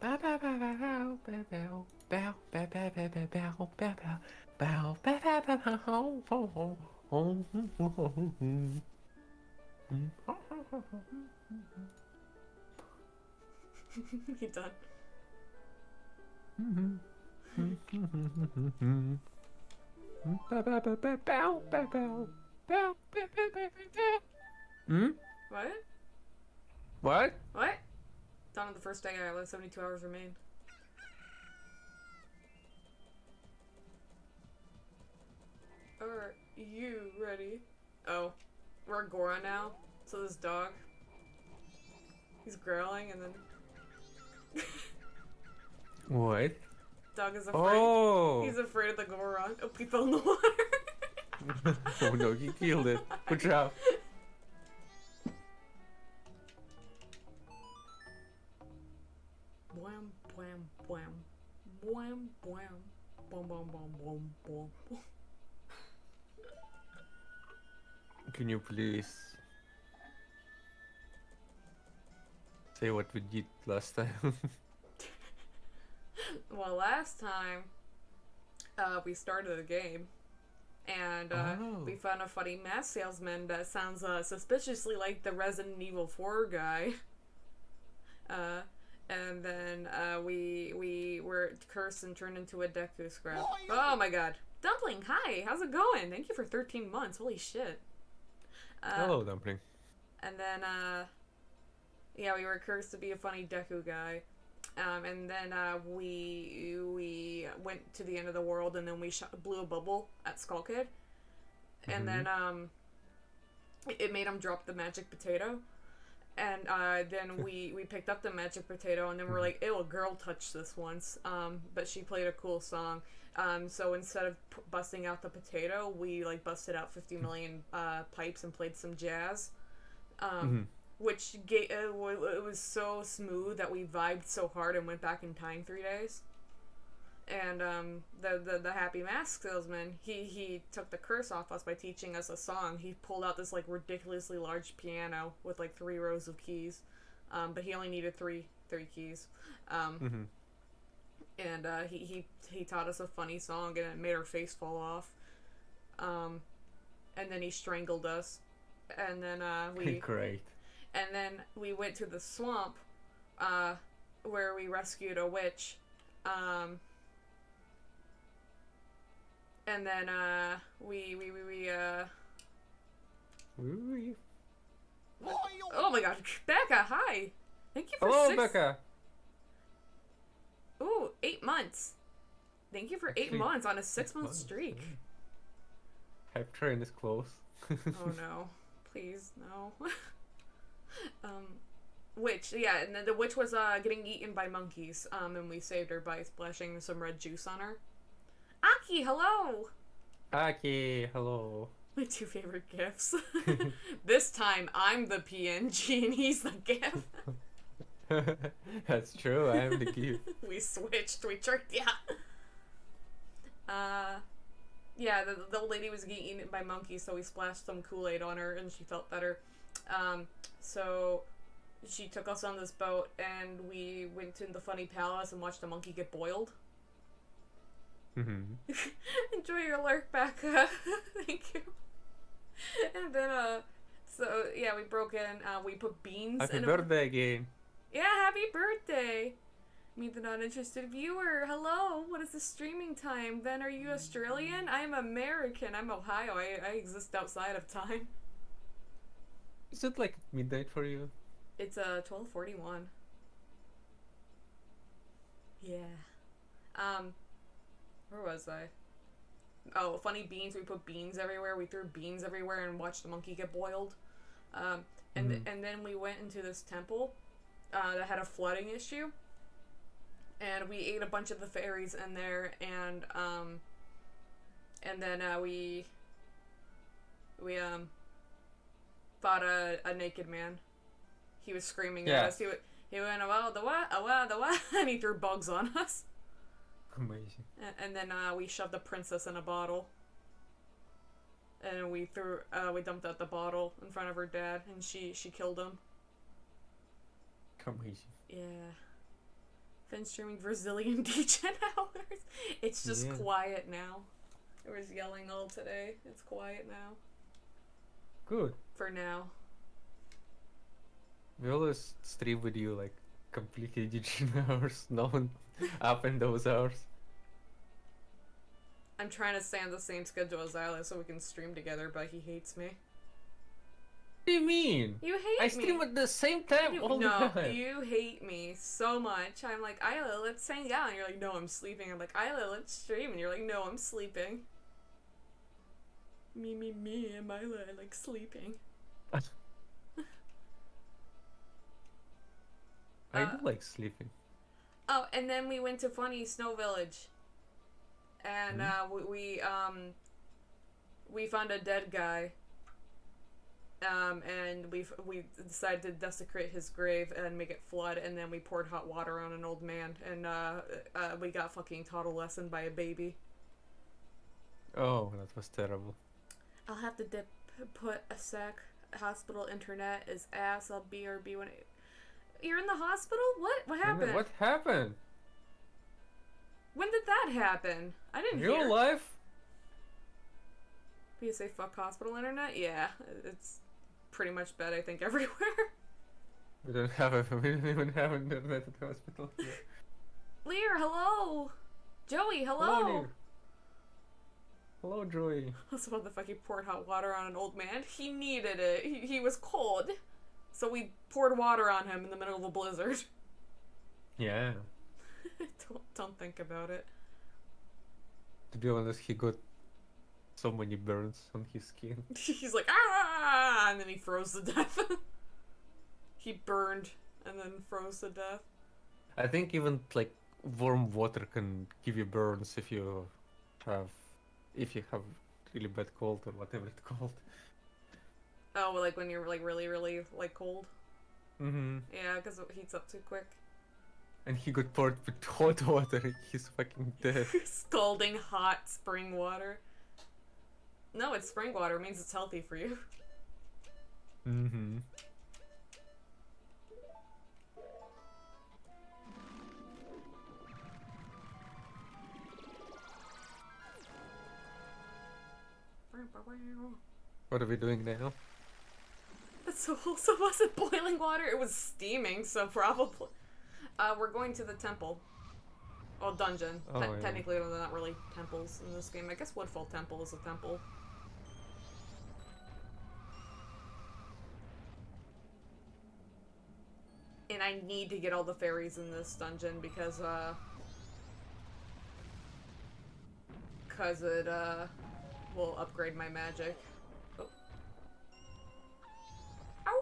Bow bow bow bow bow bow bow bow bow bow bow bow bow bow bow bow bow bow You done? bow bow bow bow bow bow bow bow bow bow bow. Hmm? What? What? What? Dawn of the first day, I let 72 hours remain. Are you ready? Oh, we're Goron now. So this dog, he's growling and then What? dog is afraid. Oh! He's afraid of the Goron. Oh, he fell in the water. Oh no, he killed it. Good job. Bwam, bwam, bwam. Bwam, bwam. Bwam, bwam, bwam, bwam, bwam. Can you please say what we did last time? Well, last time, we started a game. And Oh. we found a funny mask salesman that sounds suspiciously like the Resident Evil 4 guy. And then we were cursed and turned into a Deku scrap. Oh my god. Dumpling, hi! How's it going? Thank you for 13 months. Holy shit. Hello, Dumpling. And then, yeah, we were cursed to be a funny Deku guy. And then we went to the end of the world, and then we blew a bubble at Skull Kid. And then it made him drop the magic potato. And then we picked up the magic potato, and then we're like, ew, a girl touched this once. But she played a cool song. So instead of busting out the potato, we like busted out 50 million pipes and played some jazz. Which it was so smooth that we vibed so hard and went back in time 3 days. And the happy mask salesman, he took the curse off us by teaching us a song. He pulled out this like ridiculously large piano with like 3 rows of keys, but he only needed three keys. And he taught us a funny song, and it made our face fall off. And then he strangled us, and then we Great. and then we went to the swamp, where we rescued a witch. And then we oh my god, Becca, hi! Thank you for Hello, Becca. Ooh, 8 months. Thank you for 8 Actually, months on a 6-month months, streak. Hype train is close. Oh no. Please, no. Witch, yeah, and then the witch was getting eaten by monkeys, and we saved her by splashing some red juice on her. Aki, hello! Aki, hello. My 2 favorite gifs. This time I'm the PNG and he's the GIF. That's true, I am the gift. We switched, we tricked ya. Yeah, the old lady was getting eaten by monkeys, so we splashed some Kool-Aid on her and she felt better. So she took us on this boat and we went to the funny palace and watched a monkey get boiled. Enjoy your lurk, Becca. Thank you. And then, so yeah, we broke in, we put beans Happy in birthday again. Yeah, happy birthday! Meet the not interested viewer. Hello, what is the streaming time? Then are you Australian? I'm American. I'm Ohio. I exist outside of time. Is it like midnight for you? It's 12:41. Yeah. Where was I? Oh, funny beans. We put beans everywhere. We threw beans everywhere and watched the monkey get boiled. And then we went into this temple that had a flooding issue. And we ate a bunch of the fairies in there, and then we fought a naked man. He was screaming at us. He went, "Wow, the what? Wow, the what?" And he threw bugs on us. Amazing. And then we shoved a princess in a bottle. And we dumped out the bottle in front of her dad, and she killed him. Amazing. Yeah. Been streaming for zillion degen hours. It's just Yeah. quiet now. There was yelling all today. It's quiet now. Good. For now. We always stream with you like completely digital hours. No one up in those hours. I'm trying to stay on the same schedule as Ayleh so we can stream together, but he hates me. What do you mean? You hate I me. stream at the same time all the No, time. you hate me so much. I'm like, Ayleh, let's hang out. And you're like, no, I'm sleeping. I'm like, Ayleh, let's stream. And you're like, no, I'm sleeping. Me, I'm Ayleh. I like sleeping. I do like sleeping. Oh, and then we went to Funny Snow Village. And we found a dead guy. And we decided to desecrate his grave and make it flood, and then we poured hot water on an old man, and we got fucking taught a lesson by a baby. Oh, that was terrible. I'll have to put a sec. Hospital internet is ass. I'll BRB when you're in the hospital. What happened? What happened? When did that happen? I didn't Real hear. life? You say fuck hospital internet? Yeah, it's pretty much bad, I think, everywhere. We don't even have internet at the hospital. Lear, hello! Joey, hello! Lear. Hello, Joey. That's what the fuck he poured hot water on an old man. He needed it. He was cold. So we poured water on him in the middle of a blizzard. Yeah. Don't think about it. To be honest, he got so many burns on his skin. He's like, ah! And then he froze to death. He burned and then froze to death. I think even like warm water can give you burns if you have really bad cold or whatever it's called. Oh, like when you're like really, really like cold? Mm-hmm. Yeah, because it heats up too quick. And he got poured with hot water. He's fucking dead. Scalding hot spring water. No, it's spring water. It means it's healthy for you. Mm-hmm. What are we doing now? So also wasn't boiling water. It was steaming, so probably. We're going to the temple. Well, dungeon. Oh, yeah. Technically, they're not really temples in this game. I guess Woodfall Temple is a temple. And I need to get all the fairies in this dungeon because it, will upgrade my magic. Oh. Ow!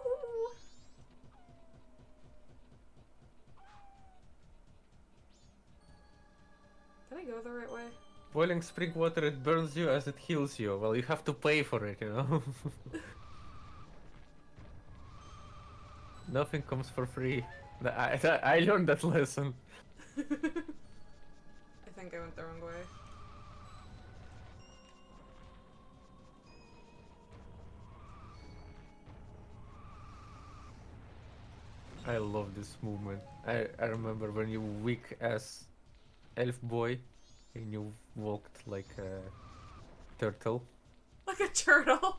Did I go the right way? Boiling spring water, it burns you as it heals you. Well, you have to pay for it, you know? Nothing comes for free. I learned that lesson. I think I went the wrong way. I love this movement. I remember when you weak as elf boy and you walked like a turtle. Like a turtle?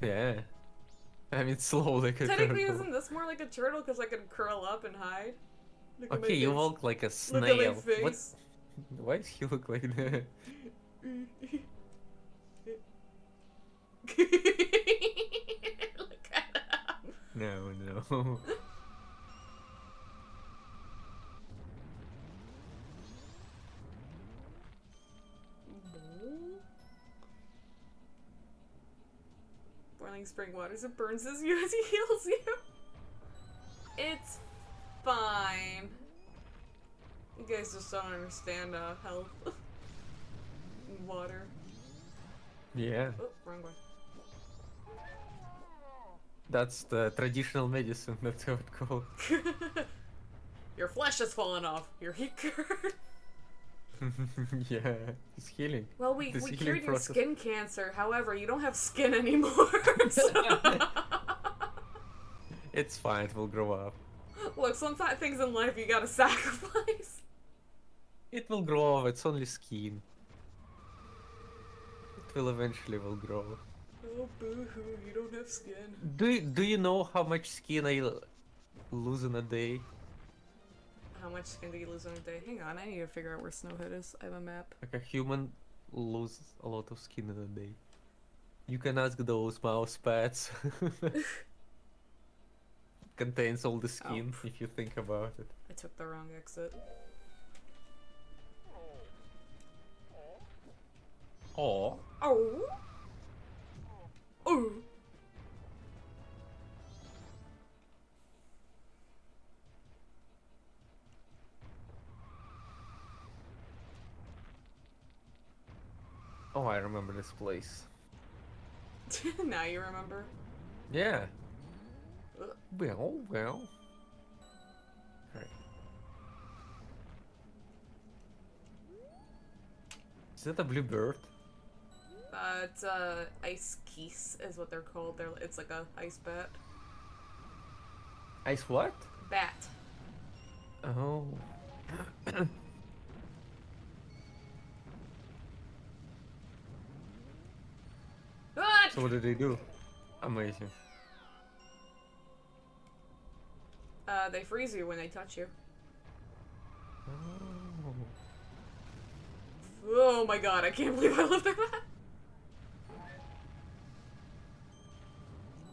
Yeah. I mean slow like a Technically, turtle. isn't this more like a turtle because I can curl up and hide? Look at my Okay, you face. walk like a Look snail. at my face. What? Why does he look like that? Look at him. No. Boiling spring waters, it burns you as he heals you. It's fine. You guys just don't understand health. And water. Yeah. Oh, wrong way. That's the traditional medicine, that's how it's called. Your flesh has fallen off. You're cured. Yeah, it's healing. Well, we This healing cured your process. skin cancer. However, you don't have skin anymore. So- It's fine, it will grow up. Look, sometimes things in life you gotta sacrifice. It will grow. It's only skin. It will eventually will grow. Oh, boo-hoo, you don't have skin. Do you know how much skin lose in a day? How much skin do you lose in a day? Hang on, I need to figure out where Snowhead is. I have a map. Like a human loses a lot of skin in a day. You can ask those mouse pads. Contains all the skin Oh, if you think about it. I took the wrong exit. Oh. Oh! Oh! Oh, I remember this place. Now you remember? Yeah. Ugh. Well. Right. Is that a blue bird? It's ice geese is what they're called. It's like a ice bat. Ice what? Bat. Oh. What? So what did they do? Amazing. They freeze you when they touch you. Oh. Oh my god, I can't believe I left that.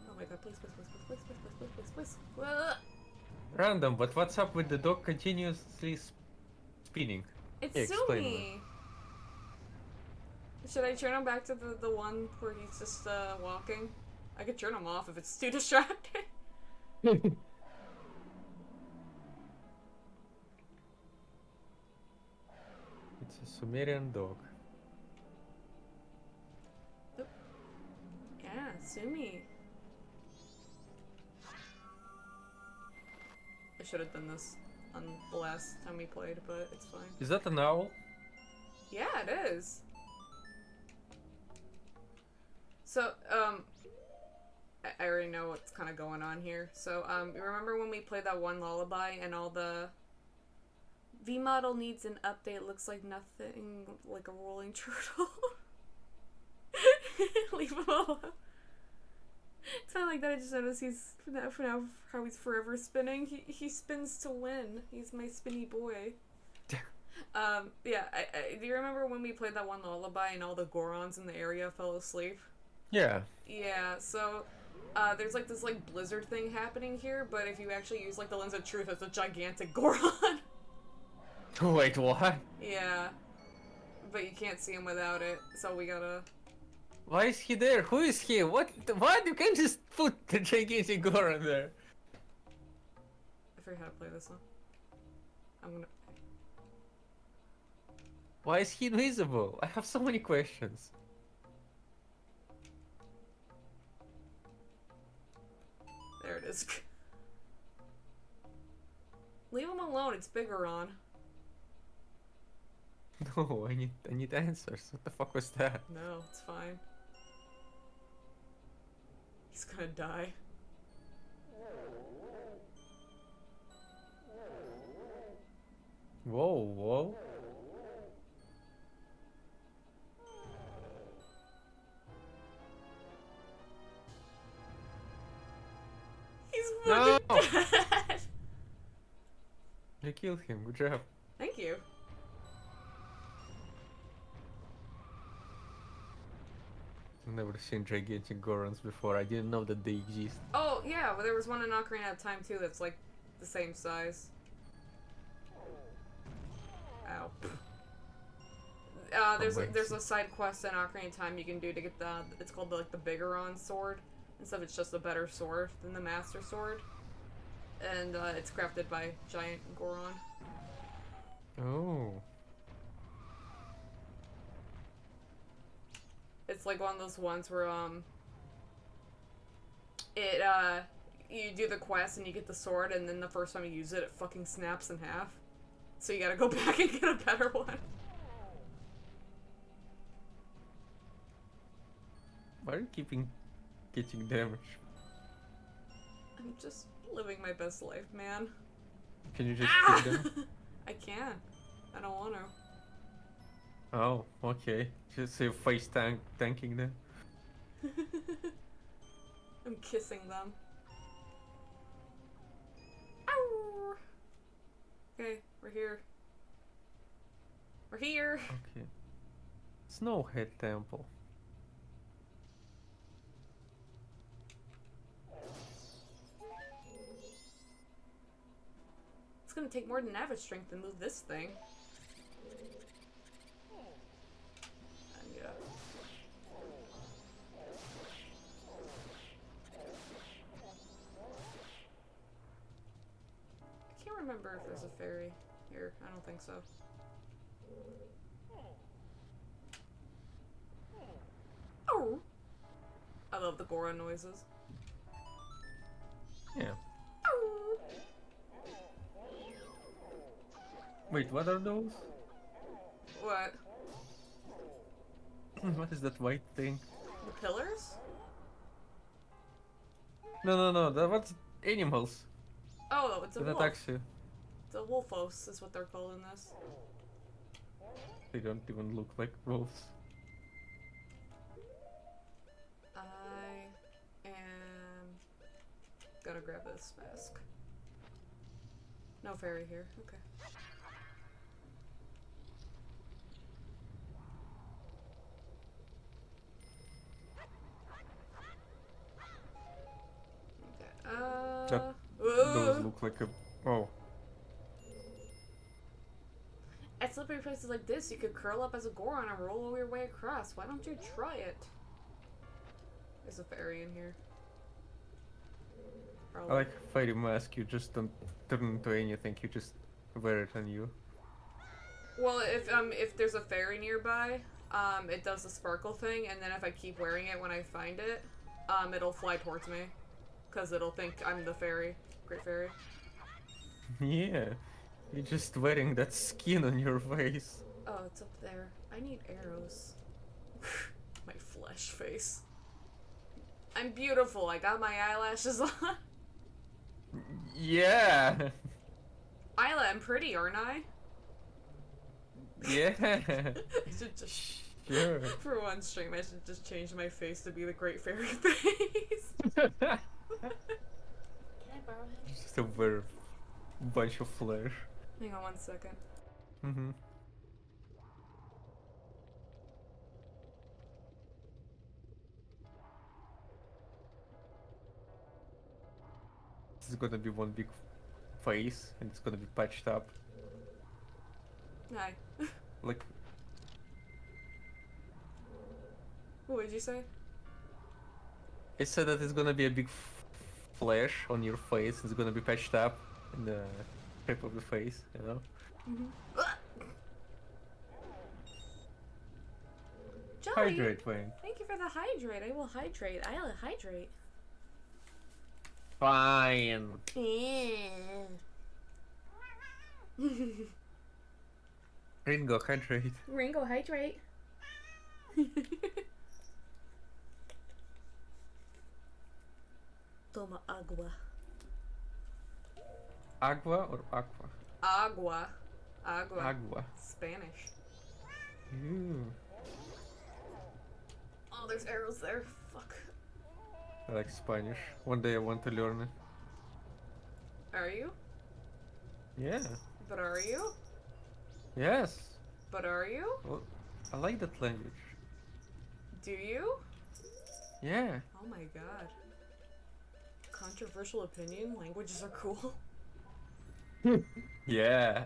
Oh my god, please. Random, but what's up with the dog continuously spinning? It's Yeah, explain more. Sumi! Should I turn him back to the one where he's just walking? I could turn him off if it's too distracting. It's a Sumerian dog. Yeah, Sumi. I should have done this on the last time we played, but it's fine. Is that an owl? Yeah, it is. So, I already know what's kind of going on here. So, you remember when we played that one lullaby and all the V model needs an update, looks like nothing like a rolling turtle? Leave him alone. It's not like that. I just noticed he's for now how he's forever spinning. He spins to win. He's my spinny boy. Yeah. Do you remember when we played that one lullaby and all the Gorons in the area fell asleep? Yeah. Yeah. So, there's like this like blizzard thing happening here, but if you actually use like the lens of truth, it's a gigantic Goron. Wait, what? Yeah. But you can't see him without it, so we gotta. Why is he there? Who is he? What? What? You can't just put the gigantic Goron there. I forget how to play this one. I'm gonna. Why is he invisible? I have so many questions. There it is. Leave him alone. It's bigger on. No, I need answers. What the fuck was that? No, it's fine. He's gonna die. Whoa. He's No! fucking dead! You killed him. Good job. Thank you. I've never seen gigantic Gorons before. I didn't know that they exist. Oh, yeah, well, there was one in Ocarina of Time, too, that's like the same size. Ow. There's a side quest in Ocarina of Time you can do to get it's called the Bigoron sword. Instead, it's just a better sword than the Master Sword. And it's crafted by Giant Goron. Oh. It's like one of those ones where you do the quest and you get the sword, and then the first time you use it, it fucking snaps in half. So you gotta go back and get a better one. Why are you keeping getting damage? I'm just living my best life, man. Can you just kill them? I can. I don't want Oh, okay. Just say face tanking then. to. I'm kissing them. Ow! Okay, we're here. We're here! Okay. Snowhead Temple. It's gonna take more than average strength to move this thing. And yeah. I can't remember if there's a fairy here. I don't think so. Oh! I love the Goron noises. Yeah. Oh! Wait, what are those? What? What is that white thing? The pillars? No. That was animals. Oh, it's a That wolf. attacks you. It's a wolfos is what they're called in this. They don't even look like wolves. I am gonna grab this mask. No fairy here. Okay. That- Whoa. Those look like a. Oh. At slippery places like this, you could curl up as a Goron and roll your way across. Why don't you try it? There's a fairy in here. I Probably. like fairy mask. You just don't turn into anything. You just wear it on you. Well, if there's a fairy nearby, it does the sparkle thing, and then if I keep wearing it when I find it, it'll fly towards me, cause it'll think I'm the fairy, great fairy. Yeah. You're just wearing that skin on your face. Oh, it's up there. I need arrows. My flesh face. I'm beautiful. I got my eyelashes on. Yeah. Ayleh, I'm pretty, aren't I? Yeah. I should just. Sure. For one stream, I should just change my face to be the Great Fairy face. Just Can I borrow him? a wear bunch of flesh. Hang on 1 second. Mm-hmm. This is gonna be one big face, and it's gonna be patched up. Hi. Like, What did you say? it said that it's gonna be a big flash on your face. It's gonna be patched up in the shape of the face, you know? Mm-hmm. Joey, Hydrate, Wayne. thank you for the hydrate. I will hydrate. I'll hydrate. Fine. Ringo, hydrate. Ringo, hydrate. Toma agua. Agua or aqua? Agua. Agua. Agua. Spanish. Ew. Oh, there's arrows there. Fuck. I like Spanish. One day I want to learn it. Are you? Yeah. But are you? Yes. But are you? Well, I like that language. Do you? Yeah. Oh my god. Controversial opinion? Languages are cool. Yeah.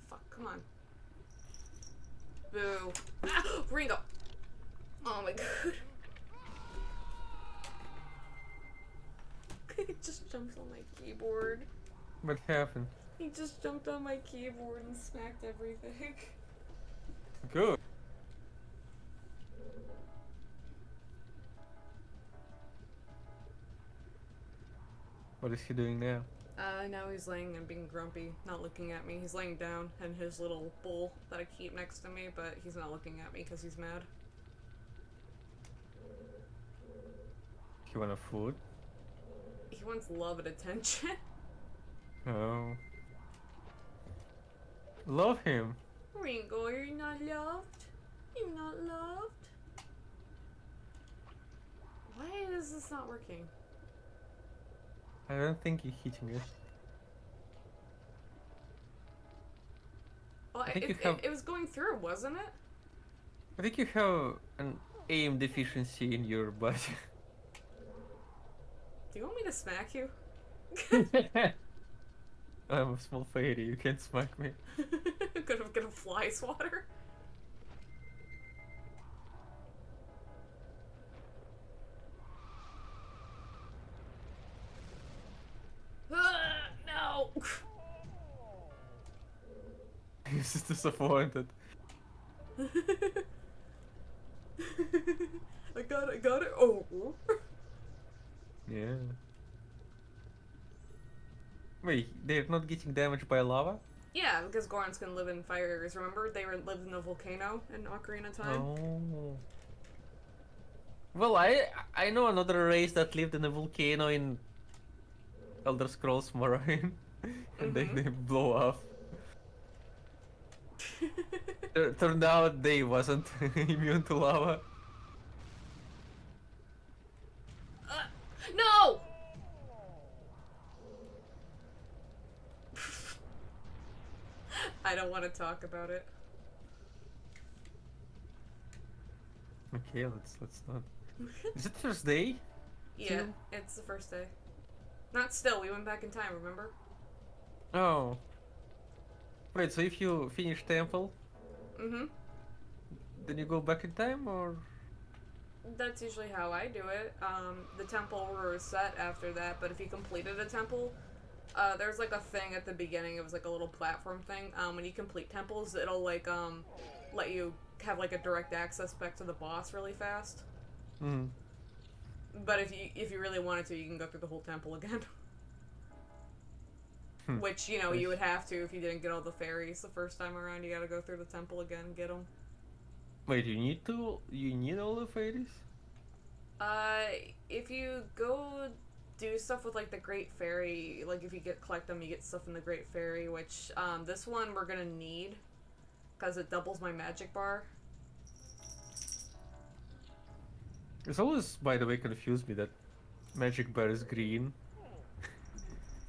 Fuck, come on. Boo. Ah, Ringo! Oh my god. He just jumped on my keyboard. What happened? He just jumped on my keyboard and smacked everything. Good. What is he doing now? Now he's laying and being grumpy, not looking at me. He's laying down in his little bowl that I keep next to me, but he's not looking at me because he's mad. You want a food? He wants love and attention. Oh. Love him. Ringo, are you not loved? You're not loved? Why is this not working? I don't think you're hitting it. Well, I think you have. it was going through, wasn't it? I think you have an aim deficiency in your body. Do you want me to smack you? I'm a small fairy. You can't smack me. Gonna fly swatter? No! He's just disappointed. I got it. Oh. Yeah. Wait, they're not getting damaged by lava? Yeah, because Gorons can live in fire areas. Remember, they lived in a volcano in Ocarina of Time. Oh. Well, I know another race that lived in a volcano in Elder Scrolls Morrowind, and they blow up. Turned out they wasn't immune to lava. No! I don't want to talk about it. Okay, let's not. Is it first day? Yeah, Still? it's the first day. Not still, we went back in time, remember? Oh. Wait, so if you finish temple, Mm-hmm. then you go back in time, or? That's usually how I do it. The temple will reset after that, but if you completed a temple, there's like a thing at the beginning. It was like a little platform thing. When you complete temples, it'll like let you have like a direct access back to the boss really fast. Hmm. But if you really wanted to, you can go through the whole temple again. Which, you know, you would have to if you didn't get all the fairies the first time around. You gotta go through the temple again and get them. Wait, you need to? You need all the fairies? If you go do stuff with like the Great Fairy, like if you collect them, you get stuff in the Great Fairy. Which this one we're gonna need because it doubles my magic bar. It's always, by the way, confused me that magic bar is green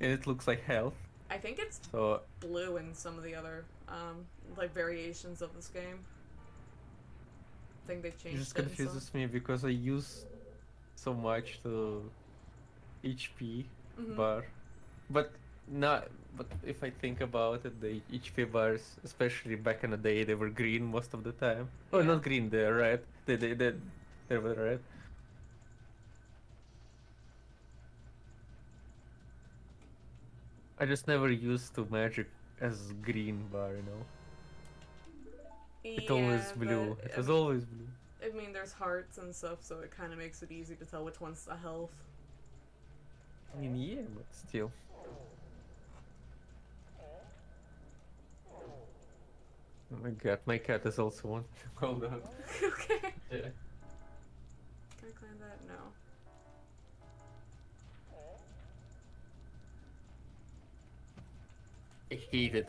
and it looks like health. I think it's So blue in some of the other like variations of this game. I think they it changed just it. In some. confuses me because I use so much to HP bar, but not. But if I think about it, the HP bars, especially back in the day, they were green most of the time. Oh, Yeah. not green, they're red. They were red. I just never used to magic as green bar, you know. It Yeah, always but blue. It I was mean, always blue. I mean, there's hearts and stuff, so it kind of makes it easy to tell which one's the health. I mean, yeah, but still. Oh my god, my cat is also one. Hold on. Okay. Yeah. Can I climb that? No. I hate it.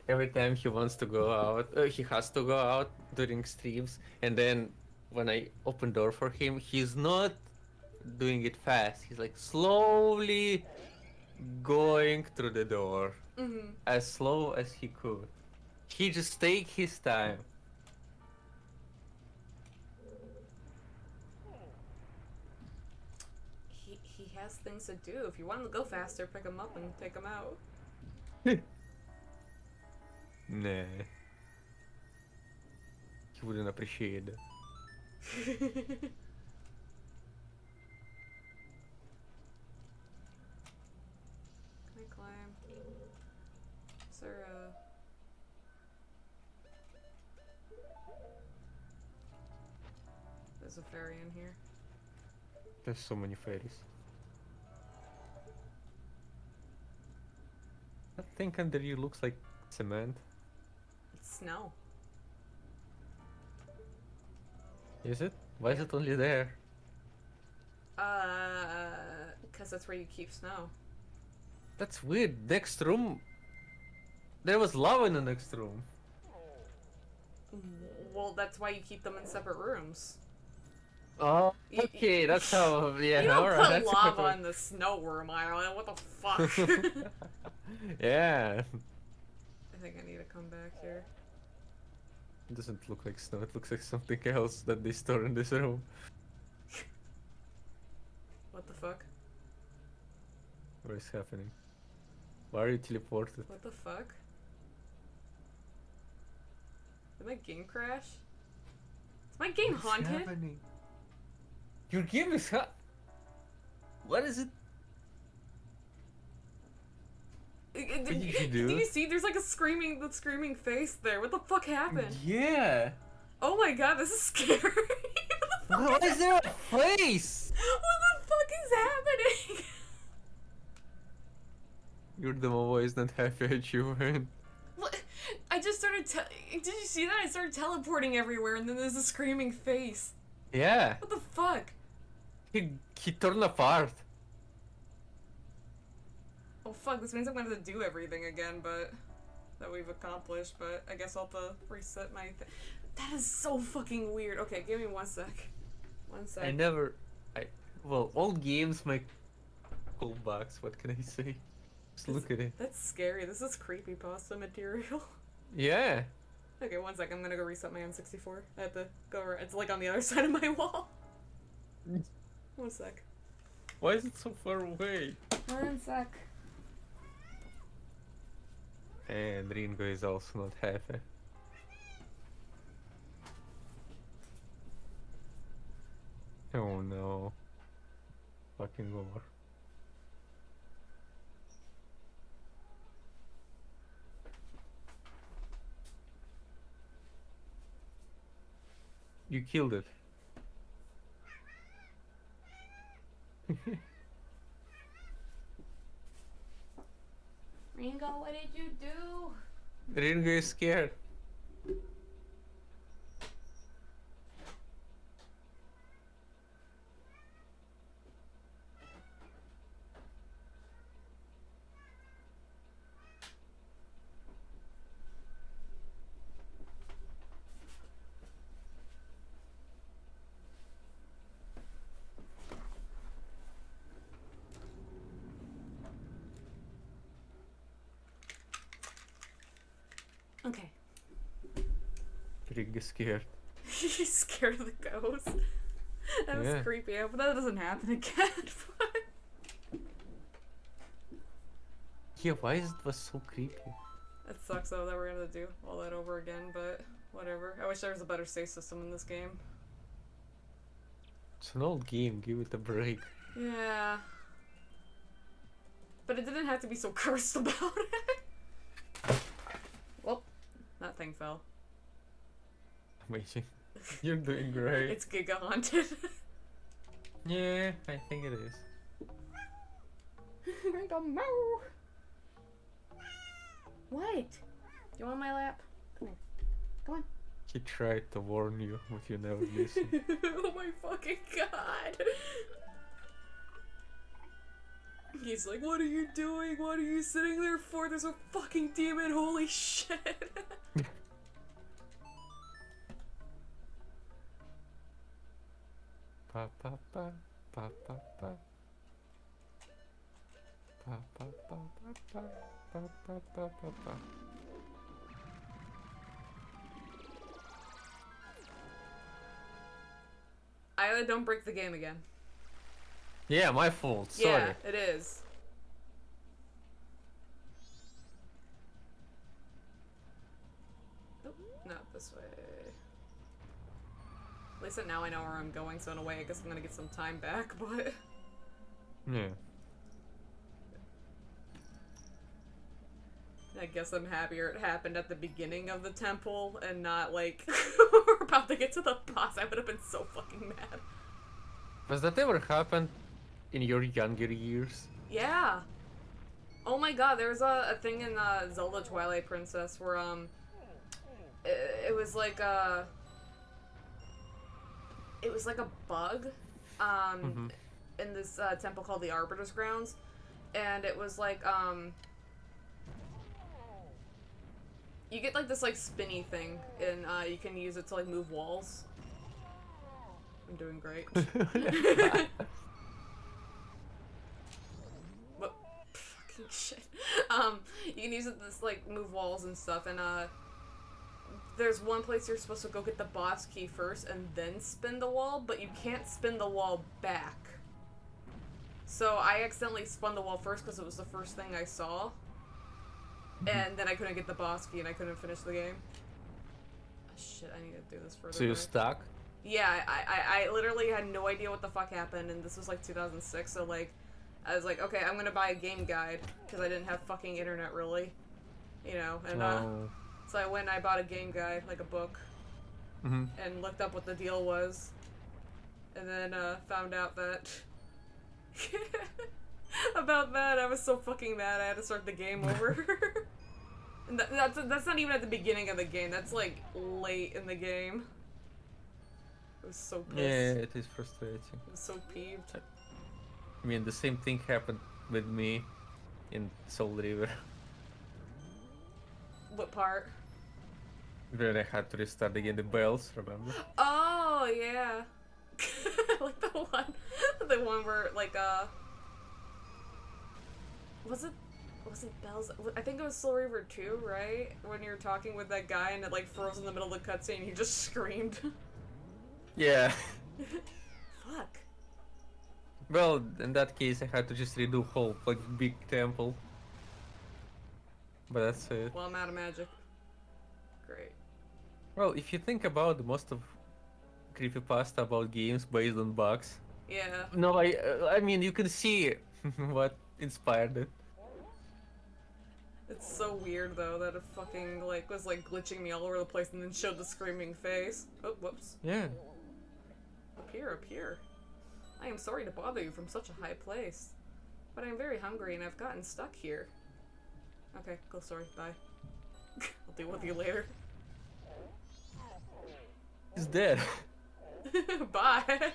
Every time he wants to go out, he has to go out during streams, and then when I open door for him, he's not doing it fast. He's like slowly going through the door, as slow as he could. He just take his time. He has things to do. If you want him to go faster, pick him up and take him out. Nah. He wouldn't appreciate it. Can I climb? Is there a... There's a fairy in here. There's so many fairies. That thing under you looks like cement. It's snow. Is it? Why is it only there? Because that's where you keep snow. That's weird. Next room. There was lava in the next room. Well, that's why you keep them in separate rooms. Oh, okay. That's how. Yeah, You don't alright. put That's a good lava in the snow room, Ayleh. What the fuck? one. Yeah. I think I need to come back here. It doesn't look like snow. It looks like something else that they store in this room. What the fuck? What is happening? Why are you teleported? What the fuck? Did my game crash? Is my game What's haunted? happening? Your game is What is it? Did did you do? you see? There's like the screaming face there. What the fuck happened? Yeah. Oh my god, this is scary. Why is there a face? What the fuck is happening? Your demo is not happy at you, man. What? I just started. Did you see that? I started teleporting everywhere, and then there's a screaming face. Yeah. What the fuck? He turned apart. Oh fuck! This means I'm gonna have to do everything again, but that we've accomplished. But I guess I'll have to reset my. That is so fucking weird. Okay, give me 1 sec. 1 sec. Well, old games make cool bugs. What can I say? Just look at it. That's scary. This is creepypasta material. Yeah. Okay, 1 sec. I'm gonna go reset my N64. I have to go. It's like on the other side of my wall. 1 sec. Why is it so far away? 1 sec. And Ringo is also not happy. Oh no. Fucking over. You killed it. Ringo, what did you do? Ringo is scared. Okay. Ringo is scared. He's scared of the ghost. That was Yeah. creepy. I hope that doesn't happen again. Yeah, why is it was so creepy? It sucks though that we're gonna do all that over again, but whatever. I wish there was a better save system in this game. It's an old game, give it a break. Yeah. But it didn't have to be so cursed about it. Well, that thing fell. Amazing. You're doing great. It's Giga haunted. Yeah, I think it is. What? You want my lap? Come here. Come on. He tried to warn you, but you never listened. Oh my fucking god. He's like, what are you doing? What are you sitting there for? There's a fucking demon. Holy shit. Pa pa pa pa pa pa. Pa pa pa pa pa pa pa pa pa pa. Ayleh, don't break the game again. Yeah, my fault. Sorry. Yeah, it is. Nope, not this way. At least now I know where I'm going, so in a way I guess I'm gonna get some time back, but... Yeah. I guess I'm happier it happened at the beginning of the temple and not like we're about to get to the boss. I would have been so fucking mad. Has that ever happened in your younger years? Yeah. Oh my god, there was a thing in Zelda Twilight Princess where it was like a bug. in this temple called the Arbiter's Grounds, and it was like you get like this like spinny thing, and you can use it to like move walls. I'm doing great. What? Fucking shit. You can use it to like move walls and stuff, and there's one place you're supposed to go get the boss key first and then spin the wall, but you can't spin the wall back. So I accidentally spun the wall first because it was the first thing I saw. And then I couldn't get the boss key and I couldn't finish the game. Oh, shit, I need to do this further. So you're stuck? Yeah, I literally had no idea what the fuck happened, and this was like 2006, so like, I was like, okay, I'm gonna buy a game guide, because I didn't have fucking internet really. You know, and so I went and I bought a game guide, like a book, and looked up what the deal was, and then found out that about that I was so fucking mad I had to start the game over. And that's not even at the beginning of the game, that's like late in the game. I was so pissed. Yeah, it is frustrating. I was so peeved. I mean, the same thing happened with me in Soul River. What part? When I had to restart again the bells, remember? Oh yeah. Like the one where like was it Bells? I think it was Soul Reaver 2, right? When you were talking with that guy and it like froze in the middle of the cutscene and he just screamed. Yeah. Fuck. Well, in that case, I had to just redo whole like big temple. But that's it. Well, I'm out of magic. Great. Well, if you think about it, most of creepypasta about games based on bugs. Yeah. No, I mean you can see what inspired it. It's so weird though that it fucking like was like glitching me all over the place and then showed the screaming face. Oh, whoops. Yeah. Up here. I am sorry to bother you from such a high place, but I am very hungry and I've gotten stuck here. Okay, go sorry, bye. I'll deal with you later. He's dead. Bye.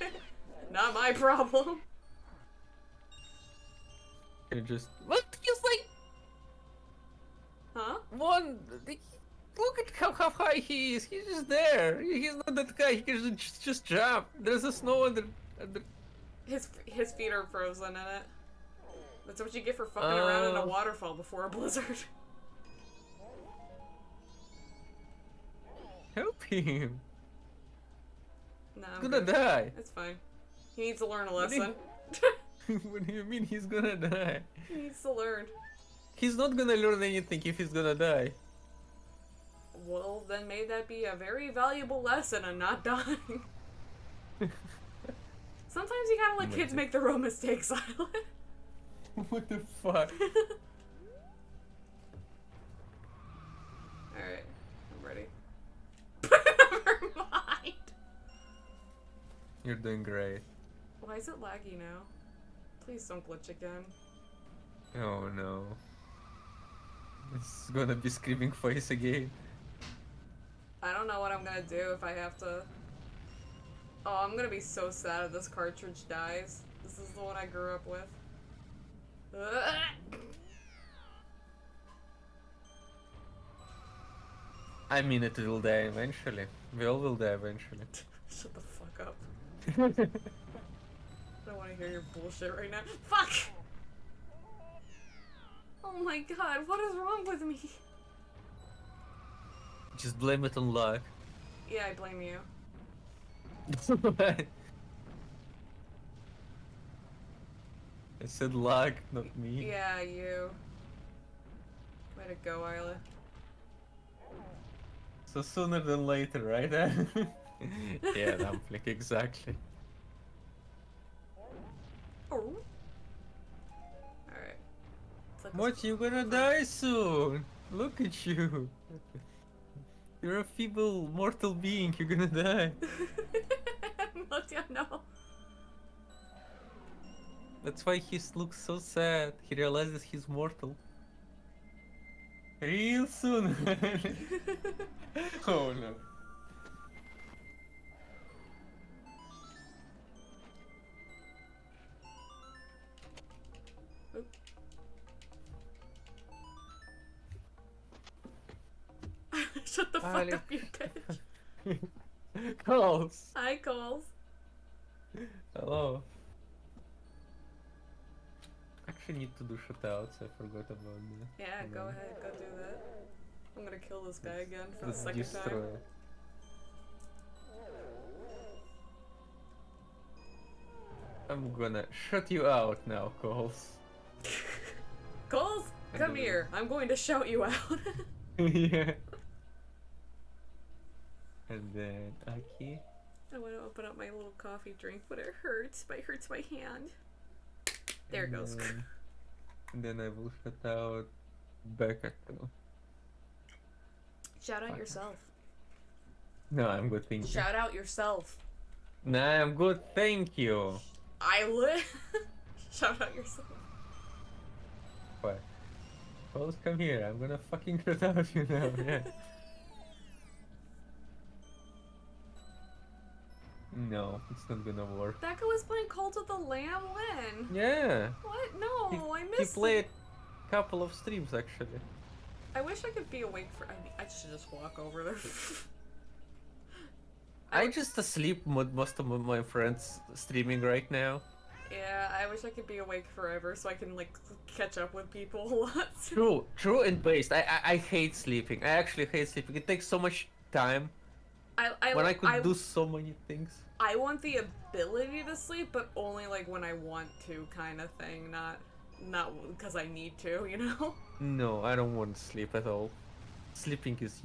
Not my problem. You just what? He's like Huh? one. Look at how high he is. He's just there. He's not that high. He can just jump. There's a snow under. His feet are frozen in it. That's what you get for fucking around in a waterfall before a blizzard. Help him. No, He's gonna die. It's fine. He needs to learn a lesson. What do you mean he's gonna die? He needs to learn. He's not gonna learn anything if he's gonna die. Well, then may that be a very valuable lesson on not dying. Sometimes you gotta let kids make their own mistakes, Ayleh. What the fuck? Alright, I'm ready. Never mind. You're doing great. Why is it laggy now? Please don't glitch again. Oh no. It's gonna be screaming face again. I don't know what I'm gonna do if I have to... Oh, I'm gonna be so sad if this cartridge dies. This is the one I grew up with. I mean, it will die eventually. We all will die eventually. Shut the fuck up. I don't want to hear your bullshit right now. Fuck! Oh my god, what is wrong with me? Just blame it on luck. Yeah, I blame you. I said luck, not me. Yeah, you. Way to go, Ayleh. So sooner than later, right? Yeah, Dumpling, exactly. Oh. Alright. What, you gonna die soon? Look at you. You're a feeble mortal being, you're gonna die. No. That's why he looks so sad. He realizes he's mortal. Real soon. Oh no. Oop. Shut the fuck Ayleh. up, you bitch. Calls. Hi, Coles. Hello. Actually need to do shoutouts, I forgot about that. Yeah, Hold go on. ahead, go do that. I'm gonna kill this guy again for the Let's second destroy time. it. I'm gonna shut you out now, Calls. Coles, And come then- here. I'm going to shout you out. Yeah. And then Aki. I want to open up my little coffee drink, but it hurts. It hurts my hand. There it and goes. And then I will shut out Becca too. Shout out Fuck. yourself. No, I'm good, thank you. Shout out yourself. Nah, I'm good, thank you. Ayleh. Shout out yourself. What? Calls, come here. I'm gonna fucking shut out you now. Yeah. No, it's not gonna work. Becca was playing Cult of the Lamb when? Yeah. What? No, I He missed played it. a couple of streams actually. I wish I could be awake for. I should just walk over there. I just asleep most of my friends streaming right now. Yeah, I wish I could be awake forever so I can like catch up with people a lot. True and based. I hate sleeping. I actually hate sleeping. It takes so much time when I could do so many things. I want the ability to sleep, but only like when I want to, kind of thing. Not because I need to, you know. No, I don't want to sleep at all. Sleeping is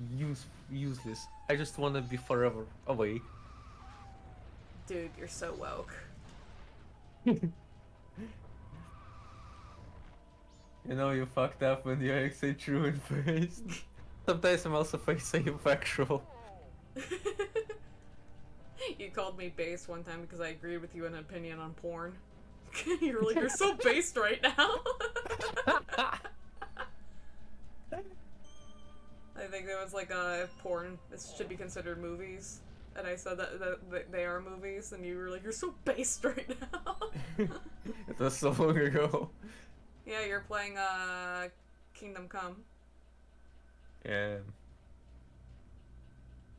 useless. I just want to be forever awake. Dude, you're so woke. You know you fucked up when you say true and based. Sometimes I'm also saying factual. You called me based one time because I agreed with you in an opinion on porn. You're like, you're so based right now. I think it was like porn. This should be considered movies, and I said that they are movies, and you were like, you're so based right now. It was so long ago. Yeah, you're playing Kingdom Come. Yeah.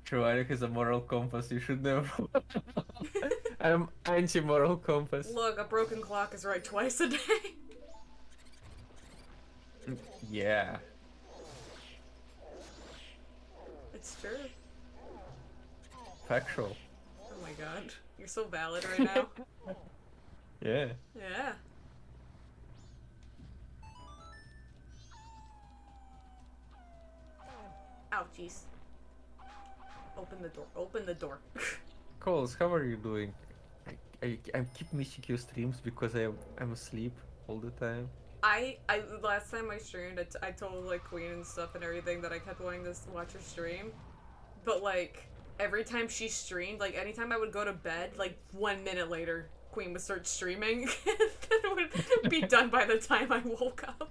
True, Eric is a moral compass. You should know. I'm anti-moral compass. Look, a broken clock is right twice a day. Yeah. It's true. Factual. Oh my god. You're so valid right now. Yeah. Yeah. Ouchies. Open the door. Open the door. Coles, how are you doing? I keep missing your streams because I'm asleep all the time. I last time I streamed, I told like Queen and stuff and everything that I kept wanting to watch her stream, but like every time she streamed, like anytime I would go to bed, like 1 minute later, Queen would start streaming, and it would be done by the time I woke up.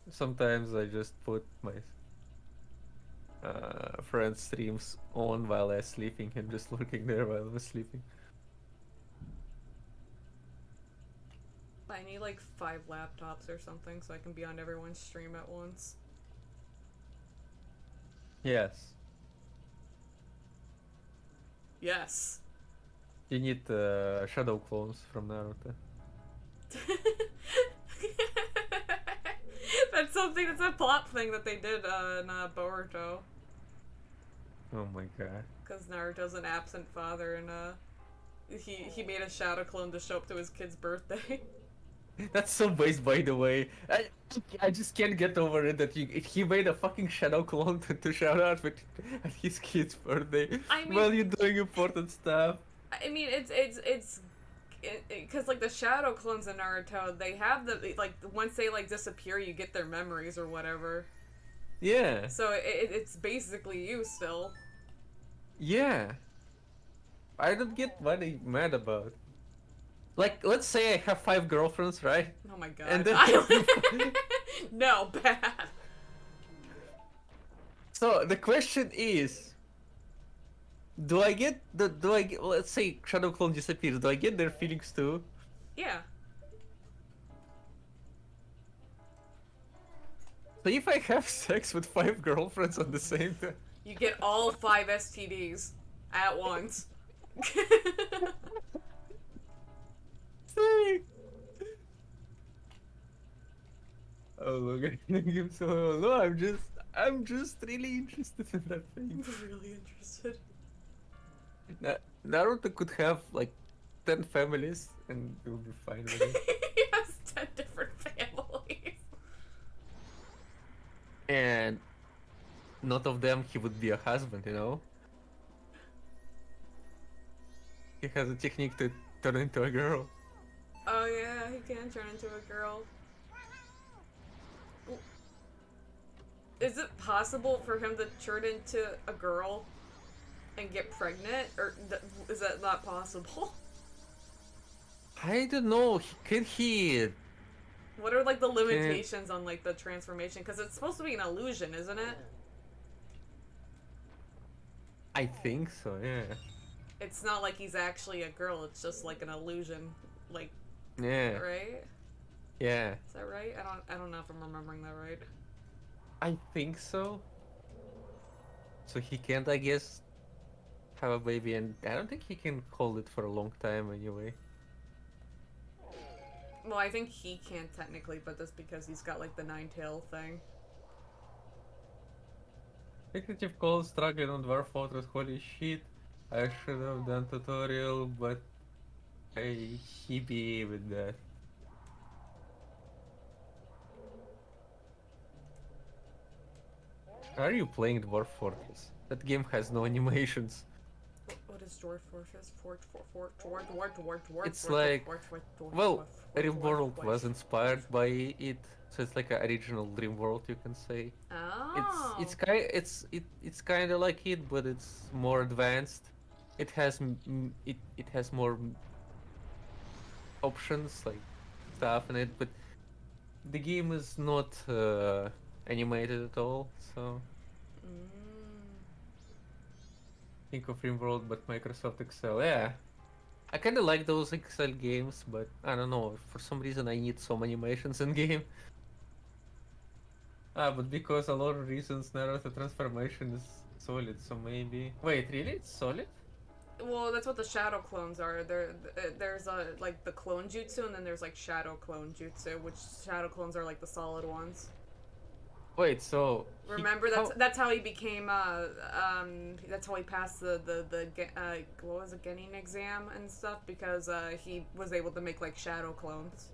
Sometimes I just put my friends' streams on while I'm sleeping and just looking there while I'm sleeping. I need like 5 laptops or something so I can be on everyone's stream at once. Yes. Yes. You need shadow clones from Naruto. That's a plot thing that they did in Boruto. Oh my god. Because Naruto's an absent father and he made a shadow clone to show up to his kid's birthday. That's so based, by the way. I just can't get over it that he made a fucking shadow clone to shout out with at his kid's birthday I mean- while you're doing important stuff. I mean, it's because like the shadow clones in Naruto, they have the like once they like disappear, you get their memories or whatever. Yeah. So it's basically you still. Yeah. I don't get what they mad about. Like, let's say I have 5 girlfriends, right? Oh my god. And then- No, bad. So the question is, do I get let's say shadow clone disappears, do I get their feelings too? Yeah. So if I have sex with 5 girlfriends at the same time, You get all 5 STDs at once. say, oh look, I give so no, I'm just really interested in that thing. I'm really interested. Naruto could have like 10 families and it would be fine with it. He has 10 different families. And not of them he would be a husband, you know? He has a technique to turn into a girl. Oh yeah, he can turn into a girl. Is it possible for him to turn into a girl and get pregnant? Or is that not possible? I don't know. Can he? What are like the Can limitations on like the transformation? Because it's supposed to be an illusion, isn't it? I think so. Yeah. It's not like he's actually a girl. It's just like an illusion, like Yeah. right? Yeah. Is that right? I don't know if I'm remembering that right. I think so. So he can't, I guess, have a baby, and I don't think he can hold it for a long time anyway. Well, I think he can't technically, but that's because he's got like the 9-tail thing. Executive calls struggling on Dwarf Fortress. Holy shit! I should have done tutorial, but I hippie with that. Are you playing Dwarf Fortress? That game has no animations. What is Dwarf Fortress? Dwarf It's like, well, RimWorld was inspired by it, so it's like an original RimWorld, you can say. Oh. It's kind of like it, but it's more advanced. It has it has more options like stuff in it, but the game is not animated at all. So Mm. think of RimWorld, but Microsoft Excel. Yeah, I kind of like those Excel games, but I don't know. For some reason, I need some animations in game. Ah, but because a lot of reasons, Naruto transformation is solid, so maybe. Wait, really? It's solid? Well, that's what the shadow clones are. There's like the clone jutsu, and then there's like shadow clone jutsu, which shadow clones are like the solid ones. Wait, so he Remember, how? that's how he became. That's how he passed what was it, Genin exam and stuff, because he was able to make like shadow clones.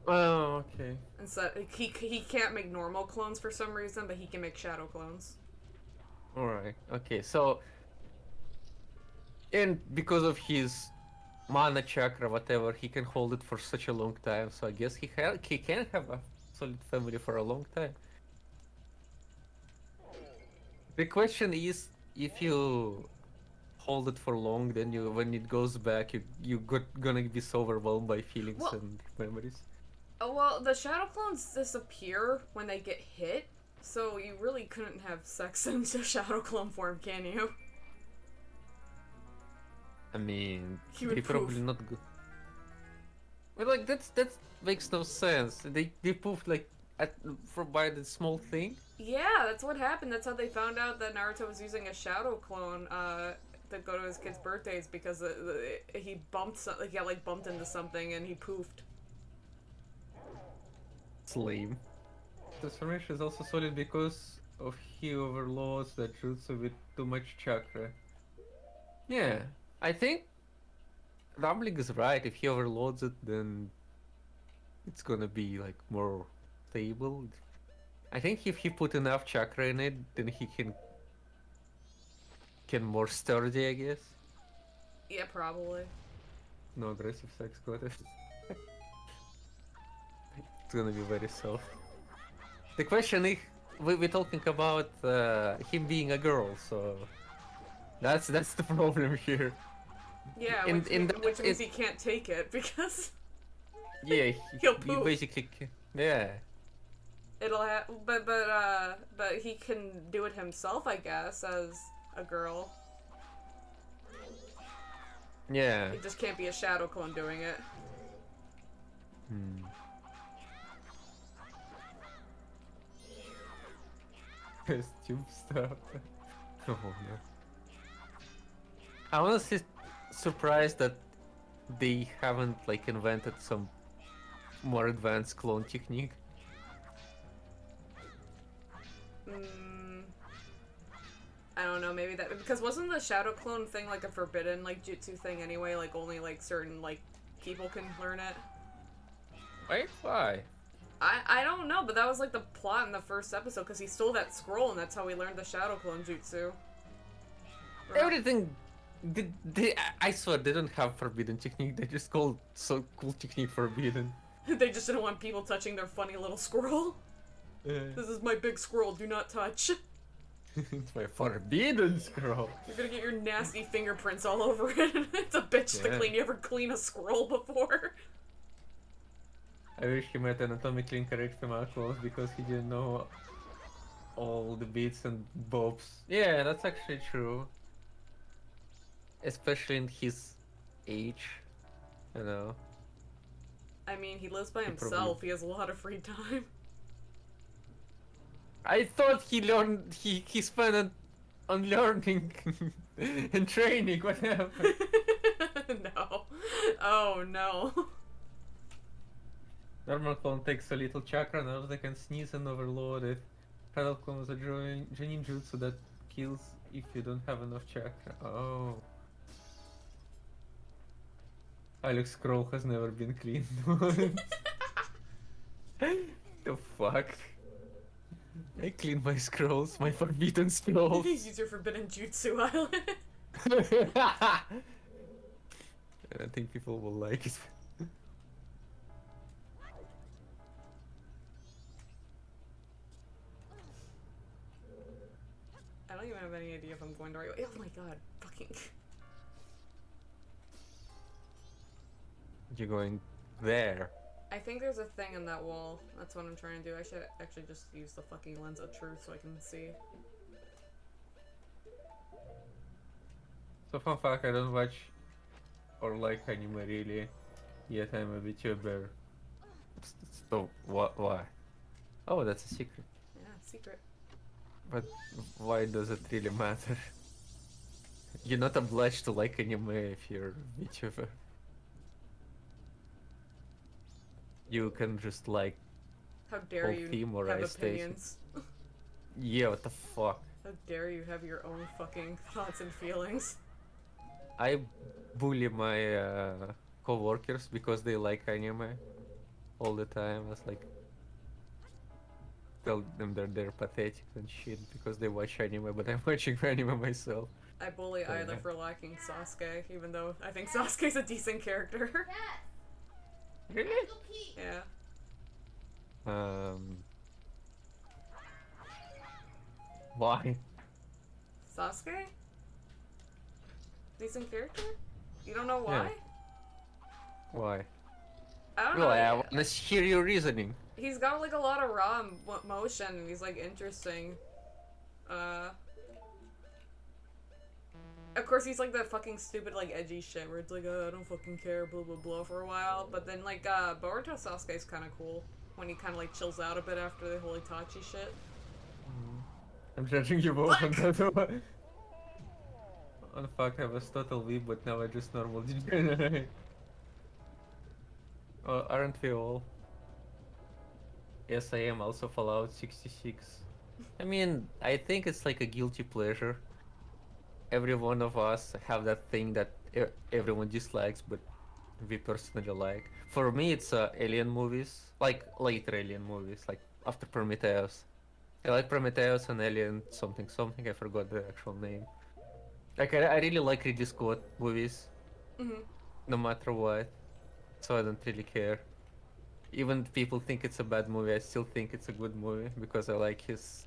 Oh, okay. And so he can't make normal clones for some reason, but he can make shadow clones. All right. Okay. So, and because of his mana chakra, whatever, he can hold it for such a long time. So I guess he can have a solid family for a long time. The question is, if you hold it for long, then you when it goes back, gonna be so overwhelmed by feelings Well, and memories. well, the shadow clones disappear when they get hit, so you really couldn't have sex into shadow clone form, can you? I mean, He they would probably poof. not good. But like that makes no sense. They poofed like at for by the small thing. Yeah, that's what happened. That's how they found out that Naruto was using a shadow clone to go to his kid's birthdays, because he he got like bumped into something and he poofed. It's lame. Transformation is also solid because of he overloads the jutsu with too much chakra. Yeah, I think Rumbling is right. If he overloads it, then it's gonna be like more stable. I think if he put enough chakra in it, then he can more sturdy, I guess. Yeah, probably. No aggressive sex, got it. It's gonna be very soft. The question is, we're talking about him being a girl, so that's the problem here. Yeah, In that which means it he can't take it because yeah he'll you poof. basically yeah It'll but he can do it himself, I guess, as a girl. yeah. It just can't be a shadow clone doing it. Hmm. Test tube stuff. Oh no. I'm honestly surprised that they haven't like invented some more advanced clone technique. Mm, I don't know, maybe that because wasn't the shadow clone thing like a forbidden like jutsu thing anyway? Like only like certain like people can learn it. Wait, why? I don't know, but that was like the plot in the first episode because he stole that scroll and that's how we learned the shadow clone jutsu. Everything. I swear they don't have forbidden technique. They just call so cool technique forbidden. They just didn't want people touching their funny little scroll. This is my big scroll. Do not touch. It's my forbidden scroll. You're gonna get your nasty fingerprints all over it. It's a bitch to Yeah. clean. You ever clean a scroll before? I wish he met anatomically incorrect female clothes because he didn't know all the bits and bobs. Yeah, that's actually true. Especially in his age, you know. I mean, he lives by He himself. probably- He has a lot of free time. I thought he learned. He spent it on learning and training. What happened? No. Oh no. Normal clone takes a little chakra now they can sneeze and overload it. Shadow clone is a ninjutsu that kills if you don't have enough chakra. Oh. Alex scroll has never been cleaned. The fuck? I clean my scrolls, my forbidden scrolls. Use your forbidden jutsu island. I think people will like it. I don't even have any idea if I'm going the right way. Oh my god. Fucking. You're going there. I think there's a thing in that wall. That's what I'm trying to do. I should actually just use the fucking lens of truth so I can see. So fun fact, I don't watch or like anime really, yet I'm a VTuber. So what? Why? Oh, that's a secret. Yeah, secret. But why does it really matter? You're not obliged to like anime if you're a VTuber. You can just like How dare whole you theme or have ice station. opinions? Yeah, what the fuck? How dare you have your own fucking thoughts and feelings? I bully my co-workers because they like anime all the time. I was like, tell them that they're pathetic and shit because they watch anime, but I'm watching anime myself. I bully Oh, Ayleh yeah. for liking Sasuke, even though I think Sasuke's a decent character. Really? Yeah. Why? Sasuke? Decent character? You don't know why? Yeah. Why? I don't Well, know. I wanna hear your reasoning. He's got like a lot of raw motion and he's like interesting. Of course he's like that fucking stupid like edgy shit where it's like I don't fucking care blah blah blah for a while, but then like Boruto Sasuke's kind of cool when he kind of like chills out a bit after the whole Itachi shit. I'm judging you both on that one. On the fact I was total weeb, but now I just normal degenerate. Aren't we all? Yes, I am also Fallout 66. I mean, I think it's like a guilty pleasure. Every one of us have that thing that everyone dislikes, but we personally like. For me, it's alien movies, like later alien movies, like after Prometheus. I like Prometheus and Alien something something. I forgot the actual name. Like I really like Ridley Scott movies, Mm-hmm. no matter what. So I don't really care. Even if people think it's a bad movie, I still think it's a good movie because I like his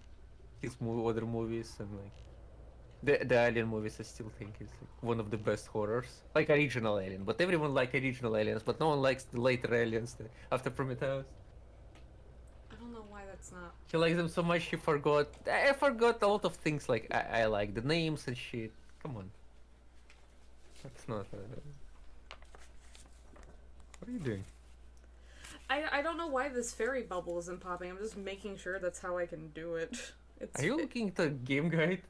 other movies and like the Alien movies. I still think is like one of the best horrors, like original Alien. But everyone like original Aliens, but no one likes the later Aliens after Prometheus. I don't know why that's not. He likes them so much he forgot. I forgot a lot of things like I like the names and shit. Come on, that's not. What are you doing? I don't know why this fairy bubble isn't popping. I'm just making sure that's how I can do it. It's Are you looking at a game guide?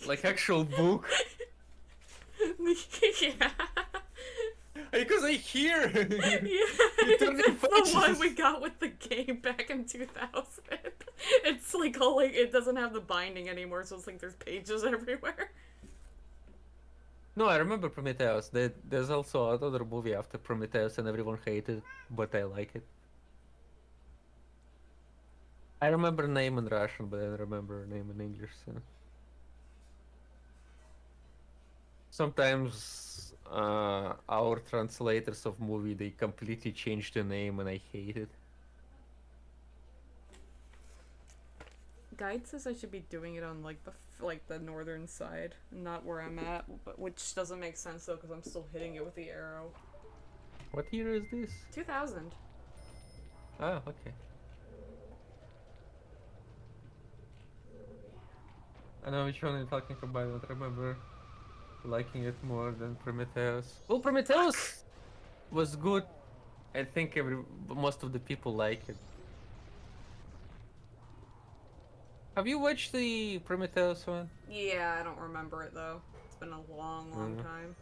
Like actual book? yeah. Because I hear Yeah, you turning it's the one we pages. got with the game back in 2000. It's like all like it doesn't have the binding anymore, so it's like there's pages everywhere. No, I remember Prometheus. There's also another movie after Prometheus, and everyone hated it, but I like it. I remember name in Russian, but I don't remember name in English. So. Sometimes our translators of movie they completely change the name, and I hate it. Guide says I should be doing it on like the northern side, not where I'm at, but which doesn't make sense though because I'm still hitting it with the arrow. What year is this? 2000. Ah, okay. I know which one you're talking about. I don't remember liking it more than Prometheus. Well, Fuck. Prometheus was good. I think most of the people like it. Have you watched the Prometheus one? Yeah, I don't remember it though. It's been a long, long Mm. time.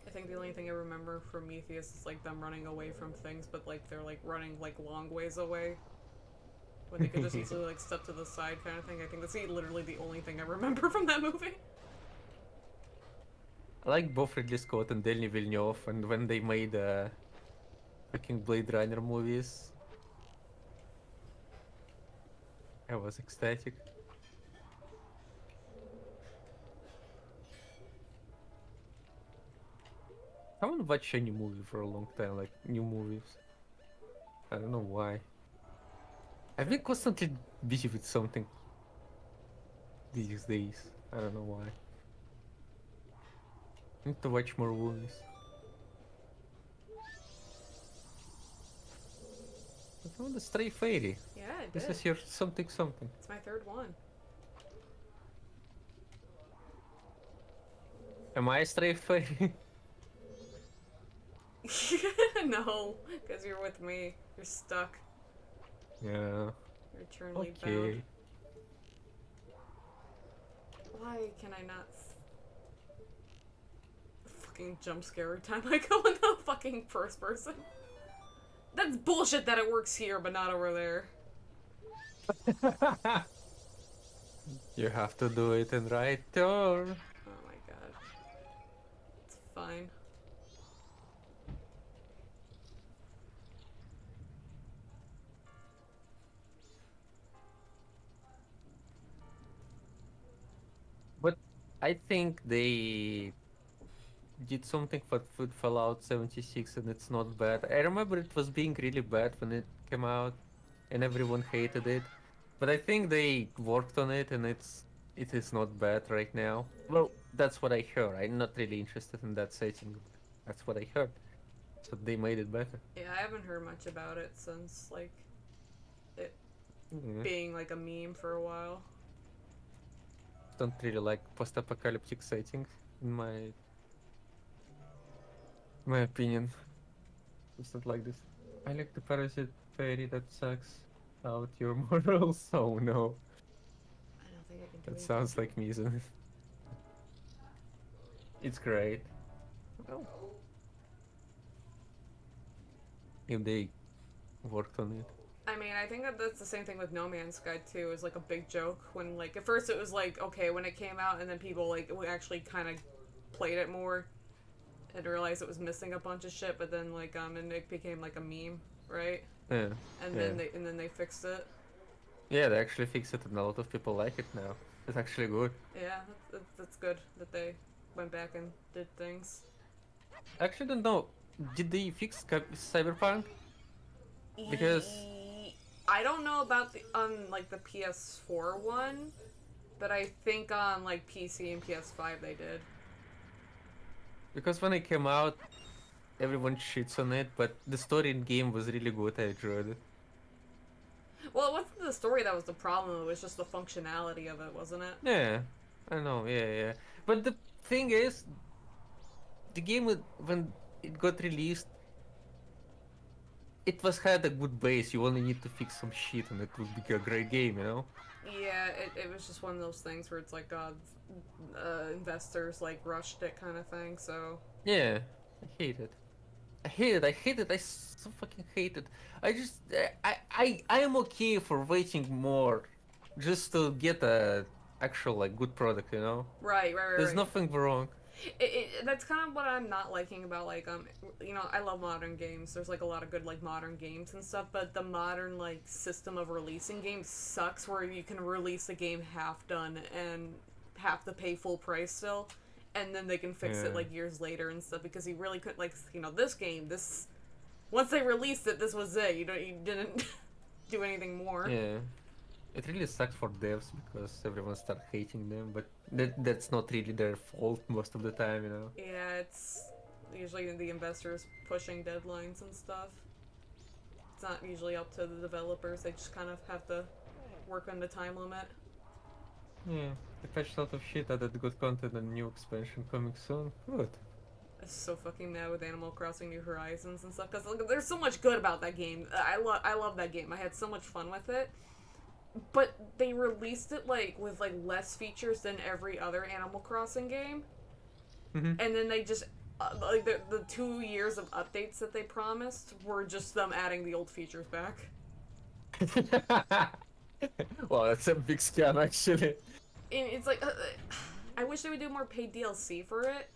I think the only thing I remember from Prometheus is like them running away from things, but like they're like running like long ways away when they could just easily like step to the side kind of thing. I think that's literally the only thing I remember from that movie. I like both Ridley Scott and Denis Villeneuve, and when they made fucking Blade Runner movies, I was ecstatic. I haven't watched any movie for a long time, like new movies. I don't know why. I've been constantly busy with something these days. I don't know why. Need to watch more movies. I found a stray fairy. Yeah, I This did. is your something something. It's my third one. Am I a stray fairy? No, because you're with me. You're stuck. Yeah. You're eternally bound. Okay. Why can I not fucking jump scare every time I go into fucking first person? That's bullshit that it works here but not over there. You have to do it in right turn. Oh my god. It's fine. But I think they did something with Fallout 76 and it's not bad. I remember it was being really bad when it came out and everyone hated it. But I think they worked on it and it is not bad right now. Well, that's what I heard. I'm not really interested in that setting. That's what I heard. So they made it better. Yeah, I haven't heard much about it since like it Mm, being like a meme for a while. don't really like post-apocalyptic settings in my opinion. It's not like this. I like the parasite fairy that sucks out your morals. Oh no. I don't think I can do That anything. sounds like me, isn't it? It's great. Well, if they worked on it. I mean, I think that that's the same thing with No Man's Sky too. Is like a big joke when like at first it was like okay when it came out and then people like actually kind of played it more and realized it was missing a bunch of shit, but then like and it became like a meme, right? Yeah, And yeah. then they fixed it. Yeah, they actually fixed it and a lot of people like it now. It's actually good. Yeah, that's good that they went back and did things. I actually don't know. Did they fix Cyberpunk? Because I don't know about the on like the PS4 one, but I think on like PC and PS5 they did. because when it came out, everyone shits on it, but the story in game was really good. I enjoyed it. Well, it wasn't the story that was the problem. It was just the functionality of it, wasn't it? Yeah, I know. Yeah, yeah. But the thing is, the game when it got released, it was had a good base. You only need to fix some shit, and it would be a great game, you know? Yeah, it was just one of those things where it's like investors like rushed it kind of thing. So Yeah, I hate it. I hate it. I hate it. I so fucking hate it. I just I am okay for waiting more, just to get a actual like good product, you know? right, right, right, There's right. nothing wrong. That's kind of what I'm not liking about like you know, I love modern games. There's like a lot of good like modern games and stuff, but the modern like system of releasing games sucks where you can release a game half done and have to pay full price still, and then they can fix it Yeah, like years later and stuff because you really could like, you know, this game, this once they released it, this was it. You didn't do anything more. yeah. It really sucks for devs because everyone start hating them, but that's not really their fault most of the time, you know? Yeah, it's usually the investors pushing deadlines and stuff. It's not usually up to the developers. They just kind of have to work on the time limit. Yeah, they patched a lot of shit, added good content and new expansion coming soon. Good. I'm so fucking mad with Animal Crossing New Horizons and stuff because like, there's so much good about that game. I love that game. I had so much fun with it. But they released it like with like less features than every other Animal Crossing game, Mm-hmm. and then they just like the 2 years of updates that they promised were just them adding the old features back. Wow, that's a big scam actually. And it's like I wish they would do more paid DLC for it.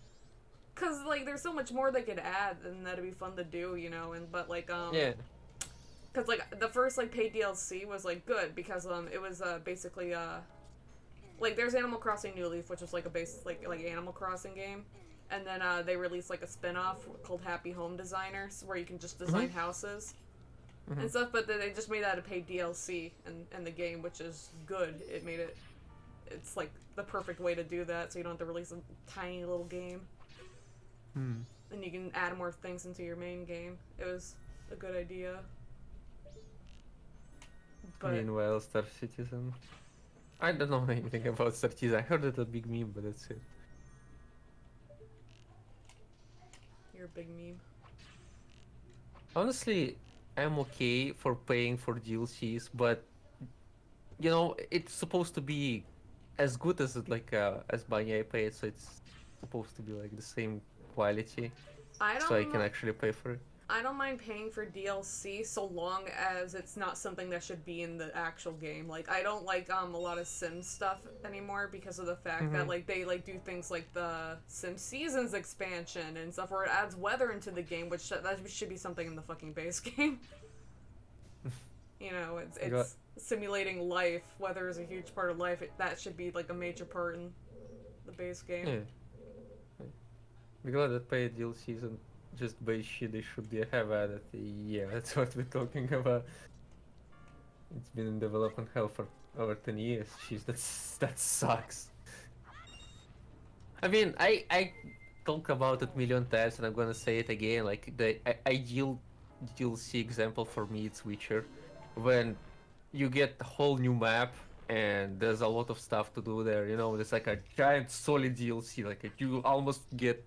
Cause like there's so much more they could add and that'd be fun to do, you know, and but like Yeah. cause like the first like paid DLC was like good because it was basically like there's Animal Crossing New Leaf, which was like a base like Animal Crossing game, and then they released like a spin-off called Happy Home Designers where you can just design Mm-hmm. houses Mm-hmm. and stuff, but then they just made that a paid DLC in the game, which is good. It made it it's like the perfect way to do that, so you don't have to release a tiny little game, Hmm. and you can add more things into your main game. It was a good idea, but Meanwhile, Star Citizen. I don't know anything about Star Citizen. I heard it's a big meme, but that's it. you're a big meme. Honestly, I'm okay for paying for DLCs, but you know, it's supposed to be as good as as buying iPad, so it's supposed to be like the same quality, I so I don't can know. actually pay for it. I don't mind paying for DLC so long as it's not something that should be in the actual game. Like I don't like a lot of Sims stuff anymore because of the fact that Mm-hmm. like they like do things like the Sim Seasons expansion and stuff where it adds weather into the game, which that should be something in the fucking base game. You know, Got it's simulating life. Weather is a huge part of life. That should be like a major part in the base game. yeah. I'm glad that paid DLCs and just base shit they should have added. Yeah, that's what we're talking about. It's been in development hell for over 10 years. Jeez, that sucks. I mean, I talk about it million times, and I'm gonna say it again. Like the ideal DLC example for me, it's Witcher, when you get a whole new map and there's a lot of stuff to do there. You know, there's like a giant solid DLC. You almost get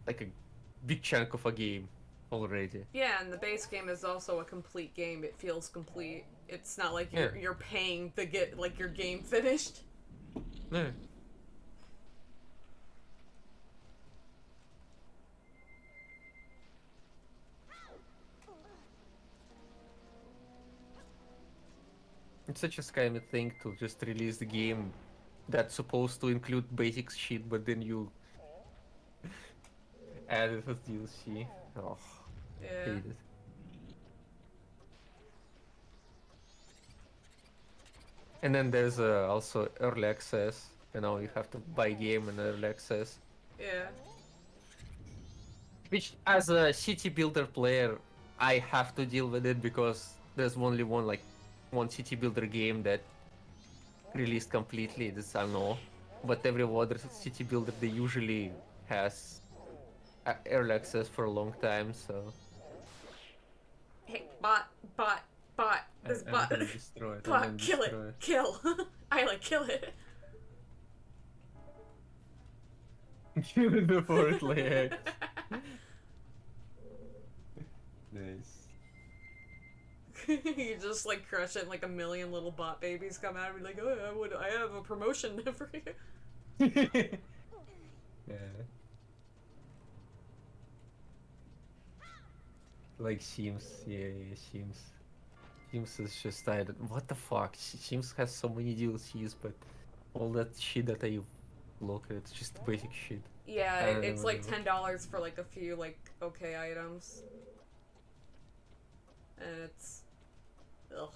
like a big chunk of a game already. Yeah, and the base game is also a complete game. It feels complete. It's not like Yeah, you're paying to get like your game finished. yeah. It's such a scammy thing to just release the game that's supposed to include basic shit, but then you add it as DLC. Oh, Yeah. hate it. And then there's also early access. You know, you have to buy game and early access. Yeah. Which, as a city builder player, I have to deal with it because there's only one city builder game that released completely. This I know, but every other city builder they usually has early access for a long time. So Hey, bot, bot. This I'm bot, gonna destroy it. I'm bot, gonna kill it, destroy it. kill. I like kill it. Before it reacts. Nice. You just like crush it, and like a million little bot babies come out and be like, "Oh, I have a promotion for you." Yeah. Like Sims, yeah, Sims. Sims is just I don't, what the fuck? Sims has so many DLCs, but all that shit that I look at, it's just basic shit. Yeah, I don't it's even like know. $10 for like a few like okay items, and it's ugh.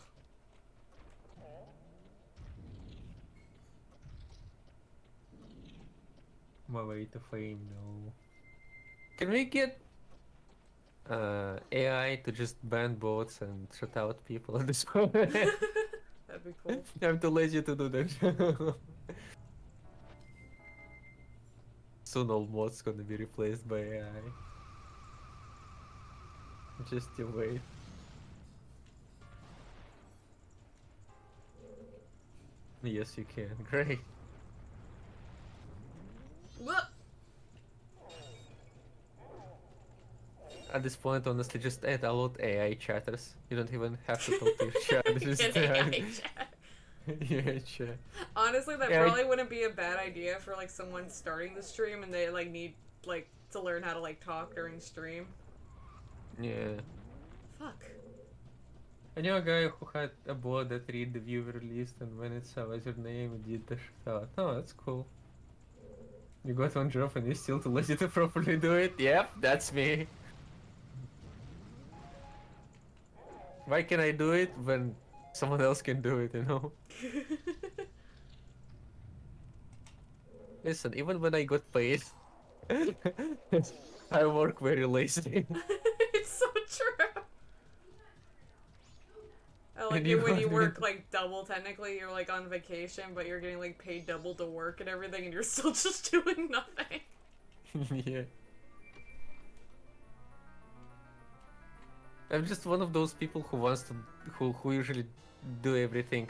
My way to fame, no. Can we get AI to just ban bots and shut out people at this point? That'd be cool. I'm too lazy to do that. Soon all mods gonna be replaced by AI. Just you wait. Yes, you can. Great. What? At this point, honestly, just add a lot AI chatters. You don't even have to talk to your chat. Just Get AI chat. yeah, chat. Honestly, that Yeah, probably wouldn't be a bad idea for like someone starting the stream and they like need like to learn how to like talk during stream. yeah. Fuck. I knew a guy who had a bot that read the viewer list, and when it saw your name, it did the shit out. Oh, that's cool. You got one job and you're still too lazy to properly do it? Yep, that's me. Why can I do it when someone else can do it, you know? Listen, even when I got paid, I work very lazy. It's so true. I like And it you when you want me work like double. Technically, you're like on vacation, but you're getting like paid double to work and everything, and you're still just doing nothing. yeah. I'm just one of those people who wants to who usually do everything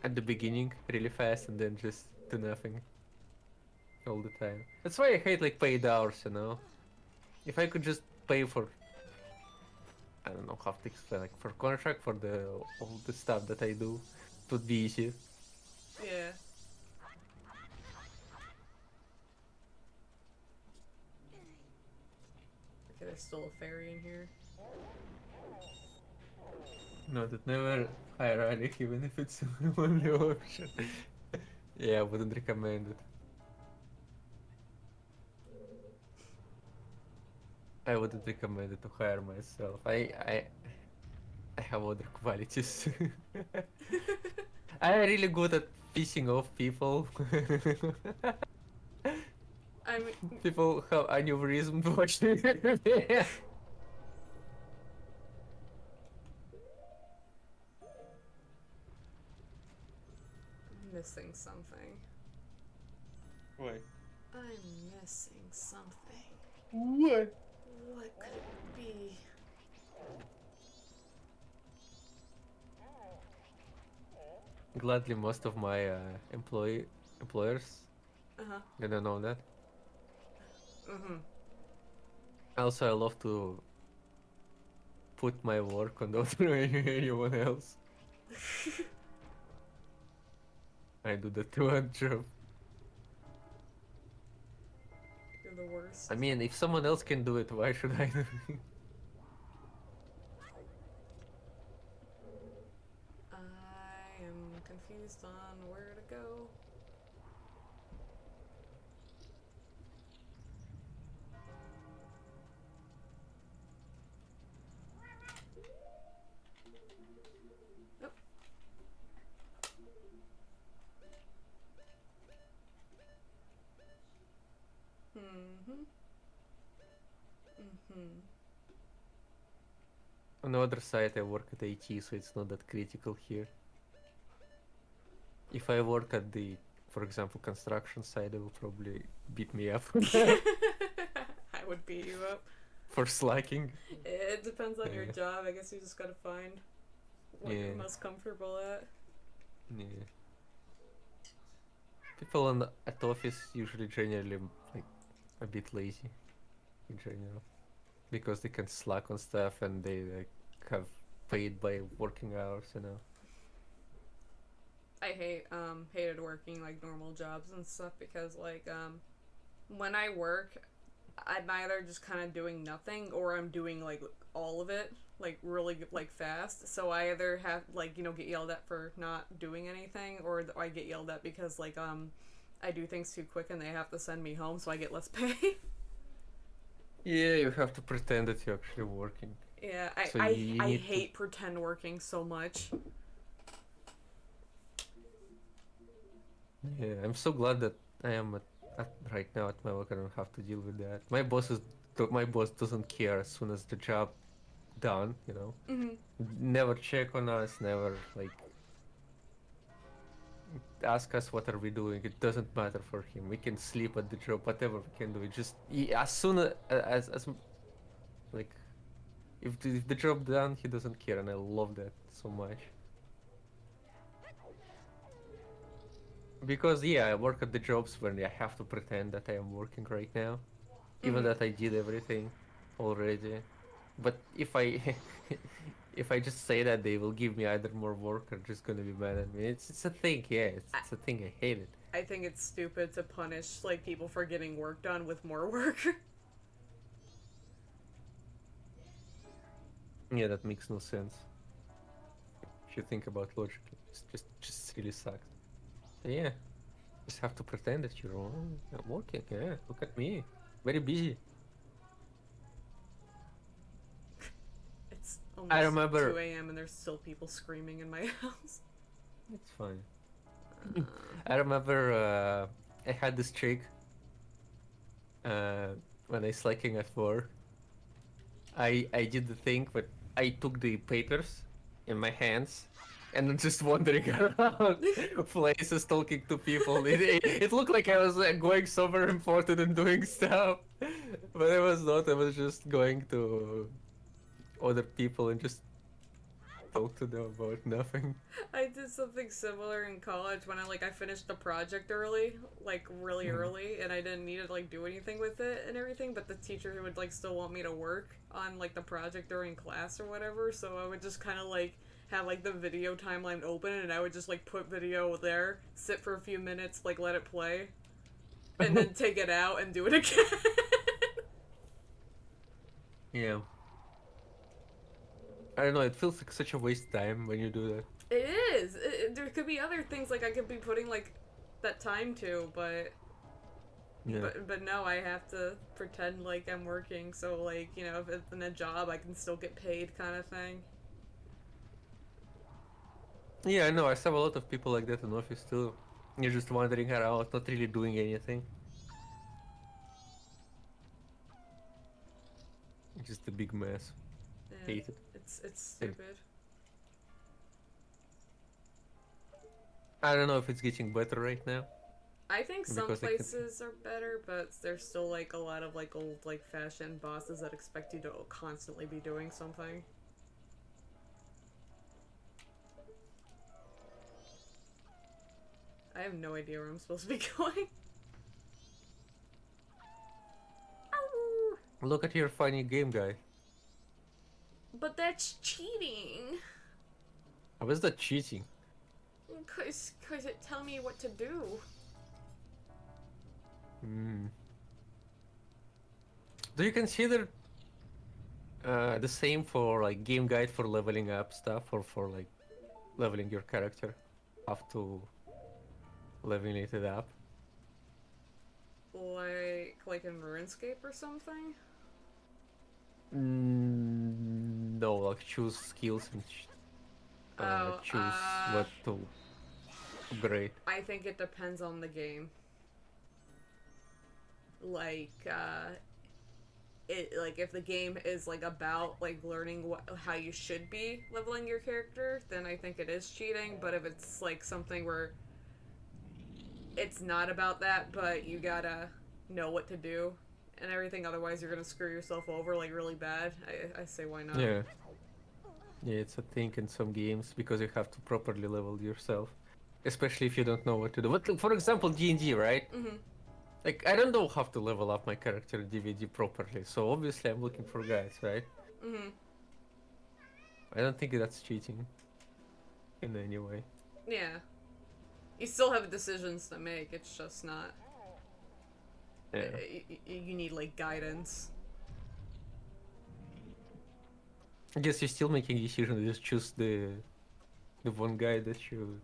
at the beginning really fast and then just do nothing all the time. That's why I hate like paid hours, you know. If I could just pay for I don't know how to explain like for contract for the all the stuff that I do, it would be easy. Yeah. Okay, there's still a fairy in here. No, that never hire Ayleh even if it's the only option. Yeah, I wouldn't recommend it. I wouldn't recommend it to hire myself. I have other qualities. I'm really good at pissing off people. I mean, People have aneurysm watching me. I'm missing something. What? I'm missing something. What? What could it be? Gladly, most of my employers Uh huh. they don't know that. Mm Also, I love to put my work on anyone else. hmm. I do the two-hand job. You're the worst. I mean, if someone else can do it, why should I do it? I am confused on where to go. Nope. Mm-hmm. Mm-hmm. On the other side, I work at AT, so it's not that critical here. If I work at the, for example, construction side, they will probably beat me up I would beat you up. for slacking. It depends on your Yeah. job. I guess you just gotta find what you're Yeah. most comfortable at. Yeah. People at office usually generally like a bit lazy in general because they can slack on stuff and they like have paid by working hours, you know. I hated working like normal jobs and stuff because like when I work, I'm either just kind of doing nothing or I'm doing like all of it like really like fast. So I either have like get yelled at for not doing anything, or I get yelled at because like I do things too quick and they have to send me home, so I get less pay. Yeah, you have to pretend that you're actually working. Yeah, So you I need to. hate pretend working so much. Yeah, I'm so glad that I am at right now at my work. I don't have to deal with that. My boss doesn't care as soon as the job done. You know, Hmm. never check on us. Never like ask us what are we doing. It doesn't matter for him. We can sleep at the job, whatever we can do. It just as soon as like if the job done, he doesn't care, and I love that so much. Because yeah, I work at the jobs when I have to pretend that I am working right now, even Hmm. that I did everything already. But if I if I just say that, they will give me either more work or just gonna be mad at me. It's a thing, yeah. It's a thing. I hate it. I think it's stupid to punish like people for getting work done with more work. Yeah, that makes no sense if you think about logically. It's just really sucks. So yeah, just have to pretend that you're working. Yeah, look at me, very busy. It's I almost remember. 2 a.m. and there's still people screaming in my house. It's fine. I remember I had this trick uh, when I slacking at work. I did the thing, but I took the papers in my hands and then just wandering around places talking to people. It looked like I was going somewhere important and doing stuff, but I was not. I was just going to other people and just talk to them about nothing. I did something similar in college when I finished the project early, like really Mhm. early, and I didn't need to like do anything with it and everything. But the teacher would like still want me to work on like the project during class or whatever. So I would just kind of like have like the video timeline open, and I would just like put video there, sit for a few minutes, like let it play, and then take it out and do it again. Yeah, I don't know. It feels like such a waste of time when you do that. It is. There could be other things like I could be putting like that time to, but Yeah. no, I have to pretend like I'm working. So like if it's in a job, I can still get paid, kind of thing. Yeah, I know. I saw a lot of people like that in office too. You're just wandering around, not really doing anything. Just a big mess. Yeah, Hate it. it's And stupid. I don't know if it's getting better right now I think some because I can. places are better, but there's still like a lot of like old like fashioned bosses that expect you to constantly be doing something. I have no idea where I'm supposed to be going. Look at your funny game guy. But that's cheating. How is that cheating? Cause it tell me what to do. Hmm. Do you consider the same for like game guide for leveling up stuff or for like leveling your character? Have to leveling it up? Like in RuneScape or something. No, like choose skills and Oh, choose what to upgrade. I think it depends on the game. Like, like if the game is like about like learning how you should be leveling your character, then I think it is cheating. But if it's like something where it's not about that, but you gotta know what to do and everything, otherwise you're gonna screw yourself over like really bad. I say why not? Yeah. Yeah, it's a thing in some games because you have to properly level yourself, especially if you don't know what to do. But for example, D&D, right? Mm-hmm. Like, I don't know how to level up my character in DVD properly, so obviously I'm looking for guides, right? Mm-hmm. I don't think that's cheating in any way. Yeah. You still have decisions to make. It's just not. Yeah. You need like guidance. I guess you're still making decisions. Just choose the one guy that you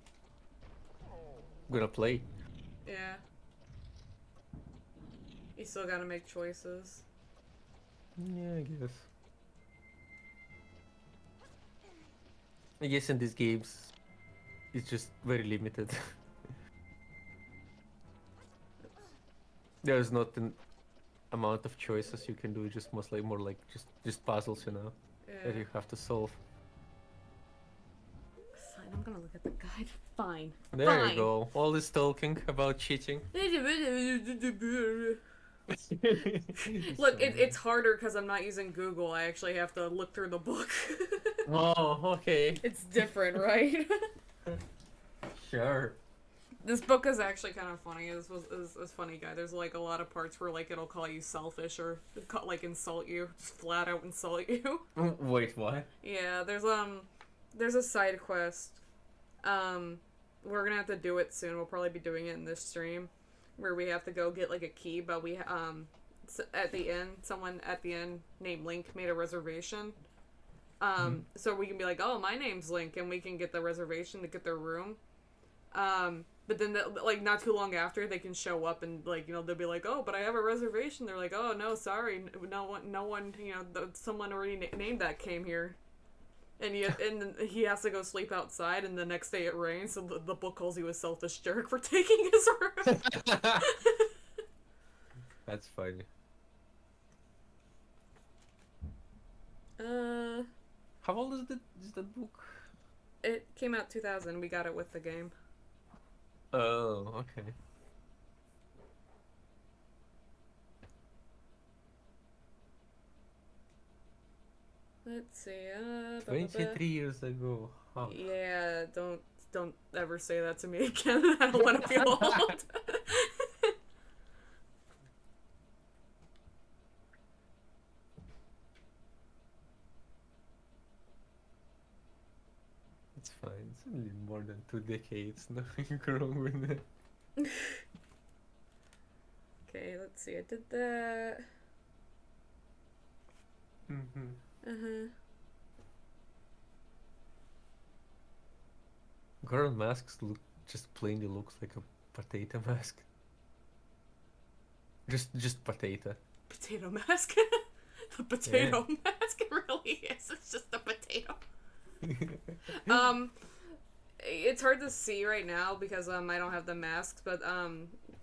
gonna play. Yeah. You still gotta make choices. Yeah, I guess. I guess in these games, it's just very limited. There's not an amount of choices you can do. Just mostly more like just puzzles, that Yeah. you have to solve. Fine, I'm gonna look at the guide. Fine. There you go. All this talking about cheating. Look, it's harder because I'm not using Google. I actually have to look through the book. Oh, okay. It's different, right? Sure. This book is actually kind of funny. This funny guy. There's like a lot of parts where like it'll call you selfish or like insult you, just flat out insult you. Wait, what? Yeah, there's a side quest. We're gonna have to do it soon. We'll probably be doing it in this stream, where we have to go get like a key. But we at the end, someone at the end named Link made a reservation. So we can be like, oh, my name's Link, and we can get the reservation to get their room. But then, like, not too long after, they can show up and, like, they'll be like, oh, but I have a reservation. They're like, oh, no, sorry. No one, someone already named that came here. And he has to go sleep outside, and the next day it rains, so the book calls you a selfish jerk for taking his room. That's funny. How old is the book? It came out 2000. We got it with the game. Oh, okay. Let's see. 23 years ago. Huh. Yeah, don't ever say that to me again. I don't want to feel old. It's fine. It's only more than 2 decades. Nothing wrong with it. Okay, let's see. I did that. Goron masks just plainly looks like a potato mask. Just potato. Potato mask. The potato mask. It really is. It's just a potato. It's hard to see right now because I don't have the masks, but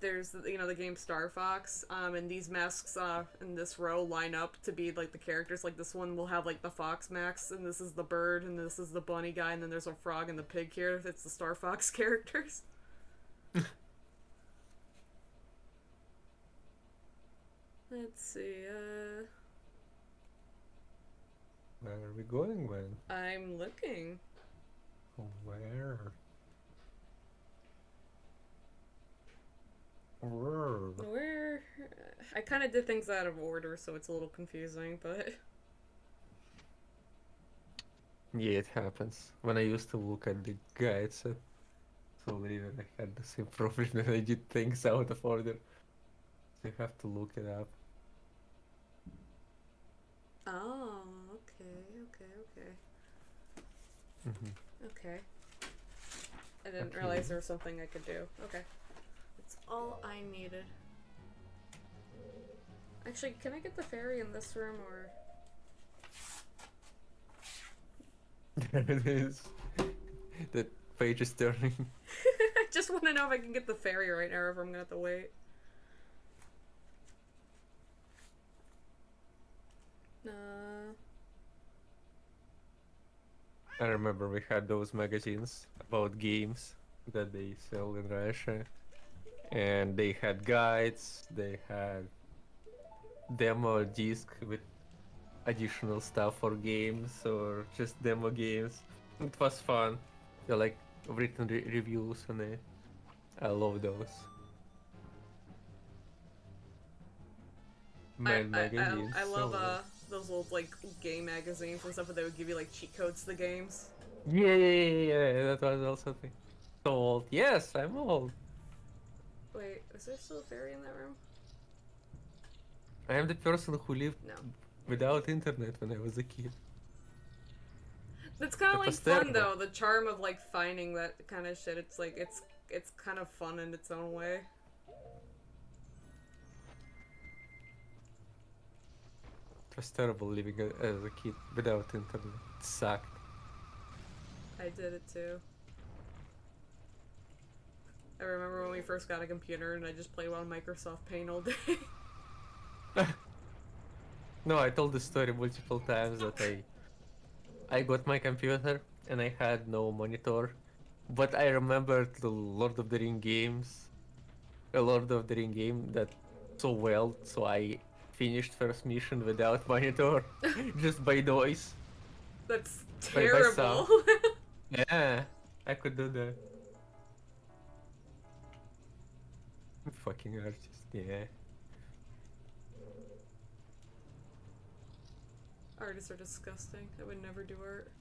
there's the game Star Fox, and these masks in this row line up to be like the characters. Like this one will have like the fox mask, and this is the bird, and this is the bunny guy, and then there's a frog and the pig here. It's the Star Fox characters. Let's see. Where are we going, man? I'm looking. Where? Where? I kind of did things out of order, so it's a little confusing, but Yeah, it happens. When I used to look at the guides, so later I had the same problem that I did things out of order. So you have to look it up. oh, okay. Okay. I didn't Okay. realize there was something I could do. Okay. That's all I needed. Actually, can I get the fairy in this room, or... There it is. The page is turning. I just want to know if I can get the fairy right now, or if I'm gonna have to wait. I remember we had those magazines about games that they sell in Russia. And they had guides, they had demo disc with additional stuff for games or just demo games. It was fun. They're like written reviews on it. I love those. Man I magazines. love So those old like game magazines and stuff where they would give you like cheat codes to the games. yeah. That was also thing. So old. Yes, I'm old. Wait, is there still a fairy in that room? I am the person who lived No. without internet when I was a kid. That's kind of That like was fun terrible. though. The charm of like finding that kind of shit. It's like it's kind of fun in its own way. It was terrible living as a kid without internet. It sucked. I did it too. I remember when we first got a computer and I just played on Microsoft Paint all day. No, I told the story multiple times that I got my computer and I had no monitor, but I remembered the Lord of the Ring games, a Lord of the Ring game that so well, so I finished first mission without monitor, just by noise, That's by terrible. sound. Yeah, I could do that. Fucking artist, yeah. Artists are disgusting. I would never do art.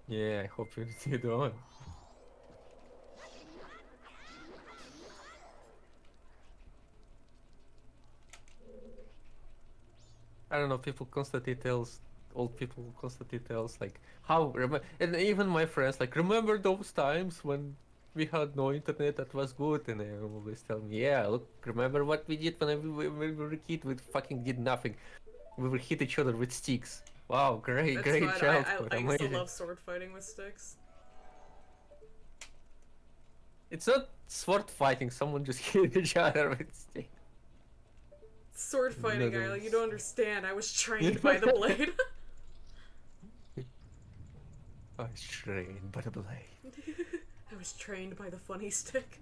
Yeah, I hope you don't. I don't know, people constantly tells old people constantly tells like and even my friends like remember those times when we had no internet that was good and they always tell me yeah look remember what we did when we were a kid we fucking did nothing we would hit each other with sticks wow That's great fun. childhood I used to amazing love sword fighting with sticks. it's not sword fighting someone just hit each other with sticks Sword fighting, no, Ayleh, you don't understand. I was trained by the blade. I was trained by the blade. I was trained by the funny stick.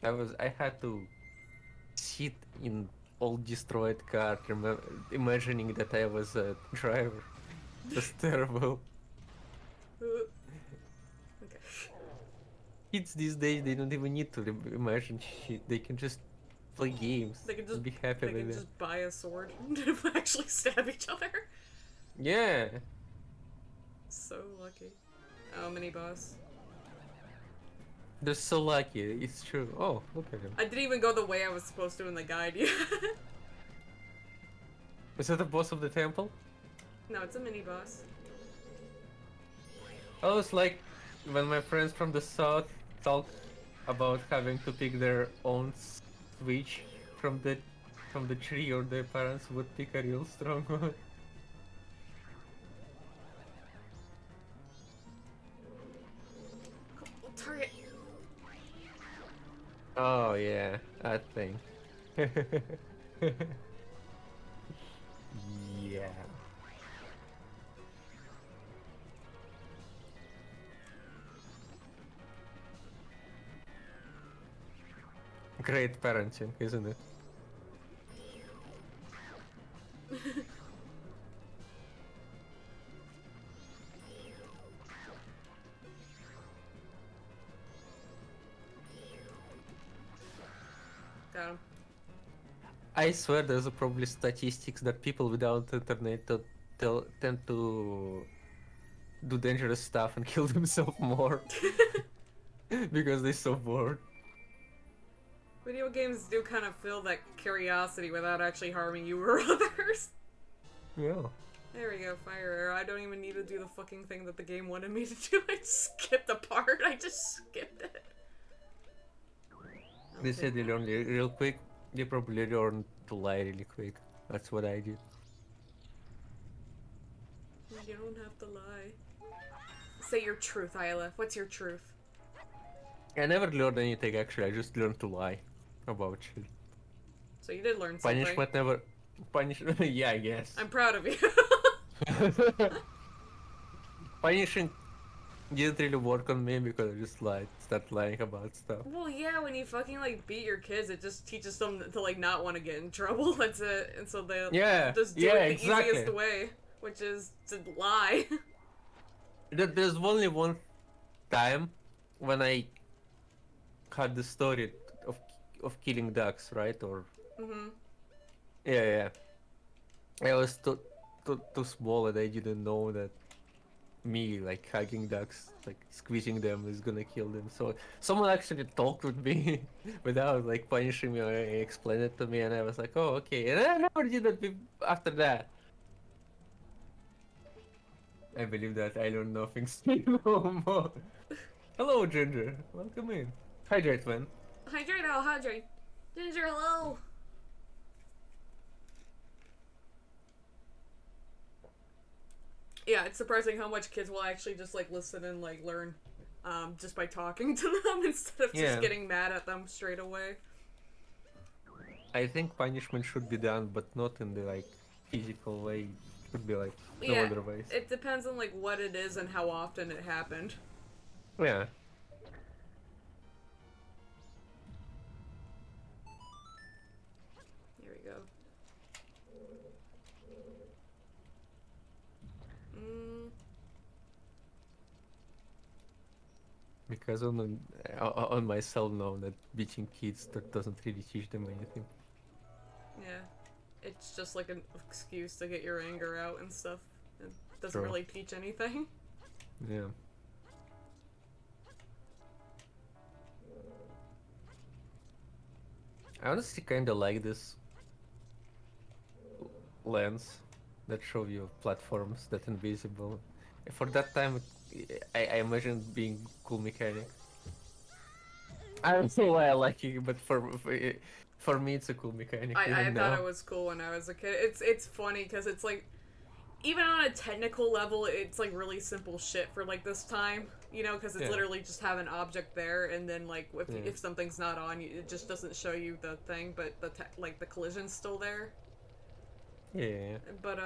I had to sit in old destroyed car, imagining that I was a driver. It was terrible. Okay. Kids these days, they don't even need to imagine shit. They can just play games and be happy They with can it. just buy a sword and actually stab each other. Yeah. So lucky. Oh, mini boss. They're so lucky. It's true. Oh, look at him. I didn't even go the way I was supposed to in the guide yet. Is that the boss of the temple? No, it's a mini boss. Oh, it's like when my friends from the south talk about having to pick their own switch from the tree, or their parents would pick a real strong one. Oh, target. Oh yeah, I think. Yeah. Great parenting, isn't it? Got him. I swear there's probably statistics that people without internet tend to do dangerous stuff and kill themselves more because they're so bored. Video games do kind of fill that curiosity without actually harming you or others. Yeah. There we go, fire arrow. I don't even need to do the fucking thing that the game wanted me to do. I skipped the part. I just skipped it. They said they learn real quick. They probably learn to lie really quick. That's what I did. You don't have to lie. Say your truth, Ayleh. What's your truth? I never learned anything actually. I just learned to lie about shit. So you did learn something. Punishment never. Punishment. Yeah, I guess. I'm proud of you. Punishing didn't really work on me because I just lied, started lying about stuff. Well, yeah, when you fucking like beat your kids, it just teaches them to like not want to get in trouble. That's it, and so they just do it the exactly. easiest way, which is to lie. There's only one time when I had the story of of killing ducks, right? Or Mm-hmm. yeah, yeah. I was too small and I didn't know that me like hugging ducks, like squeezing them is gonna kill them. So someone actually talked with me without like punishing me or explained it to me, and I was like, oh okay. And I never did that after that. I believe that I learned nothing still no more. Hello, Ginger. Welcome in. Hydrate, man. Hydrate, I'll hydrate. Ginger, hello. Yeah, it's surprising how much kids will actually just like listen and like learn, just by talking to them instead of just Yeah, getting mad at them straight away. I think punishment should be done, but not in the like physical way. It should be like no Yeah, other ways. it depends on like what it is and how often it happened. Yeah. Here we go. Mm, Because on myself now that beating kids that doesn't really teach them anything. yeah, it's just like an excuse to get your anger out and stuff. It doesn't True. really teach anything. Yeah. I honestly kind of like this lens that show you platforms that invisible. For that time, I imagined being cool mechanic. I don't know why I like it, but for me, it's a cool mechanic I even thought it now. was cool when I was a kid. It's funny because it's like even on a technical level, it's like really simple shit for like this time, you know, because it's Yeah. literally just have an object there, and then like Yeah. if something's not on, it just doesn't show you the thing, but like the collision's still there. Yeah. But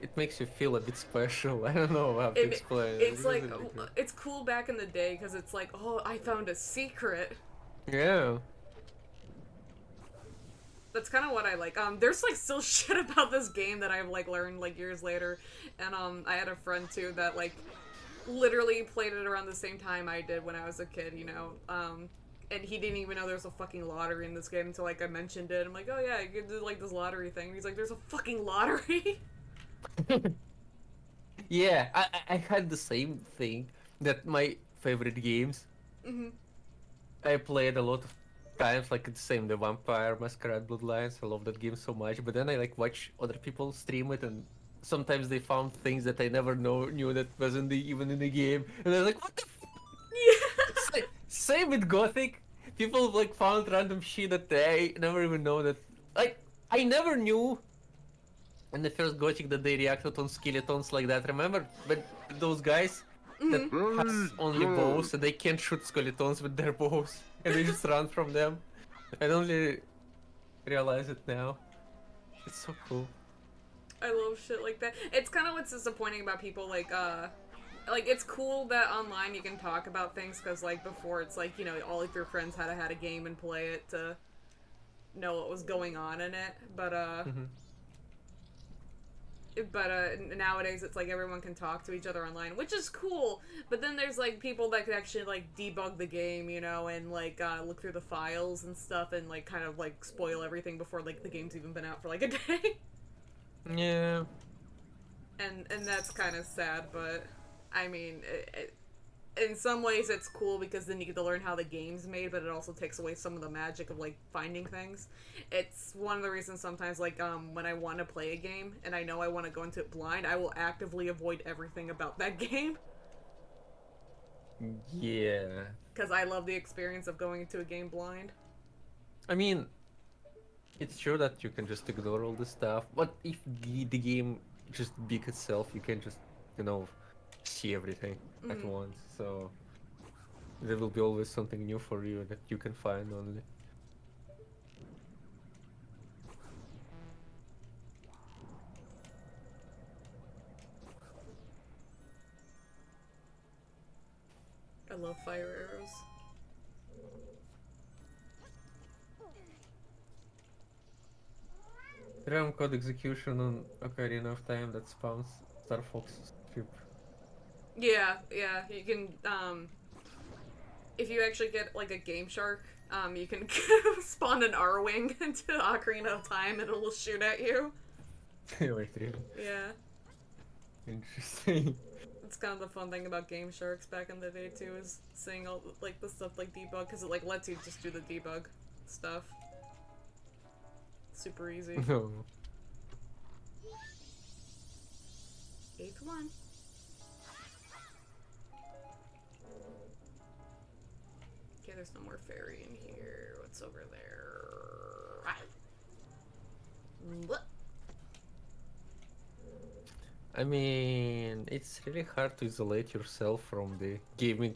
It makes you feel a bit special. I don't know how to it explain it. it's It's like really great. it's cool back in the day because it's like, oh, I found a secret. Yeah. That's kind of what I like. There's like still shit about this game that I've like learned like years later, and I had a friend too that like literally played it around the same time I did when I was a kid, you know. And he didn't even know there was a fucking lottery in this game until like I mentioned it. I'm like, oh yeah, you could do like this lottery thing. And he's like, there's a fucking lottery. Yeah, I had the same thing that my favorite games Hmm. I played a lot of times, like the same, the Vampire Masquerade Bloodlines. I love that game so much. But then I like watch other people stream it, and sometimes they found things that I never knew that wasn't even in the game, and I was like, what the? Yeah. Same with Gothic. People like found random shit that they never even know that. Like I never knew in the first Gothic that they reacted on skeletons like that. Remember, but those guys that Hmm. has only bows and they can't shoot skeletons with their bows and they just run from them. I only realize it now. It's so cool. I love shit like that. It's kind of what's disappointing about people like it's cool that online you can talk about things because like before it's like, you know, all of your friends had a game and play it to know what was going on in it, Hmm. but nowadays it's like everyone can talk to each other online, which is cool. But then there's like people that can actually like debug the game, you know, and like look through the files and stuff, and like kind of like spoil everything before like the game's even been out for like a day. Yeah. And that's kind of sad. But I mean, in some ways it's cool because then you get to learn how the game's made, but it also takes away some of the magic of like finding things. It's one of the reasons sometimes like when I want to play a game and I know I want to go into it blind, I will actively avoid everything about that game Yeah. because I love the experience of going into a game blind. I mean, it's true that you can just ignore all this stuff, but if the game just big itself, you can just, you know, see everything at Mm. once. So there will be always something new for you that you can find only. I love fire arrows. RAM code execution on Ocarina of Time that spawns Star Fox ship. Yeah, yeah. You can if you actually get like a Game Shark, you can spawn an R-wing into Ocarina of Time and it'll shoot at you. Wait, really? Yeah. Interesting. It's kind of the fun thing about Game Sharks back in the day too, is seeing all like the stuff like debug, because it like lets you just do the debug stuff. Super easy. No. Eighth one. Okay, there's no more fairy in here. What's over there? Ah. What? I mean, it's really hard to isolate yourself from the gaming.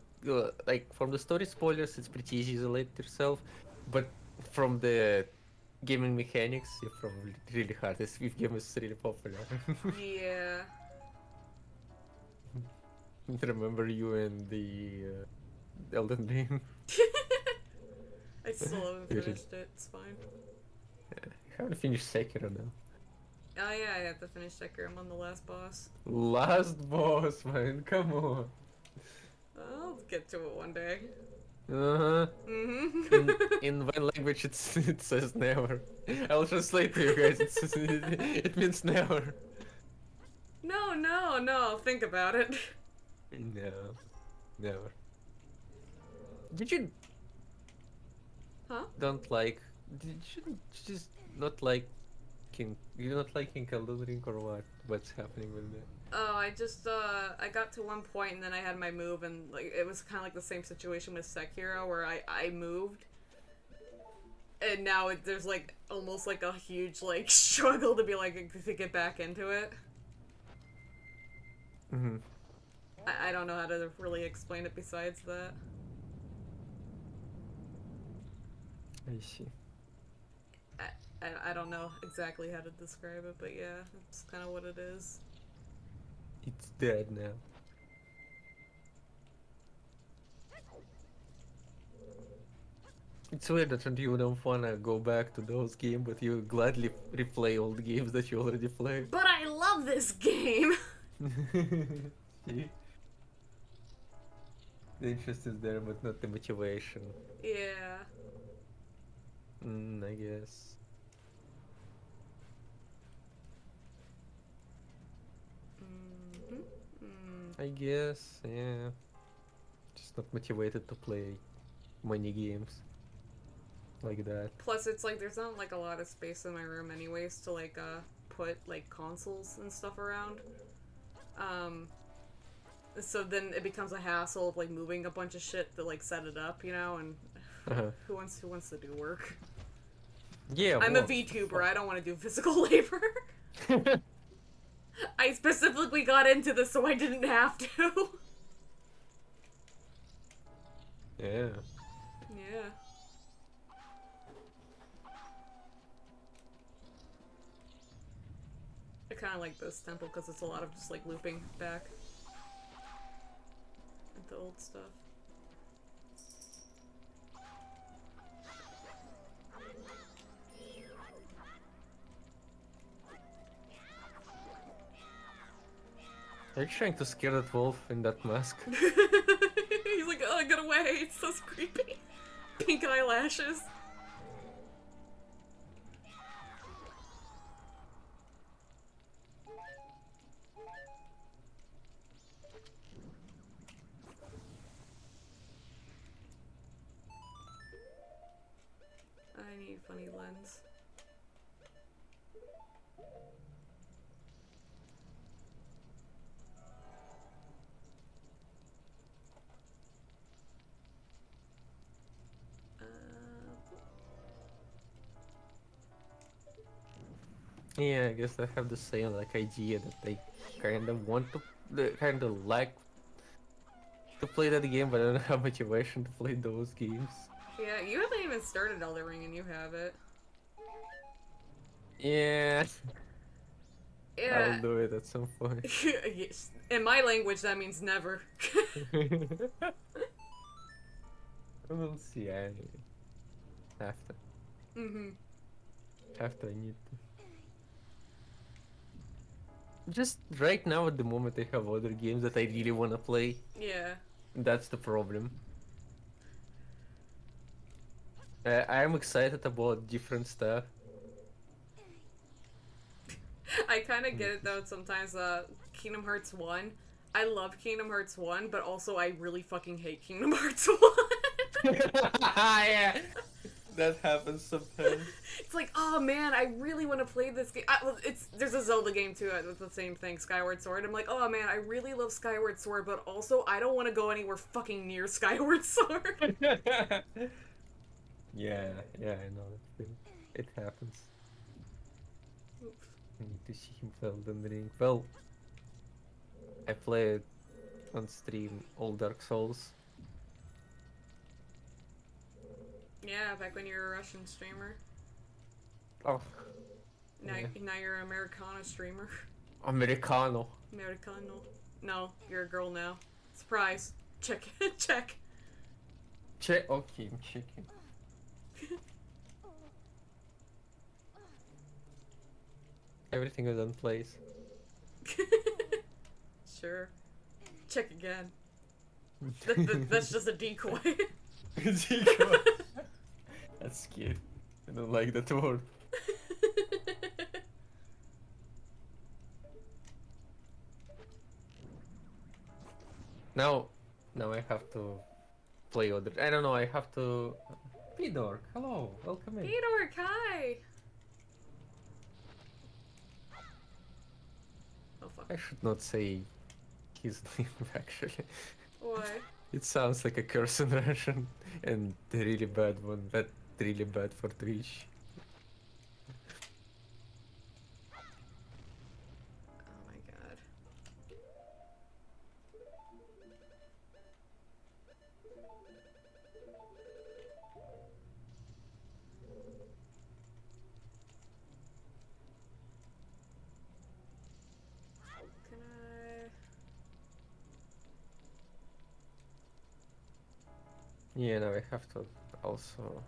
Like, from the story spoilers, it's pretty easy to isolate yourself, but from the gaming mechanics, you're probably really hard. This game is really popular. Yeah. Remember you and the Elden Ring? I still haven't You finished it. It's fine. haven't finished Sekiro now. Oh yeah, I have to finish Sekiro. I'm on the last boss. Last boss, man, come on. I'll get to it one day. Uh-huh. Mm-hmm. In one language it says never. I'll translate to you guys. It means never. No, no, no. Think about it. No, never. Did you Huh? don't like? Did you just not like King? You not liking Elden Ring or what? What's happening with that? Oh, I got to one point and then I had my move and like it was kind of like the same situation with Sekiro where I moved and now there's like almost like a huge like struggle to be like to get back into it. Mm-hmm. I don't know how to really explain it besides that. I see. I don't know exactly how to describe it, but yeah, that's kind of what it is. It's dead now. It's weird that you don't wanna go back to those games, but you gladly replay old games that you already played. But I love this game. See? The interest is there, but not the motivation. Yeah. I guess. Mm-hmm. I guess, yeah. Just not motivated to play many games like that. Plus, it's like there's not like a lot of space in my room, anyways, to like put like consoles and stuff around. Um, so then it becomes a hassle of like moving a bunch of shit to like set it up, you know. And Uh-huh. who wants to do work? Yeah, I'm a well, VTuber. I don't want to do physical labor. I specifically got into this so I didn't have to. yeah. Yeah. I kind of like this temple because it's a lot of just like looping back into old stuff. Are you trying to scare that wolf in that mask? He's like, oh, get away! It's so creepy. Pink eyelashes. I need funny lens. Yeah, I guess I have the same like idea that they kind of want to, they kind of like to play that game, but I don't have motivation to play those games. Yeah, you haven't even started Elden Ring and you have it. Yeah, I'll Yeah. do it at some point. Yes. In my language, that means never. We'll see. I have to. Mm-hmm. Have to. I need to. Just right now at the moment I have other games that I really wanna play. Yeah. That's the problem. I am excited about different stuff. I kind of get it though. Sometimes, Kingdom Hearts 1. I love Kingdom Hearts 1, but also I really fucking hate Kingdom Hearts 1. Yeah, that happens sometimes. It's like, oh man, I really want to play this game. Well, there's a Zelda game too with the same thing, Skyward Sword. I'm like, oh man, I really love Skyward Sword, but also I don't want to go anywhere fucking near Skyward Sword. Yeah, yeah, I know that thing. It happens. I need to see him Elden Ring. Well, I played on stream all Dark Souls. Yeah, back when you were a Russian streamer. Oh, Now, yeah. now you're an Americana streamer. Americano. Americano. No, you're a girl now. Surprise. Check. Check. Check. Okay, I'm checking. Everything is in place. Sure. Check again. That's just a decoy. Decoy. That's cute. I don't like that word. Now, now I have to play other. I don't know. I have to. Pidork, hello, welcome in. Peter, hi. Oh fuck. I should not say his name actually. Why? It sounds like a curse in Russian, and the really bad one. That really bad for Twitch. Oh my god. Can I? Yeah, now I have to also.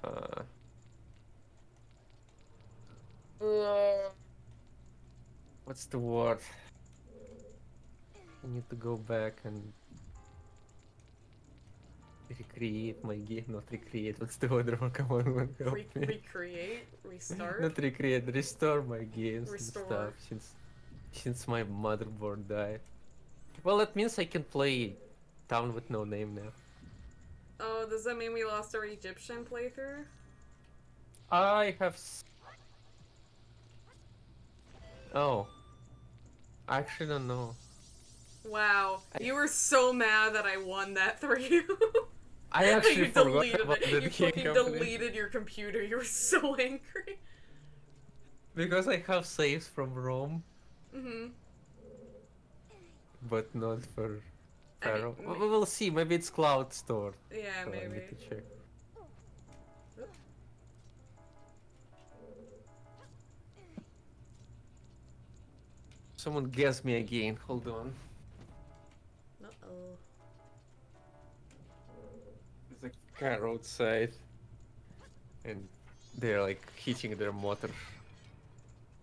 Uh, what's the word? I need to go back and recreate my game. Not recreate. What's the other one? Come on, help me. Recreate? Restart? Not recreate. Restore my games and Restore. stuff since my motherboard died. Well, that means I can play Town with No Name now. Oh, does that mean we lost our Egyptian playthrough? I have. Oh, I actually don't know. Wow. I You were so mad that I won that for you. I actually You forgot deleted about it. the You game fucking company deleted your computer. You were so angry. because I have saves from Rome, Mm-hmm. but not for I mean, Pharaoh. We'll see. Maybe it's Cloud Store. yeah, So I maybe. need to check. Someone guess me again. Hold on. Uh-oh. There's a car outside, and they're like hitting their motor.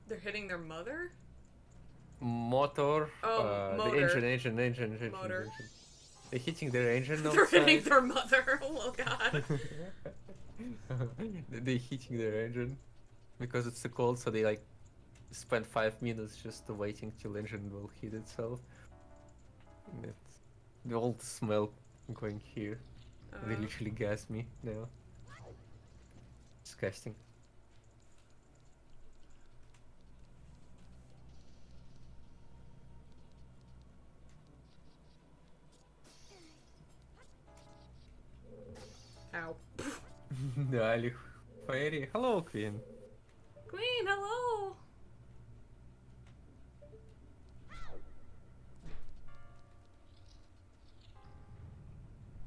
They're hitting their mother? Motor. Oh, The motor. engine. Motor. They're hitting their engine They're hitting outside. their mother. Oh god. They're hitting their engine because it's too cold, so they like spend 5 minutes just waiting till engine will heat itself. And it's the old smell going here. They literally gas me now. Disgusting. Ow. Dali. Fairy. Hello, Queen. Queen, hello.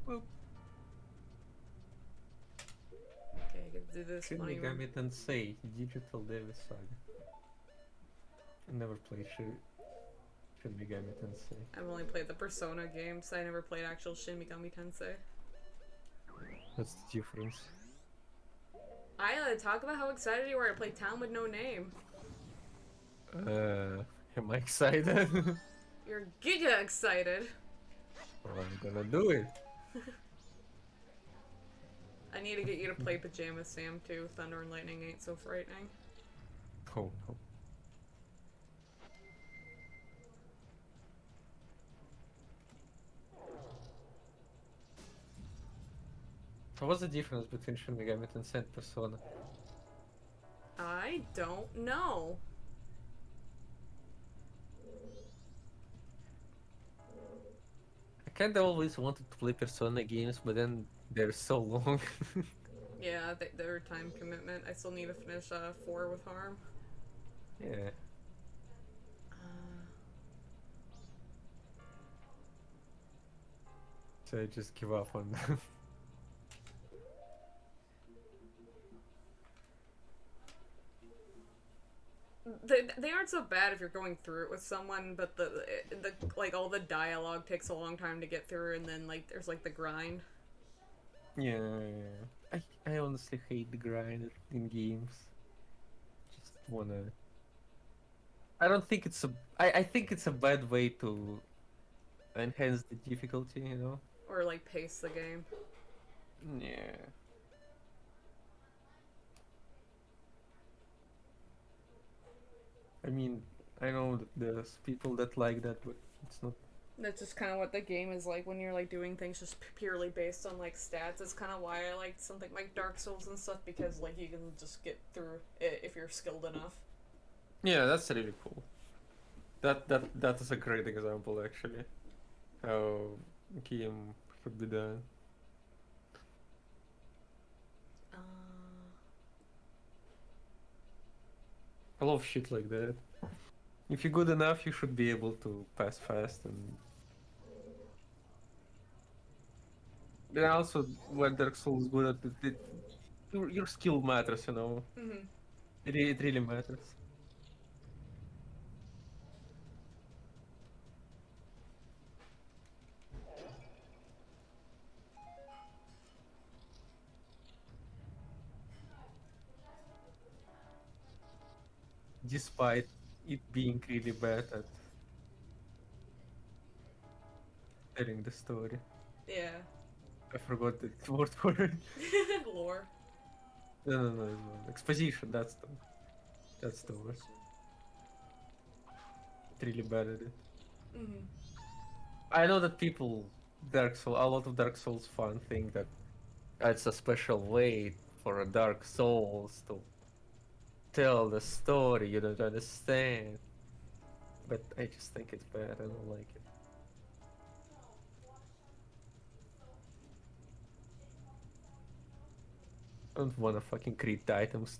Boop. Okay, I can do this Shin funny Megami Tensei Digital Devil Saga. I never played Shin Megami Tensei. I've only played the Persona games. I never played actual Shin Megami Tensei. What's the difference? Ayleh, talk about how excited you were to play Town with No Name. I excited? You're giga excited. Well, I'm gonna do it. I need to get you to play Pajama Sam too. Thunder and Lightning ain't so frightening. Oh no. So what's the difference between Shin Megami Tensei and Persona? I don't know. I kinda always wanted to play Persona games, but then they're so long. Yeah, their time commitment. I still need to finish 4 with Harm. Yeah. Uh, So I just give up on them. they aren't so bad if you're going through it with someone, but the like all the dialogue takes a long time to get through, and then like there's like the grind. Yeah. I honestly hate the grind in games. Just wanna. I don't think it's a. I think it's a bad way to enhance the difficulty, you know? Or like pace the game. Yeah. I mean, I know that there's people that like that, but it's not. That's just kind of what the game is like when you're like doing things just purely based on like stats. It's kind of why I like something like Dark Souls and stuff, because like you can just get through it if you're skilled enough. Yeah, that's really cool. That is a great example, actually. How game could be done. Uh, I love shit like that. If you're good enough, you should be able to pass fast, and then also what Dark Souls is good at, your skill matters, you know. mm-hmm. It really matters. Despite it being really bad at telling the story. Yeah. I forgot the word for it. Lore. No. Exposition, that's the word. Exposition. Really bad at it. Mm-hmm. I know that people, a lot of Dark Souls fan think that it's a special way for a Dark Souls to tell the story you don't understand. But I just think it's bad. I don't like it. I don't wanna fucking create items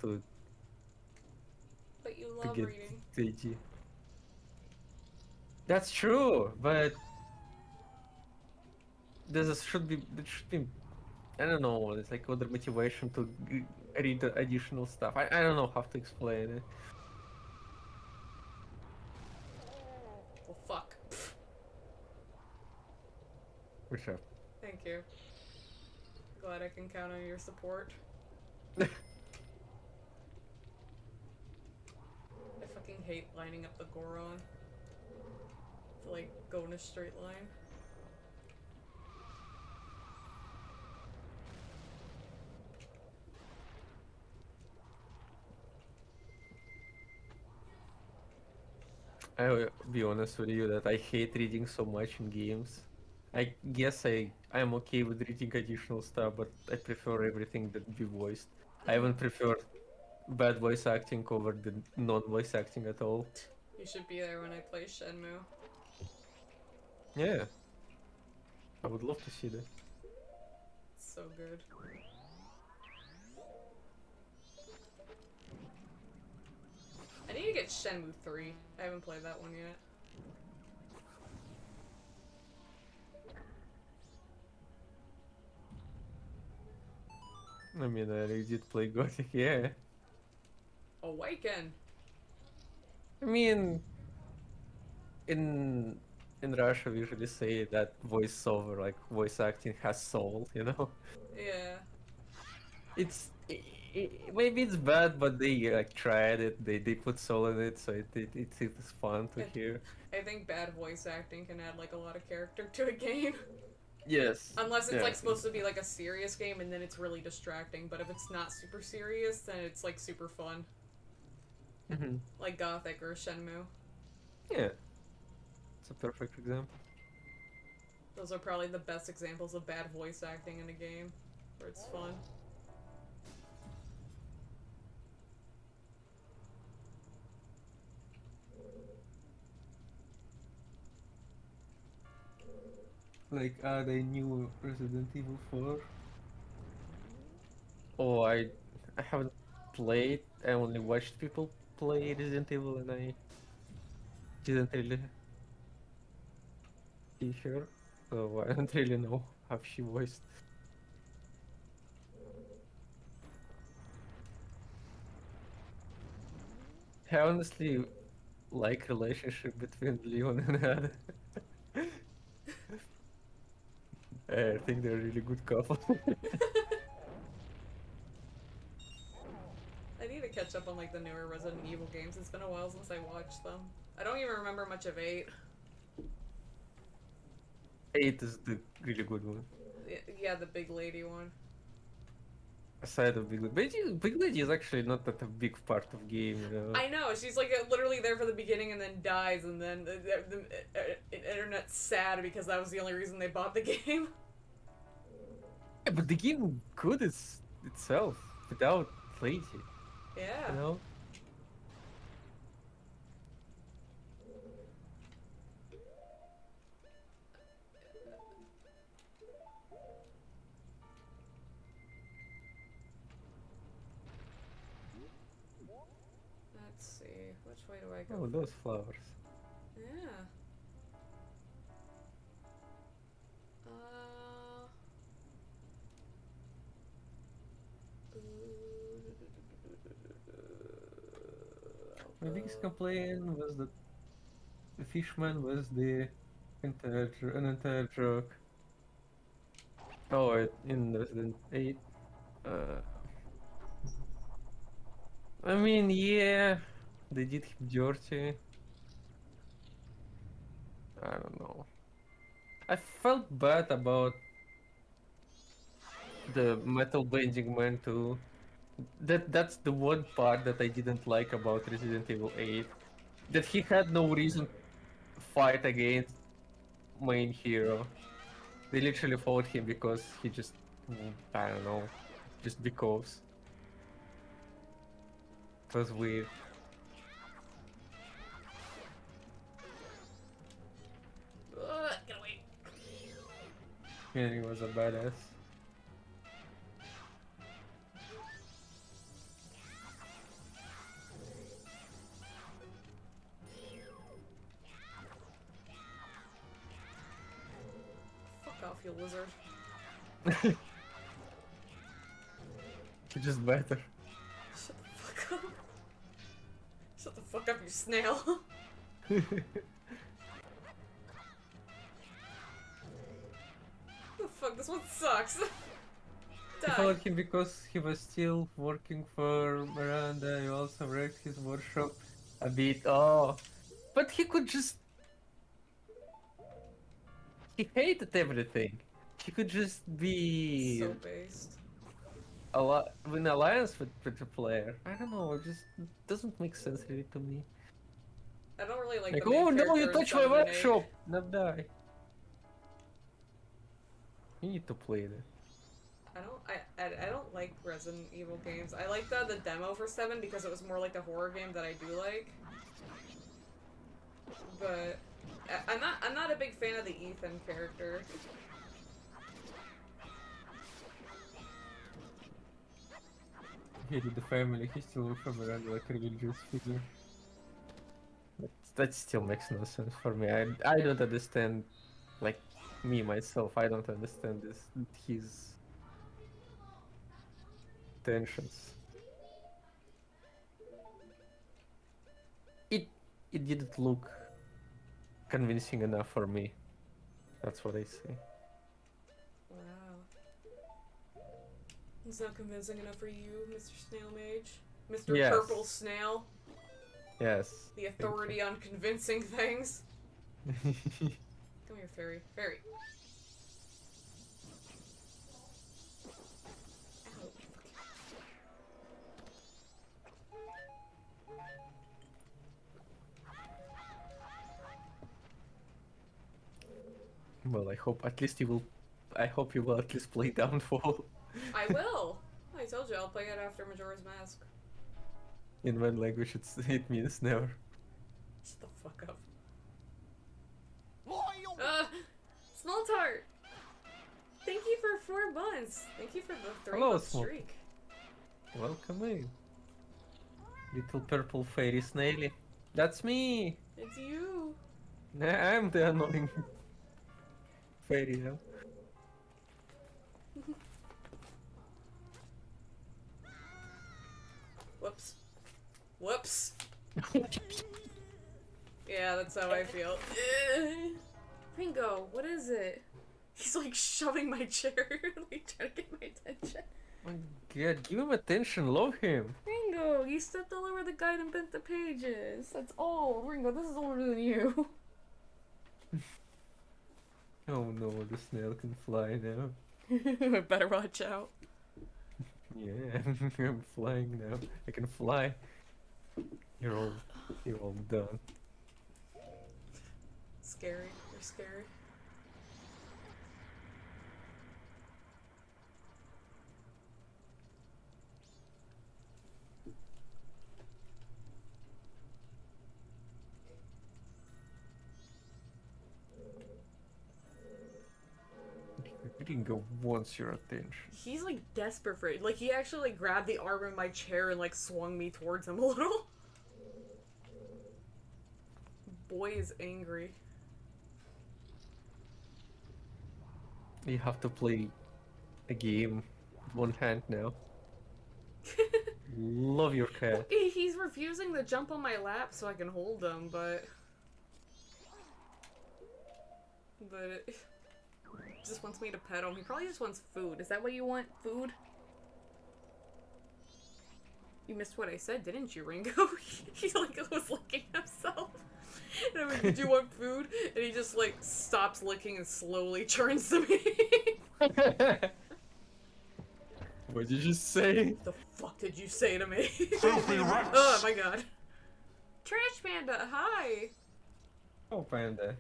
But you to love get reading. TG. That's true, but there should be I don't know. It's like other motivation to read the additional stuff. I don't know how to explain it. Well, fuck. Which Thank you. Glad I can count on your support. I fucking hate lining up the Goron. To, like, go in a straight line. I will be honest with you that I hate reading so much in games. I guess I'm okay with reading additional stuff, but I prefer everything that be voiced. I Mm-hmm. even prefer bad voice acting over the non-voice acting at all. You should be there when I play Shenmue. Yeah, I would love to see that. It's so good. I need to get Shenmue 3. I haven't played that one yet. I mean, I already did play Gothic, yeah. Awaken! I mean, in in Russia, we usually say that voice acting has soul, you know? Yeah. It's maybe it's bad, but they like tried it. They put soul in it, so it's fun to I, hear. I think bad voice acting can add like a lot of character to a game. Yes, Unless it's like definitely. supposed to be like a serious game and then it's really distracting. But if it's not super serious, then it's like super fun. Hmm. Like Gothic or Shenmue. Yeah, it's a perfect example. Those are probably the best examples of bad voice acting in a game. Where it's fun. Like, they knew Resident Evil 4. Oh, I haven't played. I only watched people play Resident Evil, and I didn't really see her, so I don't really know how she voiced. I honestly like relationship between Leon and Ada. I think they're a really good couple. I need to catch up on like the newer Resident Evil games. It's been a while since I watched them. I don't even remember much of 8. 8 is the really good one. Yeah, the big lady one. Aside of Big Lady is actually not that a big part of game. I know, she's like literally there for the beginning and then dies, and then the internet's sad because that was the only reason they bought the game. Yeah, but the game good itself without Lady, Yeah. you know? Let's see. Which way do I go Oh, from? those flowers. Yeah. Uh. My biggest I'll complaint was that the Fishman was the an entire joke. Oh, in Resident 8. Uh, I mean, yeah, they did him dirty. I don't know. I felt bad about the metal bending man too. That's the one part that I didn't like about Resident Evil 8. That he had no reason to fight against main hero. They literally fought him because he just I don't know, just because. It was weird. get away. Yeah, he was a badass. Fuck off, you lizard. He's just better. Shut the fuck up. Shut the fuck up, you snail. The fuck, this one sucks. He Die. followed him because he was still working for Miranda. He also wrecked his workshop a bit. Oh, but he could just. He hated everything. He could just be So based. in alliance with the player. I don't know. It just doesn't make sense really to me. I don't really like Like, the main oh no, you character in touch my 7 and 8. workshop! Not die. You need to play that. I don't like Resident Evil games. I liked the demo for 7 because it was more like a horror game that I do like. But I'm not a big fan of the Ethan character. He hated the family. He still looks for Miranda like a religious figure. That still makes no sense for me. I don't understand, like me myself. I don't understand his tensions. It it didn't look convincing enough for me. That's what I say. Wow. It's not convincing enough for you, Mr. Snail Mage. Mr. Yes. Purple Snail. Yes. The authority on convincing things. Come here, fairy. Fairy. Ow. Well, I hope at least you will. I hope you will at least play Downfall. I will! I told you I'll play it after Majora's Mask. In one language, it means never. Shut the fuck up. Small Tart! Thank you for 4 months. Thank you for the 3-month Small- streak. Welcome in. Little purple fairy snaily. That's me! It's you. I'm the annoying fairy now. Whoops. Whoops. Yeah, that's how I feel. Ringo, what is it? He's like shoving my chair, like trying to get my attention. Oh my god, give him attention, love him. Ringo, you stepped all over the guide and bent the pages. That's old. Ringo, this is older than you. Oh no, the snail can fly now. I better watch out. Yeah, I'm flying now. I can fly. You're all done. Scary. You're scary. Ringo wants your attention. He's like desperate for it. Like he actually like grabbed the arm of my chair and like swung me towards him a little. Boy is angry. You have to play a game with one hand now. Love your cat. He's refusing to jump on my lap so I can hold him, but it just wants me to pet him. He probably just wants food. Is that what you want? Food? You missed what I said, didn't you, Ringo? He like was licking himself. And I'm like, did you want food? And he just like stops licking and slowly turns to me. What did you say? The fuck did you say to me? Filthy rats! Oh my god. Trash Panda, hi! Oh, panda.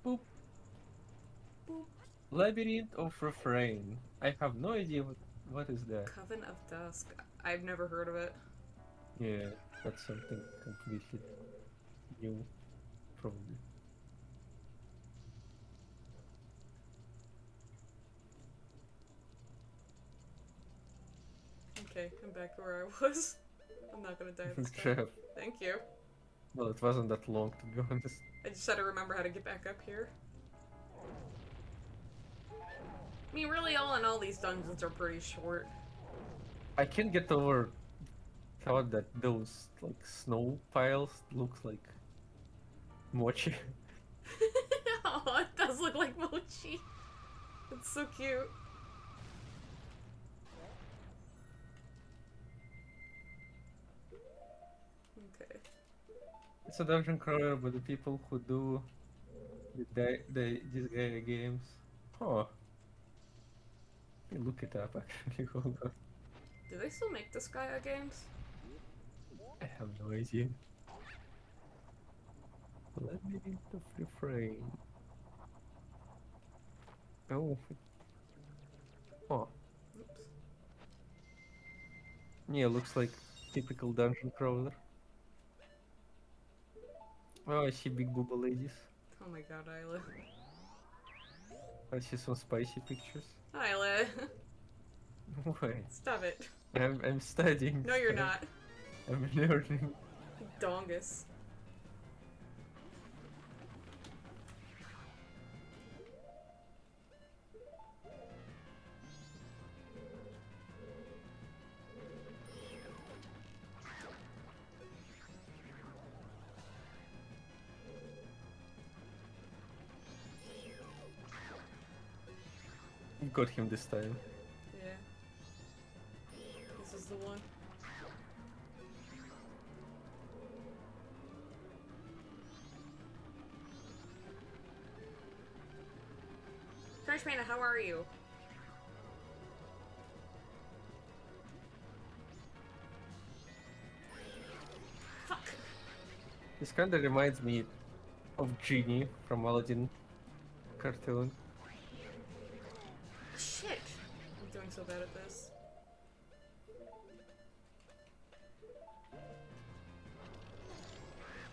Boop. Boop. Labyrinth of Refrain. I have no idea what is that. Coven of Dusk. I've never heard of it. Yeah, that's something completely new, probably. Okay, I'm back to where I was. I'm not gonna die this time. Trap. Thank you. Well, it wasn't that long, to be honest. I just had to remember how to get back up here. I mean, really, all in all, these dungeons are pretty short. I can't get over thought that those like snow piles looks like mochi. Oh, it does look like mochi. It's so cute. Okay. It's a dungeon crawler, but the people who do these guy games. Oh, let me look it up actually. Hold on. Do they still make the Skya games? I have no idea. Let me get the refrain. Oh. Oh. Oops. Yeah, looks like typical dungeon crawler. Oh, I see big booba ladies. Oh my god, Ayleh. I see some spicy pictures. Ayleh. Wait, Stop it. I'm studying. No, you're stuff. not. I'm learning. Dongus. I've got him this time. Yeah. This is the one. Freshman, how are you? Fuck. This kind of reminds me of Genie from Aladdin cartoon. Shit. I'm doing so bad at this.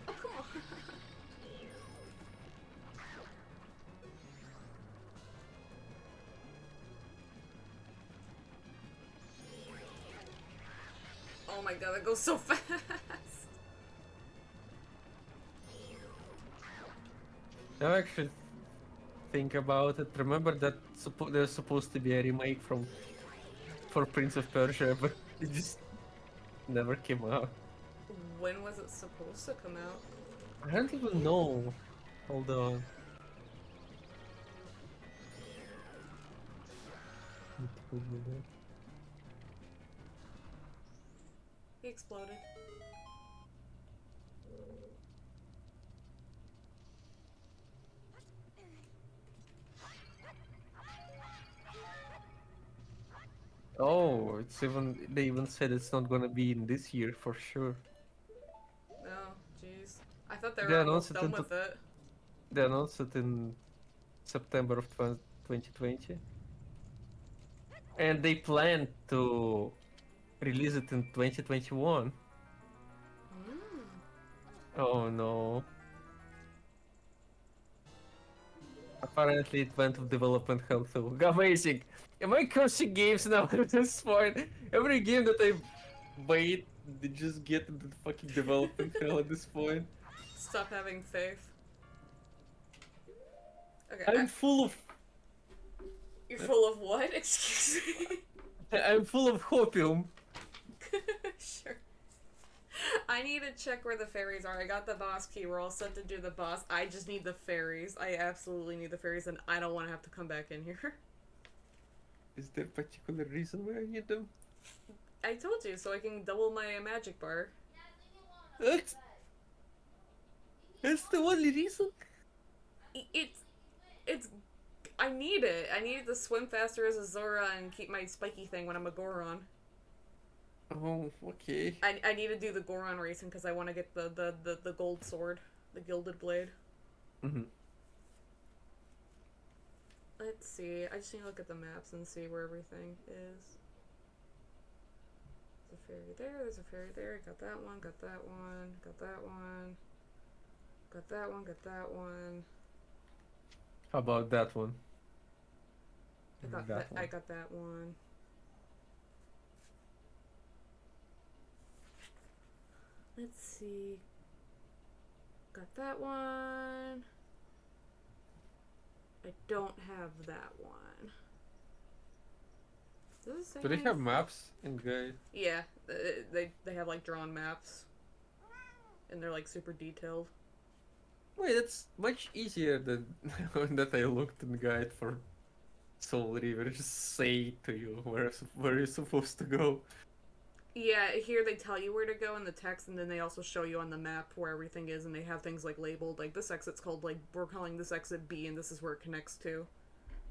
Oh, come on. Oh my god, that goes so fast. Now I actually think about it. Remember that there's supposed to be a remake for Prince of Persia, but it just never came out. When was it supposed to come out? I don't even know. Hold on. He exploded. Oh, they even said it's not gonna be in this year for sure. Oh, jeez. I thought they They were announced almost it done with it. they announced it in September of 2020, and they plan to release it in 2021. Mm. Oh no. Apparently it went to development hell too. Amazing! Am I cursing games now at this point? Every game that I made, they just get into the fucking development hell at this point. Stop having faith. Okay, I'm full of you're full of what? Excuse me. I'm full of hopium. Sure. I need to check where the fairies are. I got the boss key. We're all set to do the boss. I just need the fairies. I absolutely need the fairies, and I don't want to have to come back in here. Is there a particular reason why I need them? I told you, so I can double my magic bar. That's, that's the only reason? It's I need it. I need it to swim faster as a Zora and keep my spiky thing when I'm a Goron. Oh, okay. I need to do the Goron racing because I want to get the gold sword, the gilded blade. Mm-hmm. Let's see. I just need to look at the maps and see where everything is. There's a fairy there. There's a fairy there. Got that one. Got that one. Got that one. Got that one. Got that one. How about that one? I got that. I got that one. Let's see. Got that one. I don't have that one. Does it say Do they anything? have maps in Guide? Yeah, they have like drawn maps, and they're like super detailed. Wait, that's much easier than that I looked in Guide for Soul River. Just say to you where you're supposed to go. Yeah, here they tell you where to go in the text, and then they also show you on the map where everything is, and they have things like labeled, like this exit's called like we're calling this exit B, and this is where it connects to.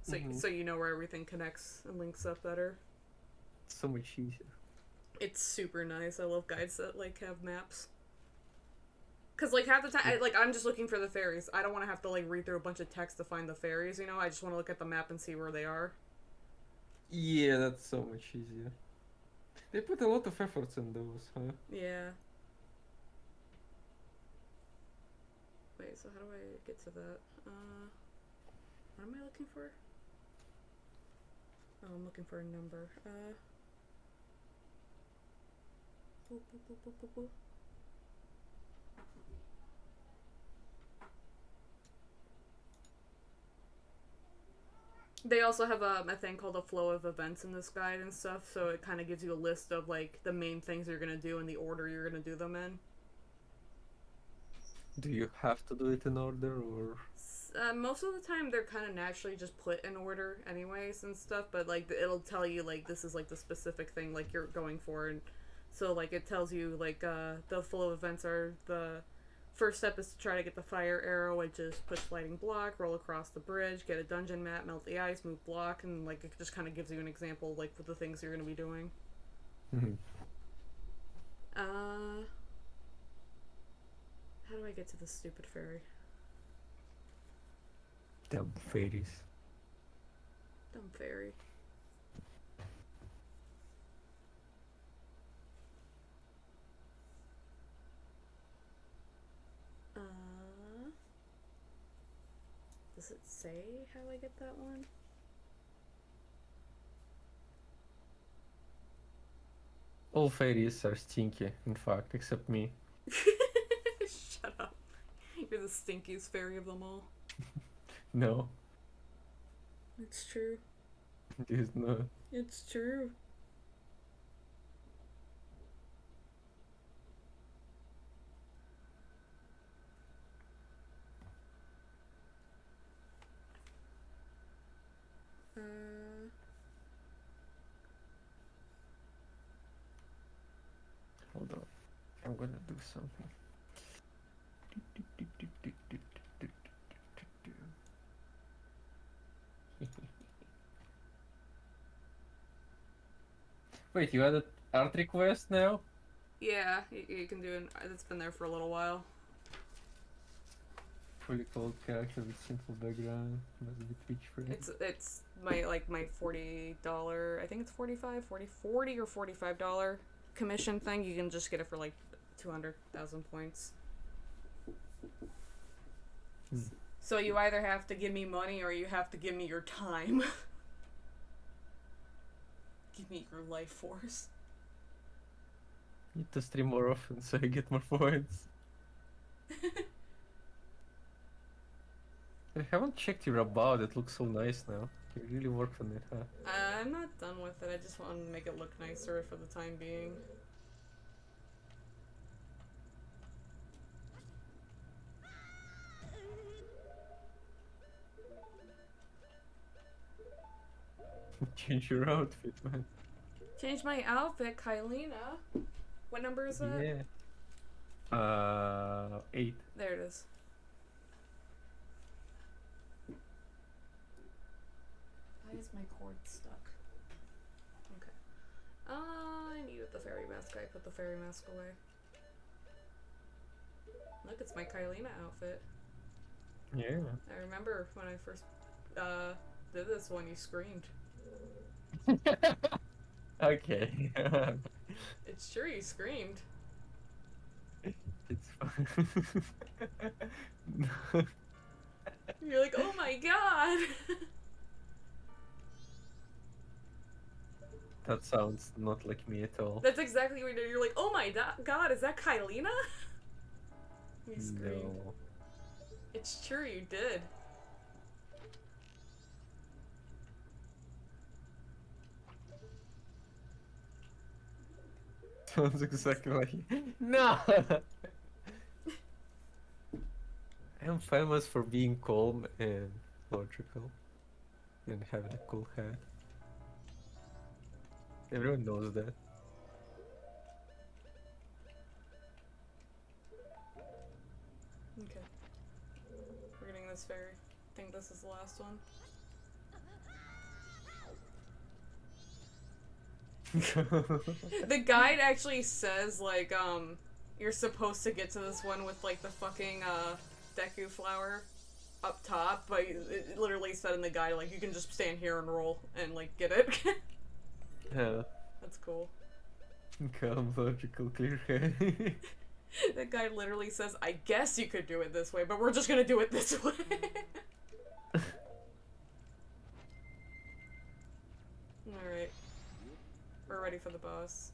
So so you know where everything connects and links up better. So much easier. It's super nice. I love guides that like have maps. Cause like half the time, I'm just looking for the fairies. I don't want to have to like read through a bunch of text to find the fairies. You know, I just want to look at the map and see where they are. Yeah, that's so much easier. They put a lot of efforts in those, huh? Yeah. Wait, so how do I get to that? What am I looking for? Oh, I'm looking for a number. Boop, boop, boop, boop, boop, boop. They also have a thing called a flow of events in this guide and stuff, so it kind of gives you a list of like the main things you're gonna do and the order you're gonna do them in. Do you have to do it in order, or Most of the time, they're kind of naturally just put in order, anyways, and stuff. But like, it'll tell you like this is like the specific thing like you're going for, and so like it tells you like the flow of events are the first step is to try to get the fire arrow, which is push lighting block, roll across the bridge, get a dungeon map, melt the ice, move block, and like it just kind of gives you an example like with the things you're gonna be doing. Mhm. Uh, how do I get to this stupid fairy? Damn fairies? Dumb fairy. Uh, does it say how I get that one? All fairies are stinky, in fact, except me. Shut up. You're the stinkiest fairy of them all. No, It's true. it is not. It's true. Uh, Hold on, I'm gonna do something. Wait, you added art request now? yeah, you can do it. It's been there for a little while. Fully colored character with simple background. Must be Twitch friendly. It's my $40. I think it's 45, 40 or $45 commission thing. You can just get it for like 200,000 points. Hmm. So you either have to give me money or you have to give me your time. Give me your life force. Need to stream more often so I get more points. I haven't checked your about. It looks so nice now. You really worked on it, huh? I'm not done with it. I just want to make it look nicer for the time being. Change your outfit, man. Change my outfit, Kylina. What number is that? Yeah. 8. There it is. Why is my cord stuck? Okay. I needed the fairy mask. I put the fairy mask away. Look, it's my Kylina outfit. Yeah. I remember when I first did this one, you screamed. Okay. It's true, you screamed. It's fine. No. You're like, oh my god! That sounds not like me at all. That's exactly what you do. You're like, oh my god, is that Kylina? You screamed. No. It's true, you did. Sounds exactly like no. I'm famous for being calm and logical and having a cool hat. Everyone knows that. Okay. We're getting this fairy. I think this is the last one. The guide actually says, like, you're supposed to get to this one with, like, the fucking, Deku flower up top, but it literally said in the guide, like, you can just stand here and roll and, like, get it. Yeah. That's cool. Calm, logical, clear head. That guy literally says, I guess you could do it this way, but we're just gonna do it this way. Alright. We're ready for the boss.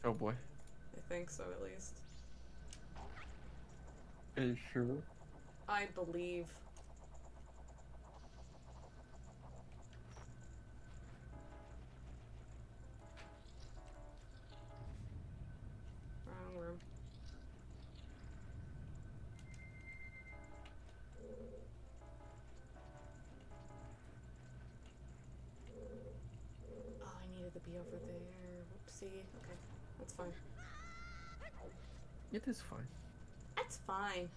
Oh boy. I think so, at least. Are you sure? I believe. Wrong room. Whoopsie. Okay, that's fine. It is fine. That's fine.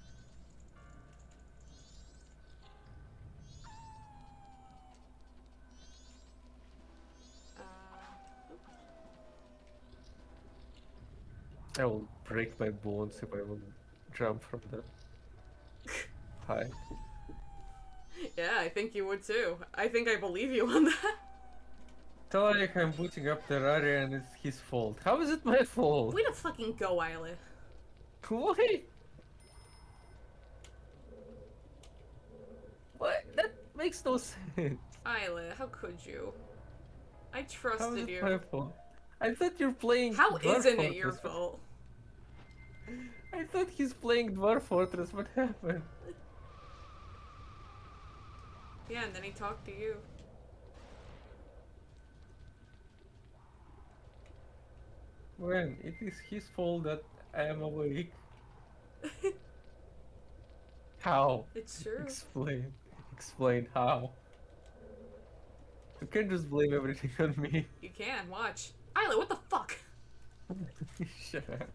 I will break my bones if I will jump from the height. Yeah, I think you would too. I think I believe you on that. Tell like I'm booting up the area and it's his fault. How is it my fault? Way to fucking go, Ayleh. Why? What? That makes no sense. Ayleh, how could you? I How is trusted it my you. fault? I thought you're playing How Dwarf isn't it your Fortress. What- fault? I thought he's playing Dwarf Fortress. What happened? Yeah, and then he talked to you. When? It is his fault that I am awake. How? It's true. Explain. Explain how. You can't just blame everything on me. You can, watch. Ayleh, what the fuck? Shut up.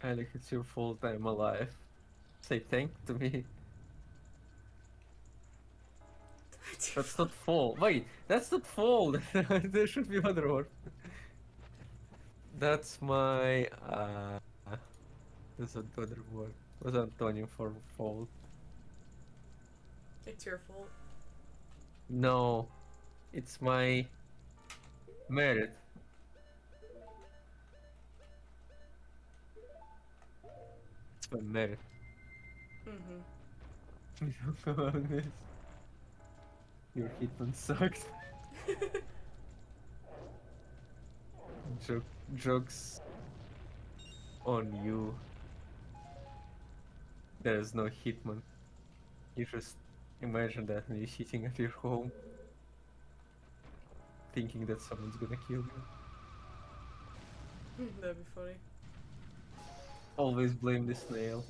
Alec, it's your fault I'm alive. Say thank to me. That's not fall. Wait, that's not fall. There should be other word. That's my there's another word. What's antonym for fall? It's your fault. No. It's my merit. It's my merit. Mm-hmm. We don't know about this. Your hitman sucks. Jokes on you. There is no hitman. You just imagine that when you're sitting at your home, thinking that someone's gonna kill you. That'd be funny. Always blame the snail.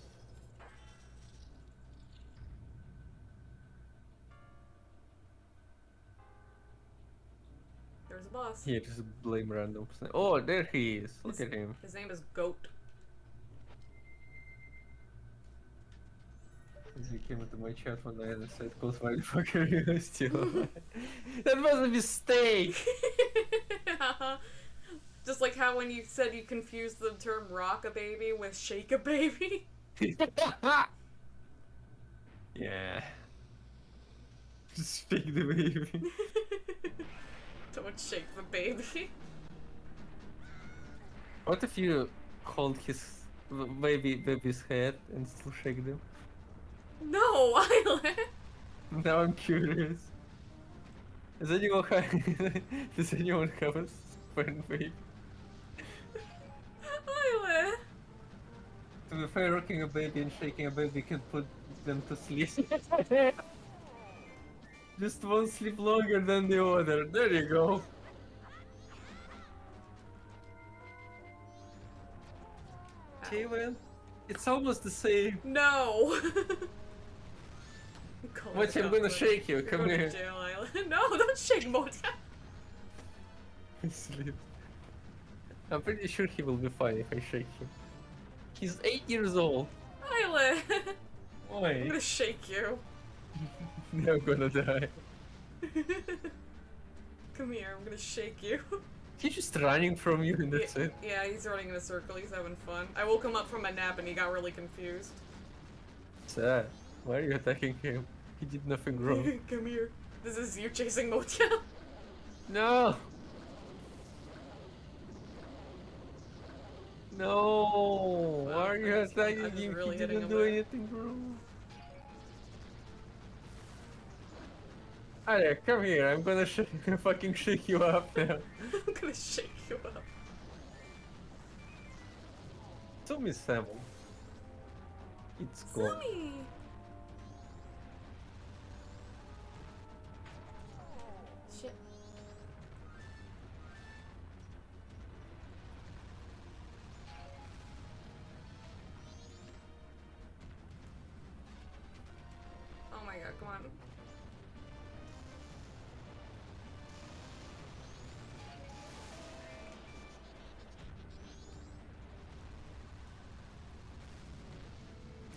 There's a boss. Yeah, just blame random snail. Oh, there he is. Look at him. His name is Goat. He came into my chat one night and said, "Cause why the fuck are you still alive?" That was a mistake! Just like how when you said you confused the term rock a baby with shake a baby. Yeah. Just shake the baby. Don't shake the baby. What if you hold his baby's head and still shake them? No, Ayleh. Now I'm curious. Does anyone have, does anyone have a sperm baby? Ayleh. To be fair, rocking a baby and shaking a baby can put them to sleep. Just one sleep longer than the other. There you go. Okay, well, it's almost the same. No. Watch, I'm gonna shake you. Come Go here. to jail, Ayleh. No, don't shake Mota. Sleep. I'm pretty sure he will be fine if I shake him. He's 8 years old. Ayleh. I'm Why? gonna shake you. I'm gonna die. Come here, I'm gonna shake you. He's just running from you and that's it. Yeah, he's running in a circle, he's having fun. I woke him up from a nap and he got really confused. Sad. Why are you attacking him? He did nothing wrong. Come here. This is you chasing Motia. No! No! Why are you I was attacking really him? He hitting didn't him do there. anything wrong. Alright, come here. I'm gonna fucking shake you up now. I'm gonna shake you up. Tommy Sam. It's gone. Sammy! Shit. Oh my god, come on.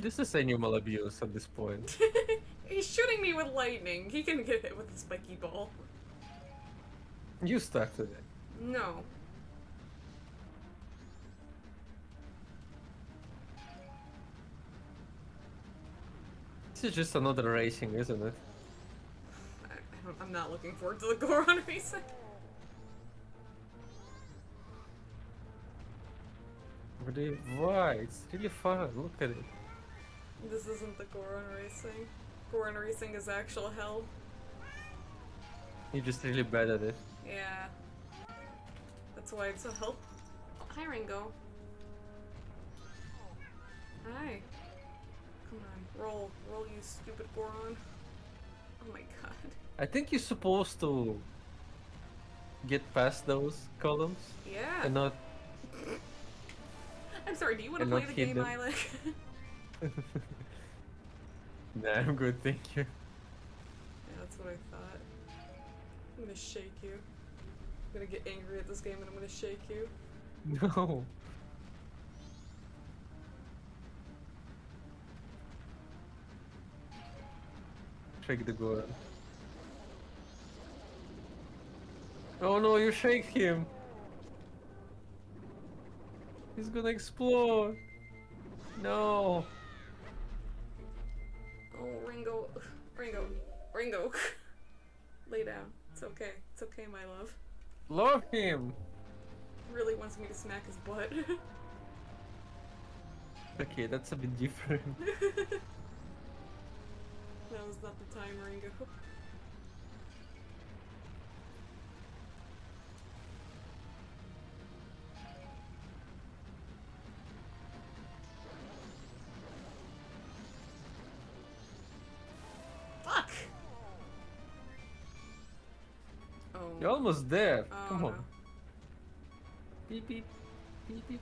This is animal abuse at this point. He's shooting me with lightning. He can get hit with a spiky ball. You started it. No. This is just another racing, isn't it? I'm not looking forward to the Goron racing. Really? Why? It's really fun. Look at it. This isn't the Goron racing. Goron racing is actual hell. You're just really bad at it. Yeah. That's why it's a hell. Oh, hi, Ringo. Hi. Come on, roll. Roll, you stupid Goron. Oh my god. I think you're supposed to get past those columns Yeah. and not. I'm sorry, do you want to and play not the hit game, them. Ayleh? Nah, I'm good, thank you. Yeah, that's what I thought. I'm gonna shake you. I'm gonna get angry at this game and I'm gonna shake you. No. Shake the Goron. Oh no, you shake him! He's gonna explode! No! Oh, Ringo. Ringo. Ringo. Lay down. It's okay. It's okay, my love. Love him! Really wants me to smack his butt. Okay, that's a bit different. That was not the time, Ringo. Fuck! Oh. You're almost there. Oh, Come no. on. Beep beep. Beep beep.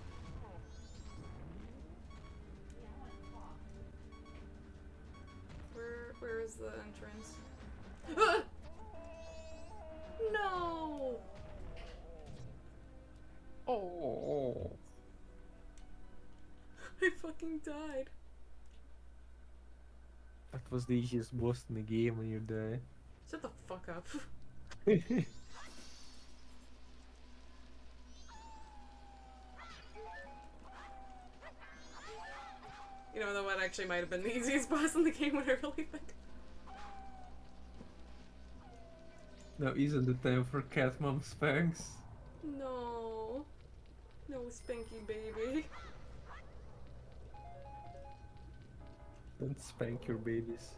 Where is the entrance? Ah! No! Oh. I fucking died. That was the easiest boss in the game when you die. Shut the fuck up. You know, that one actually might have been the easiest boss in the game when I really think. Now isn't the time for cat mom spanks? No. No, Spanky baby. Don't spank your babies.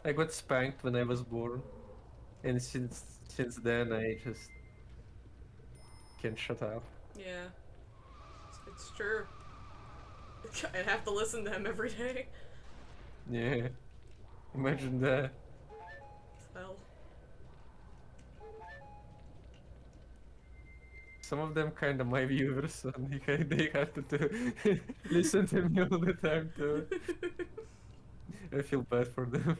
I got spanked when I was born, and since then I just can't shut up. Yeah. It's true. I have to listen to him every day. Yeah, imagine that. Hell. Some of them kind of my viewers, so they have to listen to me all the time too. I feel bad for them.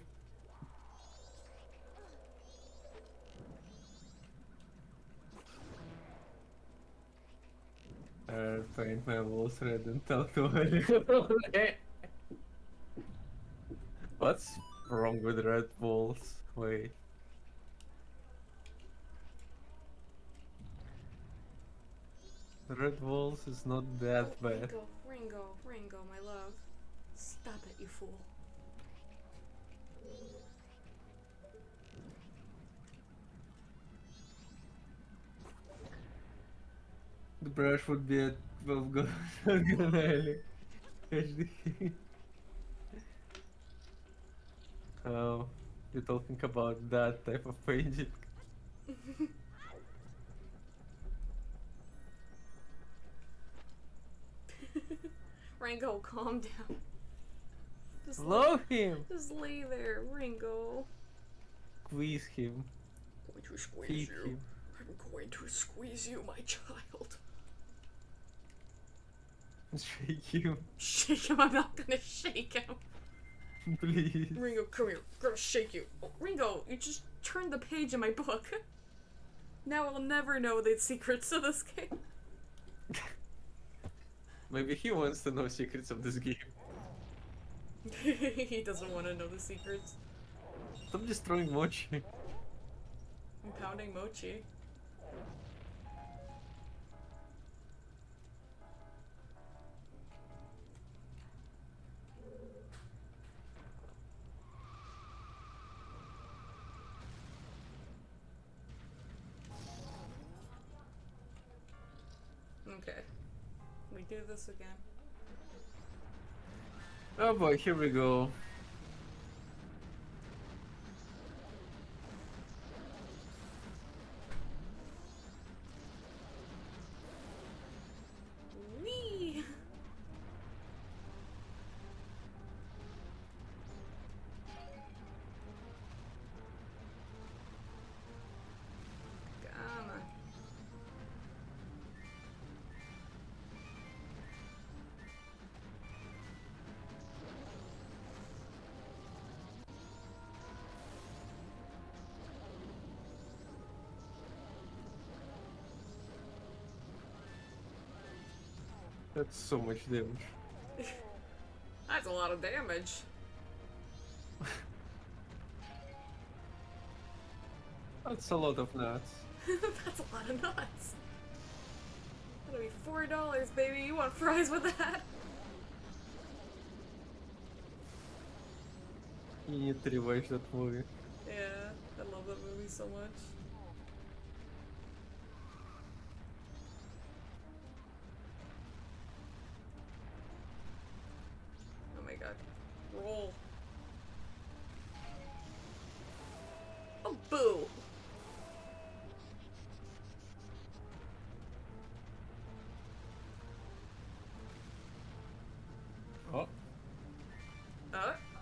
Paint my walls red and tell to What's wrong with red walls? Wait. Red walls is not that bad. Ringo, Ringo, Ringo, my love. Stop it, you fool. The brush would be at 12 gold HD. Oh, you're talking about that type of painting. Ringo, calm down. Just Love him! just lay there, Ringo. Squeeze him. I'm going to squeeze Feed you. him. I'm going to squeeze you, my child. Shake him. Shake him. I'm not gonna shake him. Please. Ringo, come here. I'm gonna shake you. Oh, Ringo, you just turned the page in my book. Now I'll never know the secrets of this game. Maybe he wants to know secrets of this game. He doesn't want to know the secrets. Stop destroying Mochi. I'm pounding Mochi. Okay. We do this again. Oh boy, here we go. Wee! Come on. That's so much damage. That's a lot of damage. That's a lot of nuts. That's a lot of nuts. That'll be $4, baby. You want fries with that? You need to rewatch that movie. Yeah, I love that movie so much. Oh my god. Roll. Oh, boo! Oh.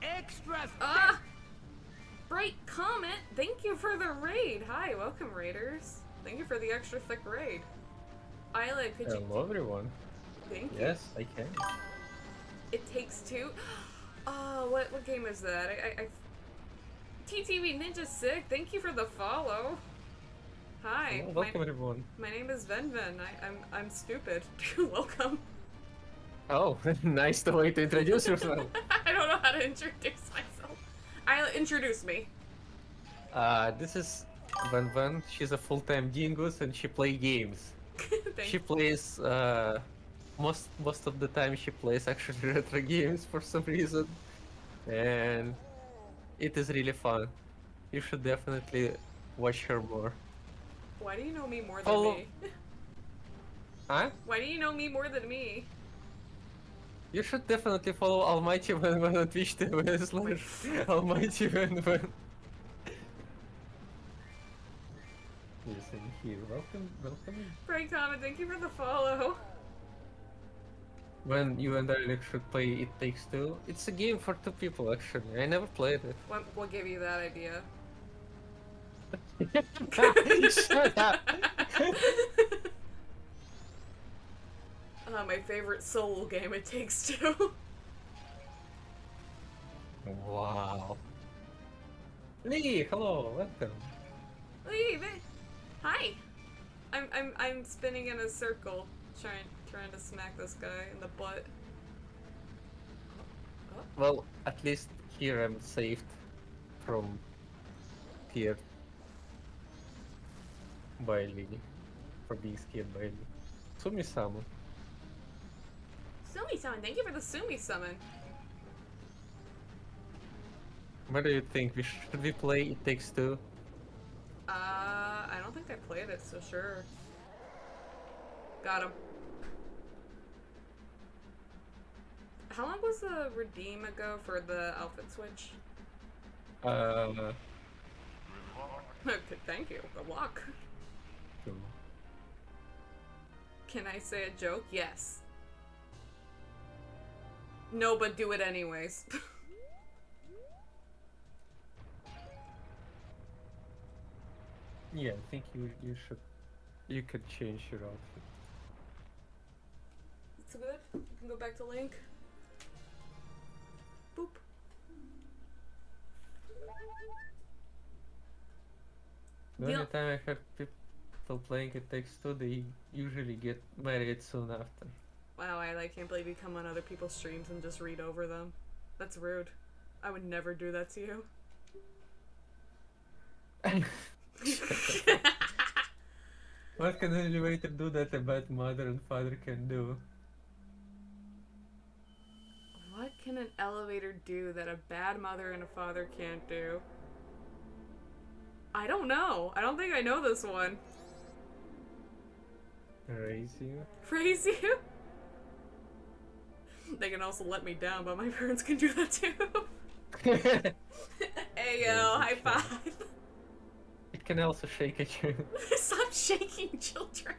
Extra Ah! Bright comment! Thank you for the raid! Hi, welcome, raiders. Thank you for the extra thick raid. Ayleh, could you... Hello everyone. Thank you. Yes, I can. It Takes Two? Oh, what game is that? TTV Ninja Sick, thank you for the follow. Hi. Hello, welcome everyone. My name is VenVen. I'm stupid. Welcome. Oh, nice the way to introduce yourself. I don't know how to introduce myself. Introduce me. This is VenVen. She's a full-time dingus and she plays games. Thank She plays most of the time she plays actually retro games for some reason, and it is really fun. You should definitely watch her more. Why do you know me more than Follow- me? Huh? Why do you know me more than me? You should definitely follow Almighty VenVen on Twitch TV / Almighty VenVen. Listen here, welcome. Frank comment, thank you for the follow. When you and Alex should play It Takes Two, it's a game for two people actually. I never played it. What gave you that idea? Shut up! My favorite solo game, It Takes Two. Wow. Lee, hello, welcome. Leave it. Hi. I'm spinning in a circle, trying to smack this guy in the butt. Oh. Well, at least here I'm saved from here by Lee. For being scared by Lee. Sumi-sama. Sumi-summon, thank you for the Sumi-summon. What do you think? Should we play It Takes Two? I don't think I played it, so sure. Got him. How long was the redeem ago for the outfit switch? Thank you. Good luck. Two. Can I say a joke? Yes. No, but do it anyways. Yeah, I think you could change your outfit. It's good. You can go back to Link. Boop. The only time I heard people playing It Takes Two, they usually get married soon after. Wow, I can't believe you come on other people's streams and just read over them. That's rude. I would never do that to you. What can an elevator do that a bad mother and father can do? What can an elevator do that a bad mother and a father can't do? I don't know. I don't think I know this one. Raise you? Praise you? They can also let me down, but my parents can do that too. Ayo, high five. It can also shake at you. Stop shaking, children.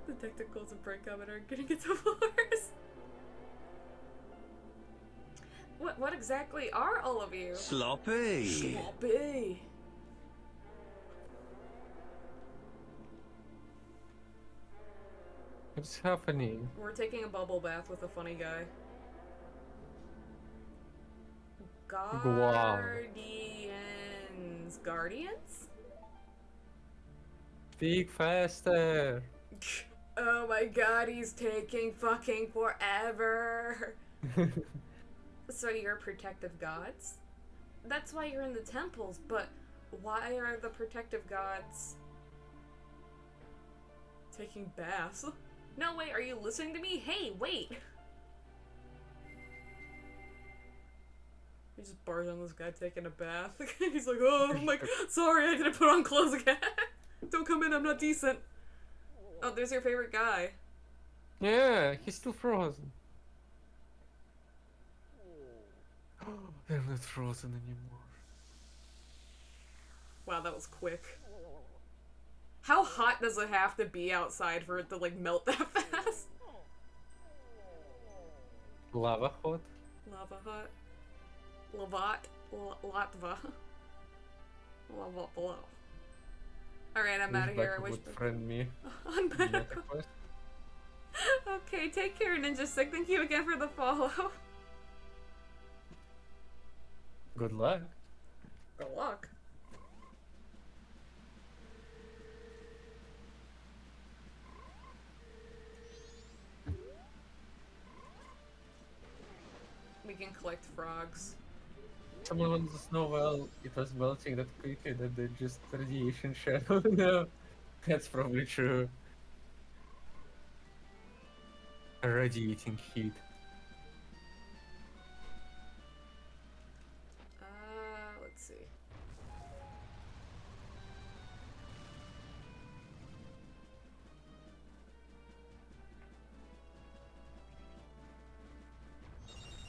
The technicals and break up and are gonna get divorced. What exactly are all of you? Sloppy. Sloppy. What's happening? We're taking a bubble bath with a funny guy. Guardians. Guardians? Speak faster! Oh my god, he's taking fucking forever. So you're protective gods? That's why you're in the temples, but why are the protective gods taking baths? No, wait, are you listening to me? Hey, wait! He just bars on this guy taking a bath. He's like, oh my god, sorry, I didn't put on clothes again. Don't come in, I'm not decent. Oh, there's your favorite guy. Yeah, he's still frozen. They're not frozen anymore. Wow, that was quick. How hot does it have to be outside for it to, like, melt that fast? Lava hot? Lava hot. Lavat. Latva. Lava below. Alright, I'm out of here. I wish. Would friend me. On better. Okay, take care, Ninja Sick. Thank you again for the follow. Good luck. Good luck. We can collect frogs. Someone wants to know, well, it was melting that quickly that they just radiation shadow. No, that's probably true. Radiating heat. Let's see.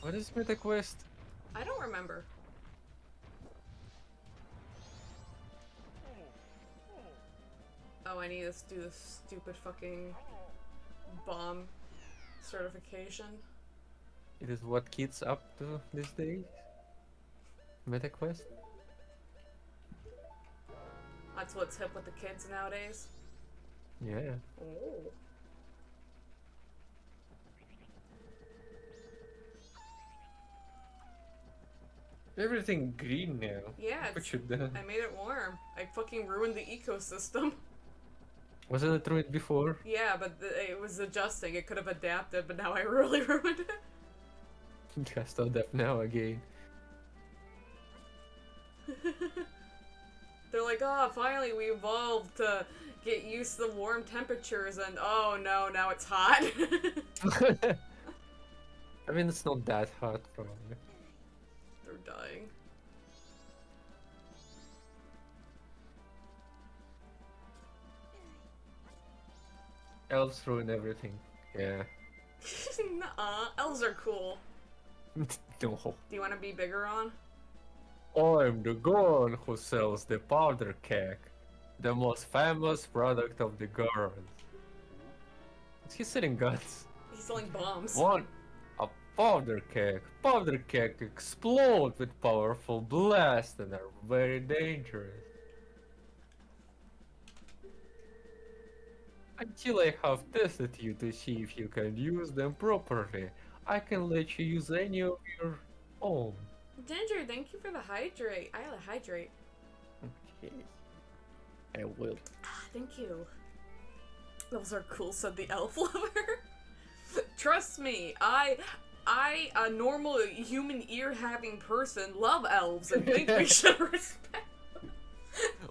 What is Meta Quest? I don't remember. Oh, I need to do this stupid fucking bomb certification. It is what kids up to these days? Meta Quest? That's what's hip with the kids nowadays. Yeah. Oh. Everything green now. Yeah, What you done? I made it warm. I fucking ruined the ecosystem. Wasn't it ruined before? Yeah, but it was adjusting. It could have adapted, but now I really ruined it. Just adapt now again. They're like, oh, finally we evolved to get used to the warm temperatures, and oh no, now it's hot. I mean, it's not that hot, probably. They're dying. Elves ruin everything. Yeah. Nuh-uh. Elves are cool. No. Do you want to be bigger on? I'm the Goron who sells the powder keg, the most famous product of the Gorons. Is he selling guns? He's selling bombs. One, a powder keg. Powder keg explode with powerful blast and are very dangerous. Until I have tested you to see if you can use them properly, I can let you use any of your own. Ginger, thank you for the hydrate. Ayleh, hydrate. Okay. I will. Ah, thank you. Those are cool, said the elf lover. Trust me, a normal human ear having person, love elves and think we should respect.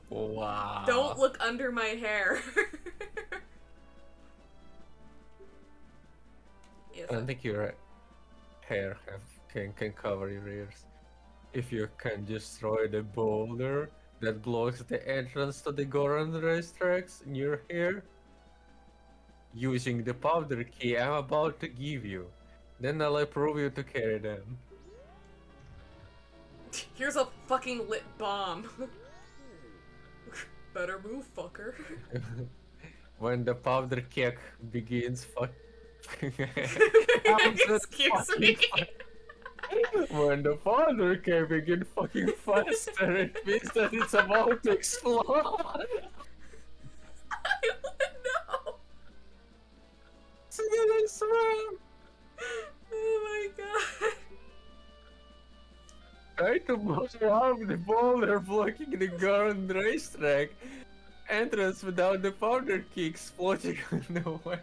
Wow. Don't look under my hair. Yes, I don't think your hair can cover your ears. If you can destroy the boulder that blocks the entrance to the Goron racetracks in your hair, using the powder key I'm about to give you, then I'll approve you to carry them. Here's a fucking lit bomb. Better move, fucker. When the powder keg begins Excuse me. When the powder keg begins fucking faster, it means that it's about to explode. I don't know. So then I swear. Oh my god. Try to blow up the boulder blocking the Goron racetrack entrance without the powder key exploding on the way.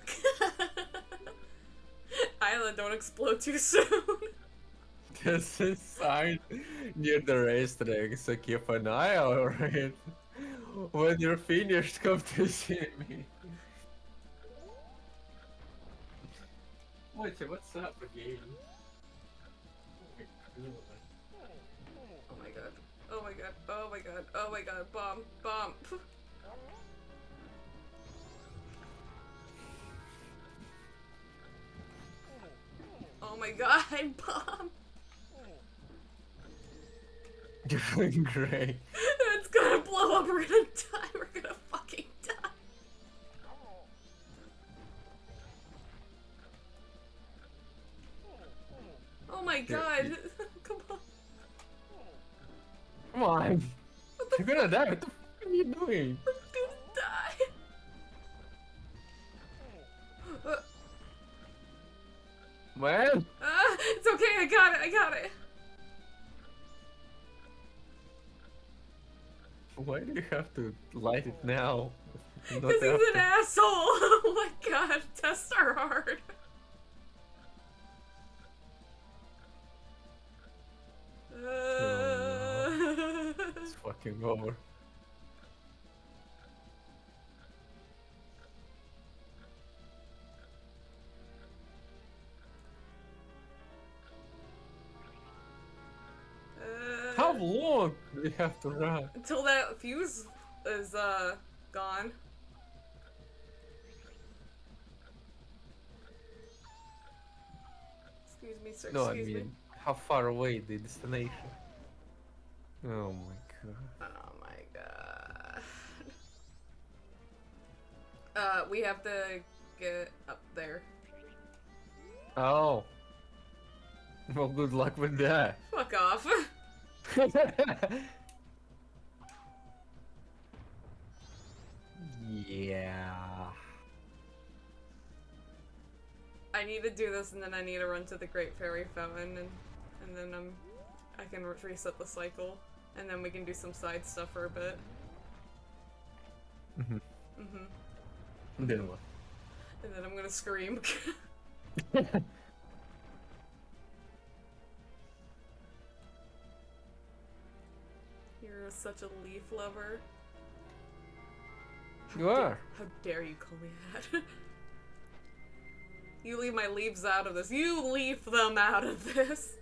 Ayleh, don't explode too soon. There's a sign near the racetrack, so keep an eye out on it. When you're finished, come to see me. What's up again? Oh my god. Oh my god. Oh my god. Oh my god. Bomb. Bomb. Oh my god. Bomb. You're doing great. It's gonna blow up. We're gonna die. We're gonna fucking die. Oh my god. Come on. Come on. You're gonna die. What the fuck are you doing? I'm gonna die. Man. It's okay. I got it. I got it. Why do you have to light it now? Because he's an asshole. Oh my god. Tests are hard. It's fucking over. How long do we have to run? Until that fuse is gone. Excuse me, sir. No, I Excuse me. mean, how far away the destination? Oh my god. Oh my god. We have to get up there. Oh. Well, good luck with that. Fuck off. Yeah. I need to do this, and then I need to run to the Great Fairy Fountain, and then I can reset the cycle, and then we can do some side stuff for a bit. Mhm. Mhm. Then what? And then I'm gonna scream. You're such a leaf lover. You are. How dare you call me that? You leave my leaves out of this. You leave them out of this.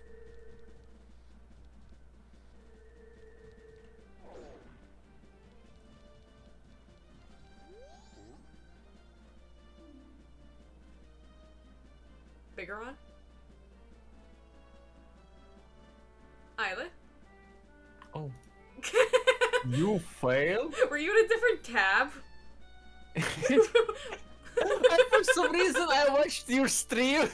Goron? Ayleh? Oh. You failed? Were you in a different tab? I For some reason, I watched your stream.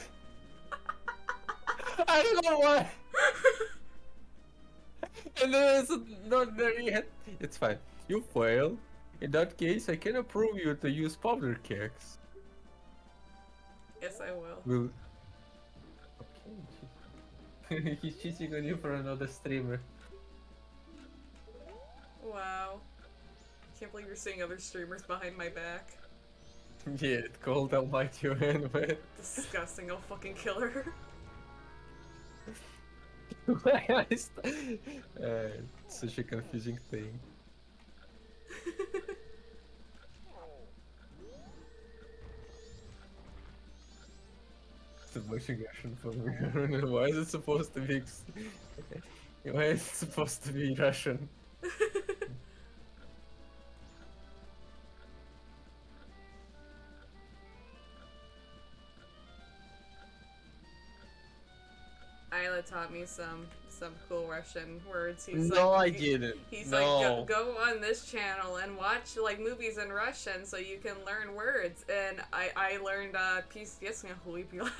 I don't know why. And then it's not there yet. It's fine. You failed. In that case, I can approve you to use powder kegs. Yes, I will. Will. Okay. He's cheating on you for another streamer. Wow. Can't believe you're seeing other streamers behind my back. Yeah, it called Almighty VenVen. Disgusting, I'll fucking kill her. Such a confusing thing. It's a much aggression for me. I don't know why is it supposed to be. Why is it supposed to be Russian? Ayleh taught me some cool Russian words. He's No, like, I didn't. He's No. like, go on this channel and watch like movies in Russian so you can learn words. And I learned пиздец нахуй пила.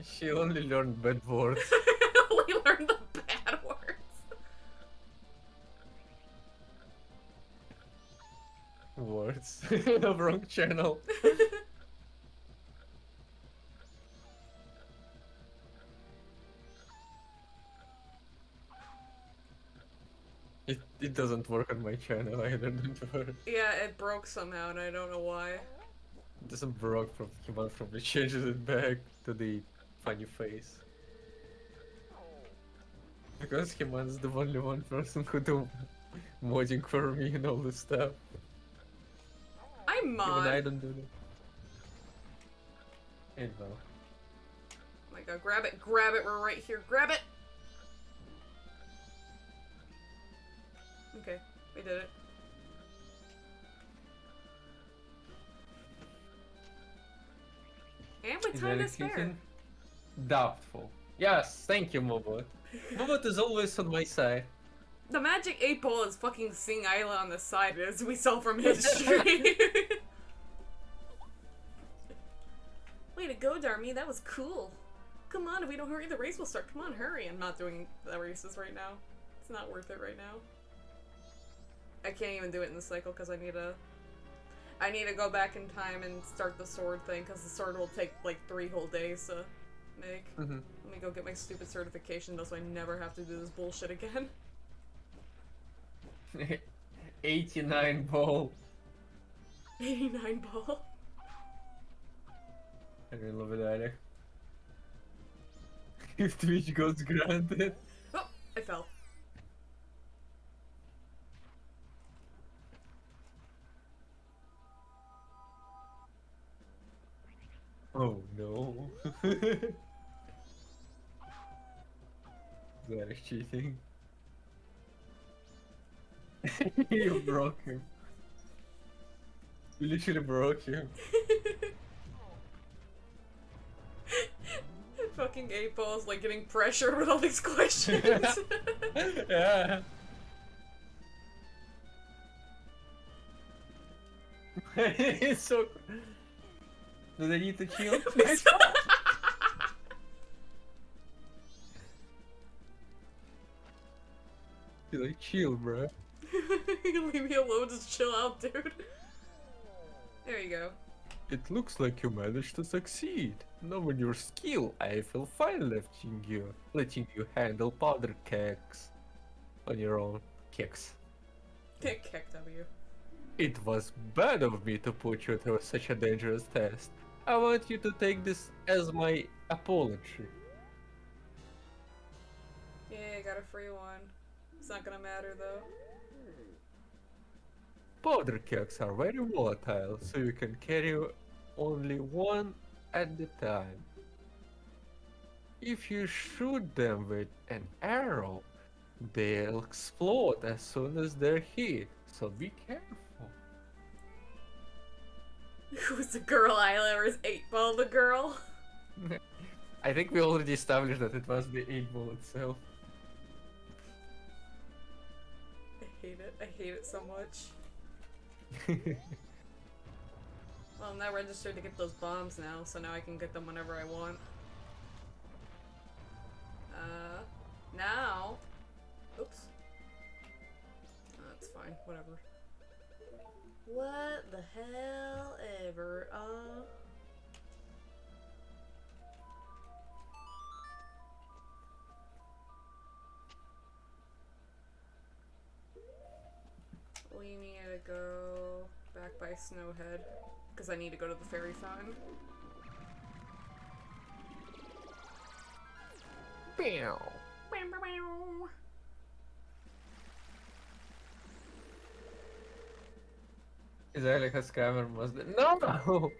She only learned bad words. I only learned the bad words. Words. Wrong channel. It doesn't work on my channel either, don't worry. Yeah, it broke somehow and I don't know why. It doesn't broke from Human probably changes it back to the funny face. Because Human's the only one person who do modding for me and all this stuff. I'm mod. Even I don't do that. And well. Oh my god, grab it, we're right here, grab it! Okay, we did it. And with Is time that to spare. execution? Doubtful. Yes, thank you, Mobot. Mobot is always on my side. The magic 8 ball is fucking seeing Ayleh on the side, as we saw from his stream. Way to go, Darmy, that was cool. Come on, if we don't hurry, the race will start. Come on, hurry. I'm not doing the races right now. It's not worth it right now. I can't even do it in the cycle because I need to go back in time and start the sword thing because the sword will take like 3 whole days to make. Let me go get my stupid certification though so I never have to do this bullshit again. 89 ball. 89 ball. I really love it, Ayleh. If Twitch goes granted. Oh, I fell. Oh no. That is cheating. You broke him. You literally broke him. Fucking 8 balls like getting pressured with all these questions. Yeah. It's so. Do they need to chill? Be like, chill, bro. Leave me alone, just chill out, dude. There you go. It looks like you managed to succeed. Knowing your skill, I feel fine letting you handle powder kegs on your own. Kegs. Kick W. It was bad of me to put you through such a dangerous test. I want you to take this as my apology. Yeah, I got a free one. It's not gonna matter though. Powder kegs are very volatile, so you can carry only one at a time. If you shoot them with an arrow, they'll explode as soon as they're hit, so be careful. Who's the girl, Ayleh, or is 8 ball the girl? I think we already established that it was the 8 ball itself. I hate it so much. Well, I'm not registered to get those bombs now, so now I can get them whenever I want. Now... Oops. That's fine, whatever. What the hell ever, We need to go back by Snowhead, because I need to go to the fairy fountain. Meow. Is that like a scammer must No!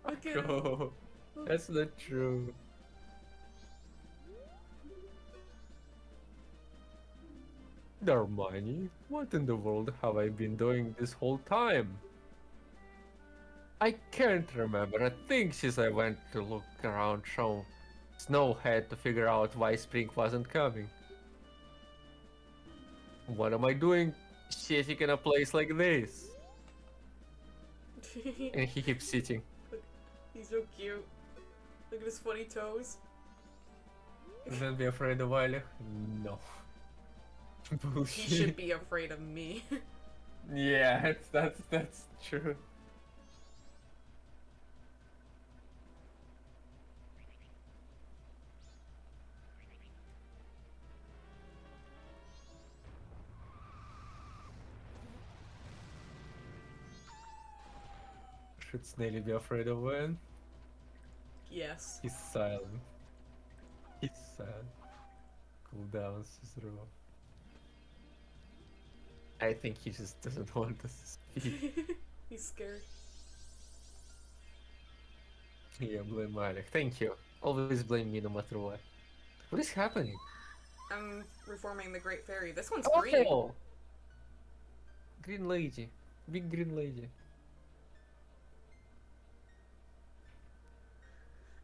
Okay. No! That's not true. Hermione, what in the world have I been doing this whole time? I can't remember a thing since I went to look around Snowhead to figure out why spring wasn't coming. What am I doing sitting in a place like this? And he keeps sitting. He's so cute. Look at his funny toes. Don't be afraid of Ayleh. No. Bullshit. He should be afraid of me. Yeah, that's true. Should Snaily be afraid of Wen? Yes. He's silent. He's sad. Cool down, Cicero. I think he just doesn't want us to speak. He's scared. Yeah, blame Ayleh. Thank you. Always blame me no matter what. What is happening? I'm reforming the Great Fairy. This one's green. Oh! Green lady. Big green lady.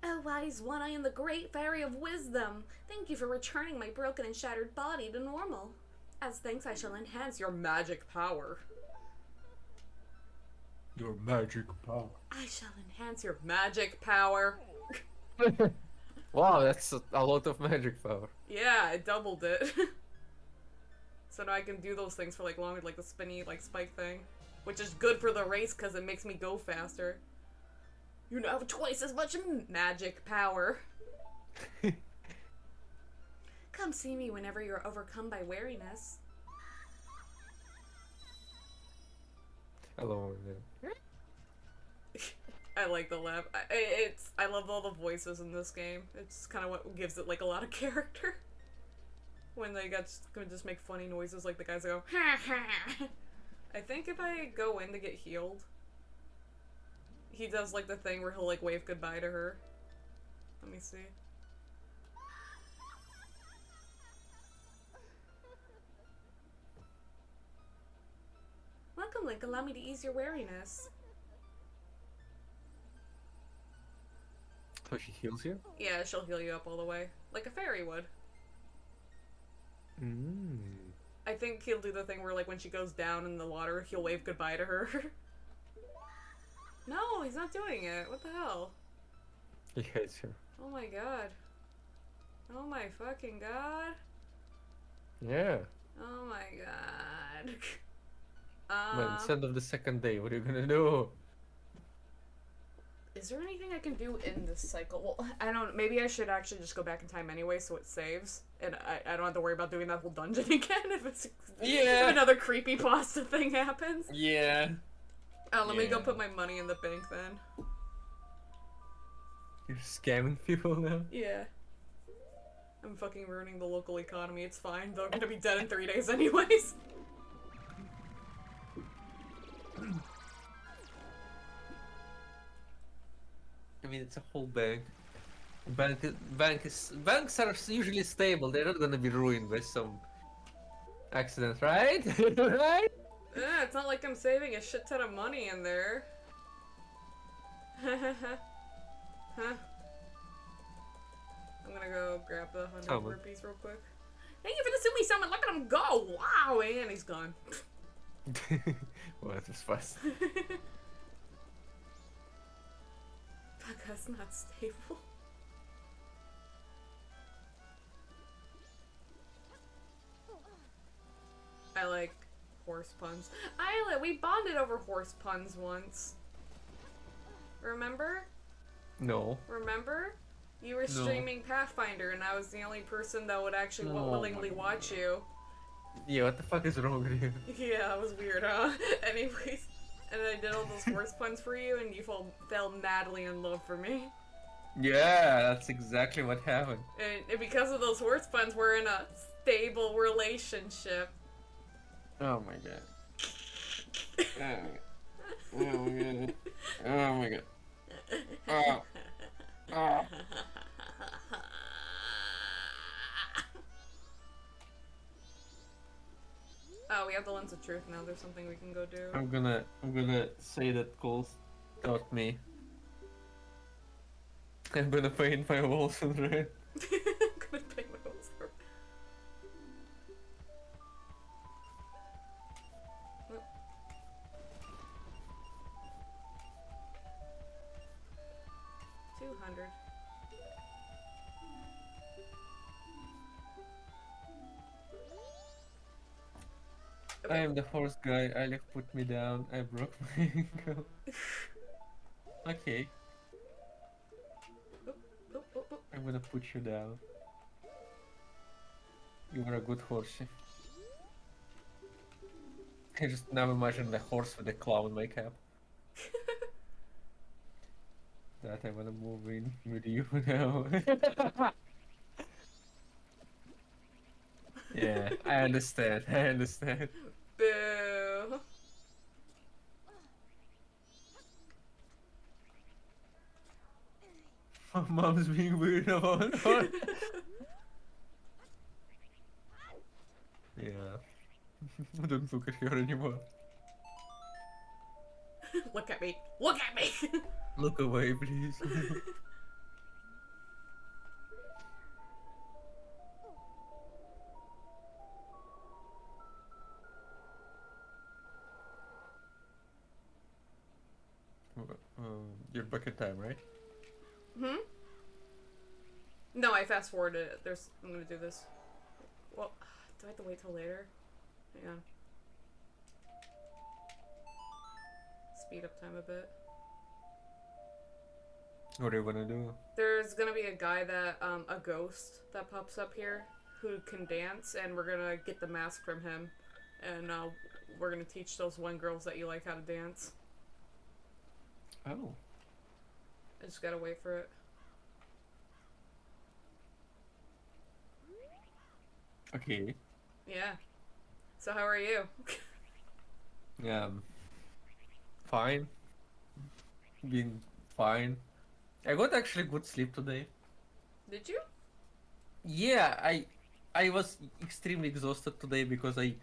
Oh, wise one, I am the Great Fairy of Wisdom. Thank you for returning my broken and shattered body to normal. As thanks, I shall enhance your magic power. Your magic power. I shall enhance your magic power. Wow, that's a lot of magic power. Yeah, I doubled it. So now I can do those things for like longer, like the spinny like spike thing. Which is good for the race because it makes me go faster. You now have twice as much magic power. Come see me whenever you're overcome by weariness. Hello. I like the laugh. I love all the voices in this game. It's kind of what gives it like a lot of character. When they just make funny noises like the guys that go ha ha. I think if I go in to get healed, he does like the thing where he'll like wave goodbye to her. Let me see. Welcome, Link. Allow me to ease your weariness. So she heals you? Yeah, she'll heal you up all the way. Like a fairy would. I think he'll do the thing where like when she goes down in the water, he'll wave goodbye to her. No, he's not doing it. What the hell? He hates her. Oh my god. Oh my fucking god. Yeah. Oh my god. Man, it's end of the second day. What are you gonna do? Is there anything I can do in this cycle? Well, I don't. Maybe I should actually just go back in time anyway, so it saves, and I don't have to worry about doing that whole dungeon again if it's if another creepypasta thing happens. Yeah. Let me go put my money in the bank then. You're scamming people now? Yeah. I'm fucking ruining the local economy. It's fine. They're gonna be dead in 3 days anyways. I mean, it's a whole bank. Banks are usually stable. They're not gonna be ruined by some accident, right? Right? Yeah, it's not like I'm saving a shit ton of money in there. Huh? I'm gonna go grab the 100 rupees real quick. Thank you for the Sumi summon. Look at him go! Wow, and he's gone. Well, that was fast. That's not stable. I like horse puns. Ayleh, we bonded over horse puns once. Remember? No. Remember? You were No. streaming Pathfinder, and I was the only person that would actually No. willingly watch you. Yeah, what the fuck is wrong with you? Yeah, it was weird, huh? Anyways, and I did all those horse puns for you, and you fell madly in love for me. Yeah, that's exactly what happened. And because of those horse puns, we're in a stable relationship. Oh my god. Oh my god. Oh my god. Oh. Oh. Oh, we have the lens of truth now. There's something we can go do. I'm gonna say that Cole taught me. I'm gonna paint my walls in red. I'm gonna pay my own sword. 200. I am the horse guy. Ayleh put me down. I broke my ankle. Okay, Oh, oh, oh, oh. I'm gonna put you down. You are a good horsey. I just now imagine the horse with the clown makeup. That I wanna move in with you now. Yeah, I understand. I understand. Boo. Mom's being weird about it. Yeah. Don't look at her anymore. Look at me. Look at me. Look away, please. You're back in time, right? Hmm? No, I fast forwarded it. I'm gonna do this. Well, do I have to wait till later? Hang on. Speed up time a bit. What do you wanna do? There's gonna be a guy that, a ghost that pops up here who can dance, and we're gonna get the mask from him. And, we're gonna teach those one girls that you like how to dance. Oh. I just gotta wait for it. Okay. Yeah. So how are you? Fine. Been fine. I got actually good sleep today. Did you? Yeah, I was extremely exhausted today because I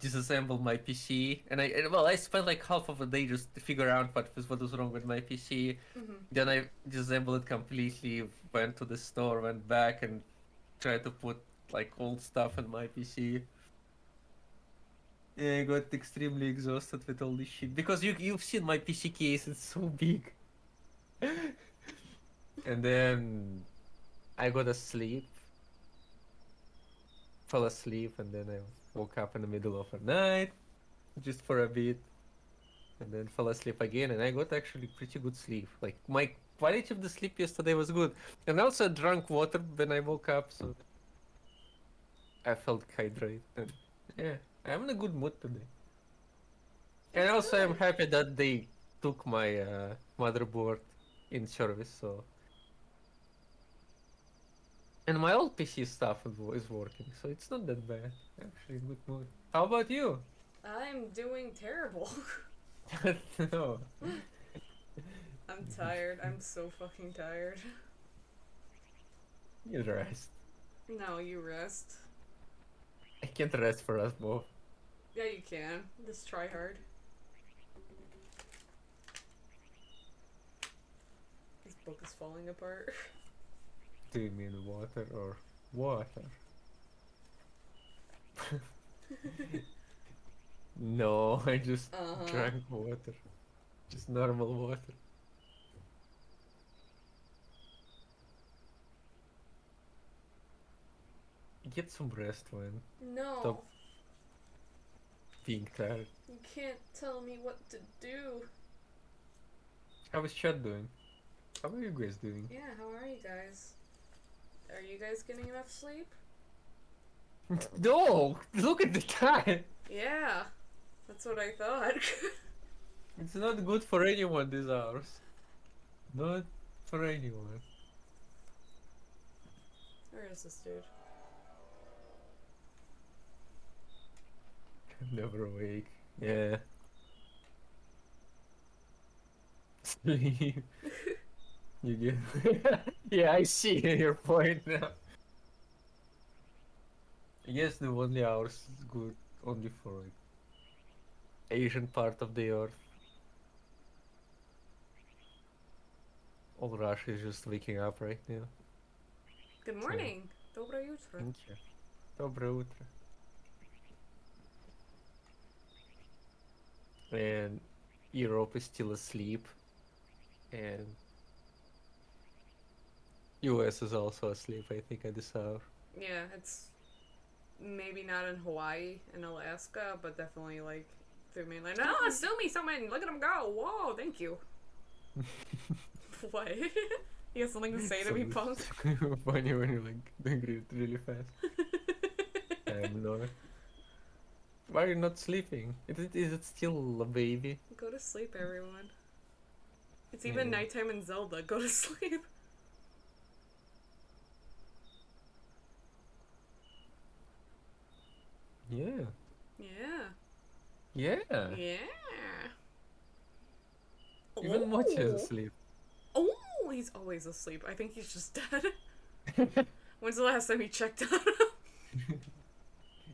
disassembled my PC and I spent like half of a day just to figure out what was wrong with my PC. Mm-hmm. Then I disassembled it completely, went to the store, went back and tried to put like old stuff in my PC. Yeah, I got extremely exhausted with all this shit because you've seen my PC case, it's so big. And then I got asleep, fell asleep, and then I woke up in the middle of the night just for a bit, and then fell asleep again, and I got actually pretty good sleep. Like my quality of the sleep yesterday was good, and also I drank water when I woke up, so I felt hydrated. And yeah, I'm in a good mood today. And That's also I'm good. happy that they took my motherboard in service, so. And my old PC stuff is working, so it's not that bad. Actually, good mood. How about you? I'm doing terrible. No. I'm tired. I'm so fucking tired. You rest. No, you rest. I can't rest for us both. Yeah, you can. Just try hard. This book is falling apart. Do you mean water or water? No, I just Uh-huh. drank water. Just normal water. Get some rest, man. No. Stop being tired. You can't tell me what to do. How is chat doing? How are you guys doing? Yeah, how are you guys? Are you guys getting enough sleep? No! Look at the time! Yeah, that's what I thought. It's not good for anyone these hours. Not for anyone. Where is this dude? I'm never awake. Yeah. Sleep. You get. Yeah, I see your point now. I guess the only hours is good only for like Asian part of the earth. All Russia is just waking up right now. Good So, morning. Доброе утро. thank you. Доброе утро. And Europe is still asleep. And US is also asleep, I think, at this hour. Yeah, it's maybe not in Hawaii and Alaska, but definitely like through mainland. Oh, sue me, someone! Look at him go! Whoa, thank you. What? You have something to say to me, punk? Funny when you're like doing it really fast. I'm not. Why are you not sleeping? Is it still a baby? Go to sleep, everyone. It's even Yeah. nighttime in Zelda. Go to sleep. Yeah. Yeah. Yeah. Yeah. Even Mochi is Oh. asleep. Oh, he's always asleep. I think he's just dead. When's the last time you checked on him?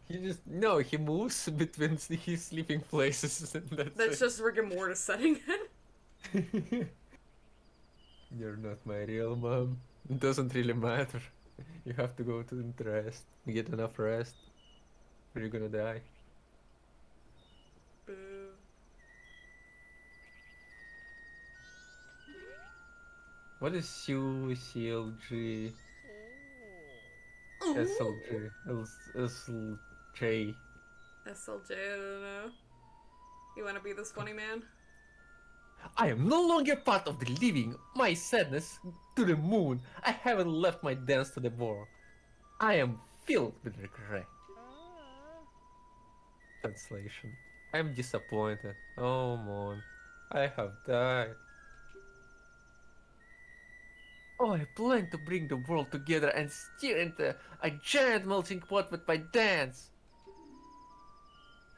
He just no, he moves between his sleeping places and That's it. just rigor mortis setting in. You're not my real mom. It doesn't really matter. You have to go to the rest. Get enough rest. Or you're gonna die. Boo. What is CLG, SLG, SLJ? SLJ, I don't know. You wanna be this funny man? I am no longer part of the living. My sadness to the moon. I haven't left my dance to the war. I am filled with regret. Translation. I am disappointed. Oh man, I have died. Oh, I plan to bring the world together and steer into a giant melting pot with my dance.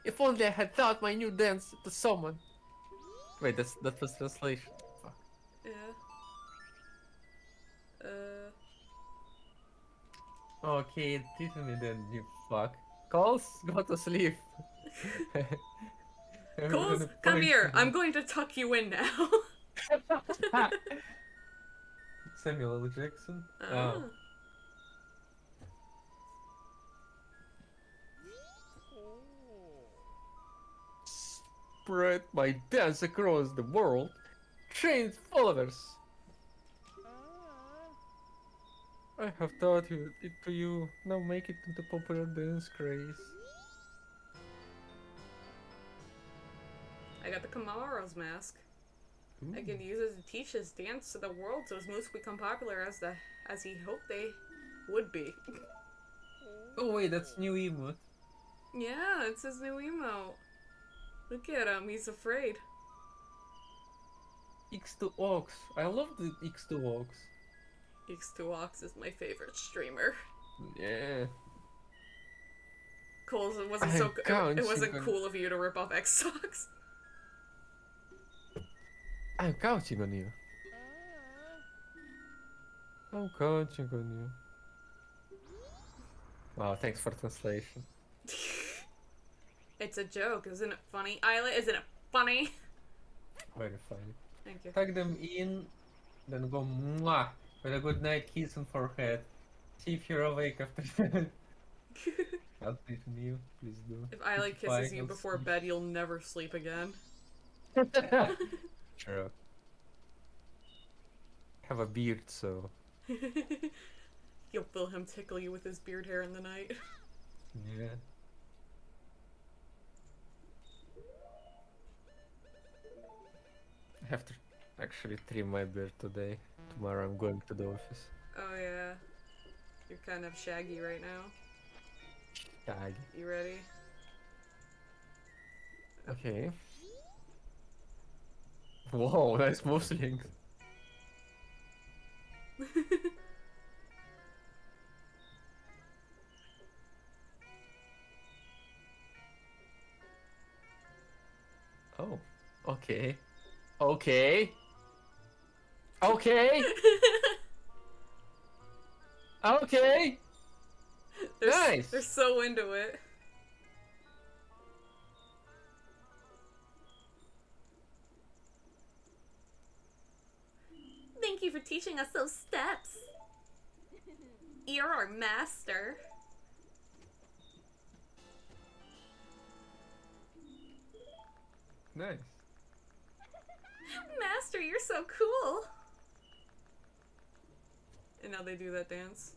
If only I had taught my new dance to someone. Wait, that was translation. Fuck. Yeah. Okay, teach me then, you fuck. Calls, go to sleep. I'm Coles, gonna come punch here. I'm you. going to tuck you in now. Samuel L. Jackson. Oh. Oh. Spread my dance across the world. Train followers. I have taught it to you. Now make it into popular dance craze. I got the Kamaro's mask. Ooh. I can use it to teach his dance to the world so his moves become popular as he hoped they would be. Oh wait, that's new emote. Yeah, it's his new emote. Look at him, he's afraid. X2 Ox. I love the X2 Ox. X2Ox is my favorite streamer. Yeah. Coles, it wasn't I'm it wasn't counting on- cool of you to rip off X-Sox. I'm counting on you. I'm counting on you. Wow, thanks for translation. It's a joke, isn't it funny? Ayleh, isn't it funny? Very funny. Thank you. Tuck them in, then go mwah with a good night kiss on forehead. See if you're awake after that. I'll threaten you, please do. If Ayleh It's fine, kisses you I'll before sleep. bed, you'll never sleep again. Sure. Have a beard, so You'll feel him tickle you with his beard hair in the night. Yeah. I have to actually trim my beard today. Tomorrow I'm going to the office. Oh yeah. You're kind of shaggy right now. Tag. You ready? Okay. Whoa, nice move swing. Oh. Okay. Okay. Okay. Okay. Nice. They're so into it. Thank you for teaching us those steps. You're our master. Nice. Master, you're so cool. And now they do that dance.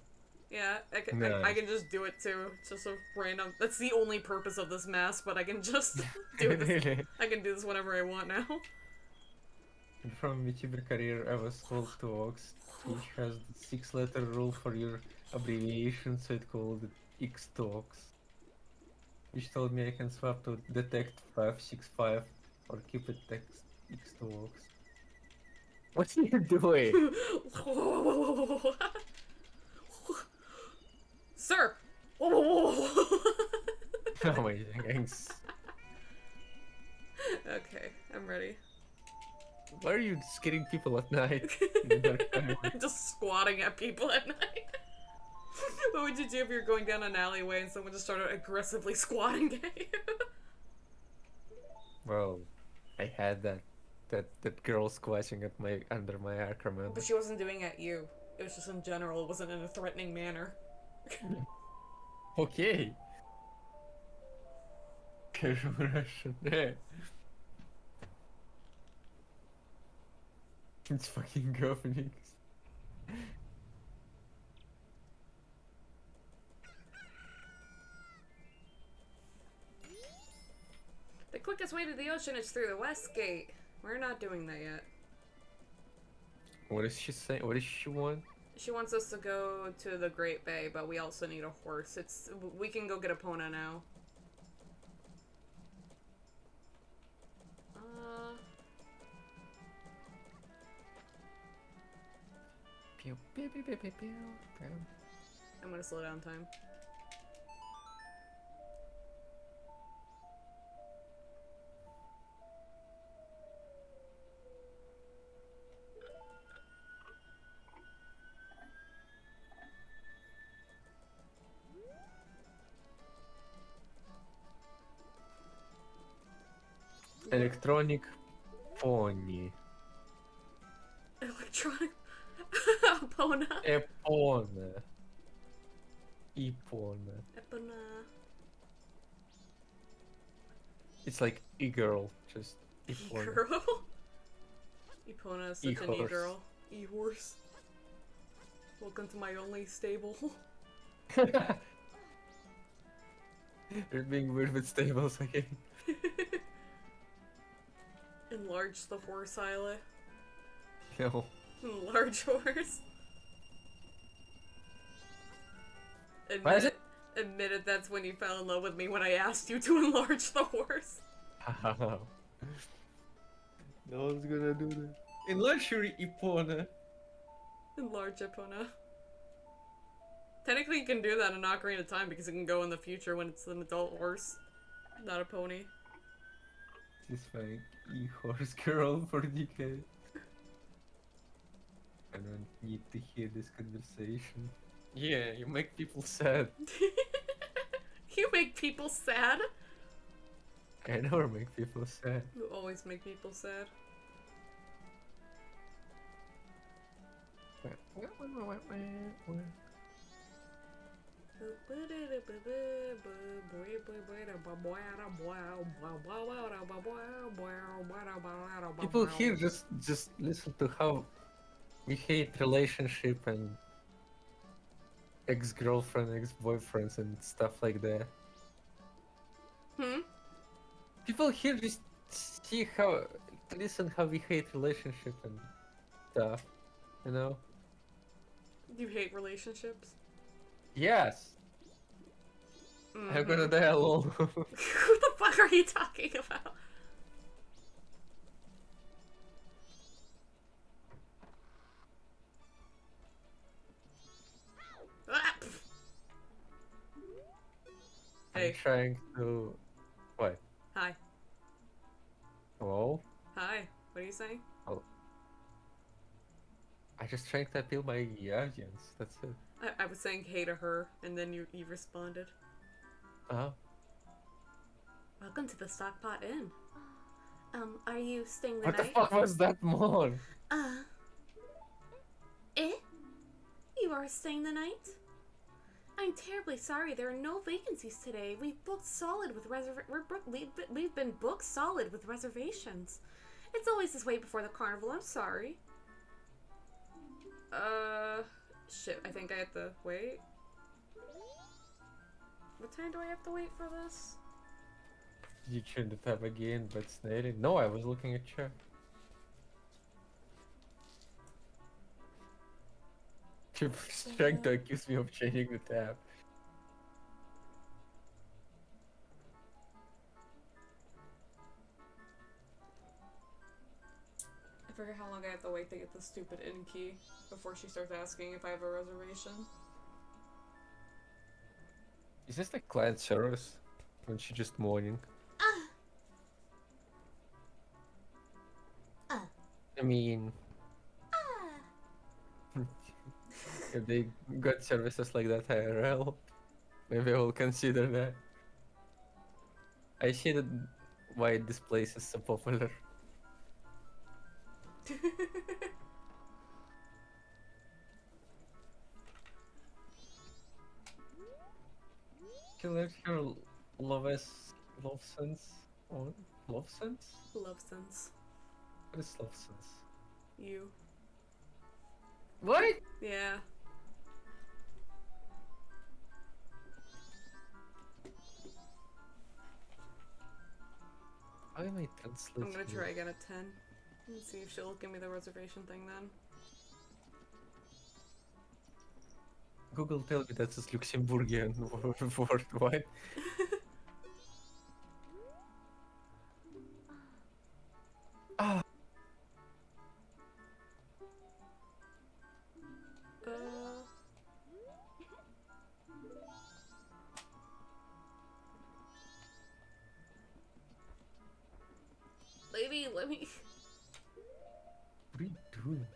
Yeah, I can just do it too. It's just a random. That's the only purpose of this mask, but I can just do this. Really? I can do this whenever I want now. And from VTuber career, I was told to Ox, which has the 6-letter rule for your abbreviation, so it called it X2Ox. Which told me I can swap to detect 565 or keep it text X2Ox. What are you doing? Sir! Amazing, thanks. Okay, I'm ready. Why are you scaring people at night? In the dark time? Just squatting at people at night. What would you do if you're going down an alleyway and someone just started aggressively squatting at you? Well, I had that girl squashing at my under my Ackerman. But she wasn't doing it at you. It was just in general. It wasn't in a threatening manner. Okay. Casual Russian. Yeah. It's fucking go, Phoenix. The quickest way to the ocean is through the west gate. We're not doing that yet. What is she saying? What does she want? She wants us to go to the Great Bay, but we also need a horse. We can go get Epona now. Pew, pew, pew, pew, pew, pew, pew. I'm gonna slow down time. Electronic pony. Electronic Epona. Epona. Epona. Epona. It's like e-girl, just Epona. E-girl. Epona is such an E-horse. e-girl. E-horse. Welcome to my only stable. You're being weird with stables again. Enlarge the horse, Ayleh. No. Enlarge horse. Why is it? Admitted that's when you fell in love with me when I asked you to enlarge the horse. How? No one's gonna do that. Enlarge your Epona. Enlarge Epona. Technically, you can do that in Ocarina of Time because it can go in the future when it's an adult horse, not a pony. This fake e-horse girl for decades. I don't need to hear this conversation. Yeah, you make people sad. You make people sad? I never make people sad. You always make people sad. People here just listen to how we hate relationship and ex-girlfriend, ex-boyfriends, and stuff like that. Hmm? People here just see how, listen how we hate relationship and stuff, you know? You hate relationships? Yes, I'm gonna Mm-hmm. die alone. Who the fuck are you talking about? Ah, pff. I'm Hey. trying to. What? Hi. Hello? Hi. What are you saying? Oh, I just trying to appeal my audience. That's it. I was saying hey to her, and then you responded. Uh, Welcome to the Stockpot Inn. Are you staying the what the night? fuck was that, Mon? Uh, eh? You are staying the night? I'm terribly sorry. There are no vacancies today. We've booked solid with we've been booked solid with reservations. It's always this way before the carnival. I'm sorry. Shit. I think I have to wait. What time do I have to wait for this? You turned the tab again, but snaring. No, I was looking at you. You're trying to accuse me of changing the tab. I forget how long I have to wait to get the stupid inn key before she starts asking if I have a reservation. Is this like client service? When she just moaning? I mean, if they got services like that IRL, maybe I will consider that. I see that why this place is so popular. Can let her love sense? What? Love sense? Love sense. What is love sense? You. What? Yeah. How am I translating? I'm gonna try again at 10. Let's see if she'll give me the reservation thing then. Google tell me that's a Luxembourgian word. What? Ah, Uh. Lady, let me. what are you doing?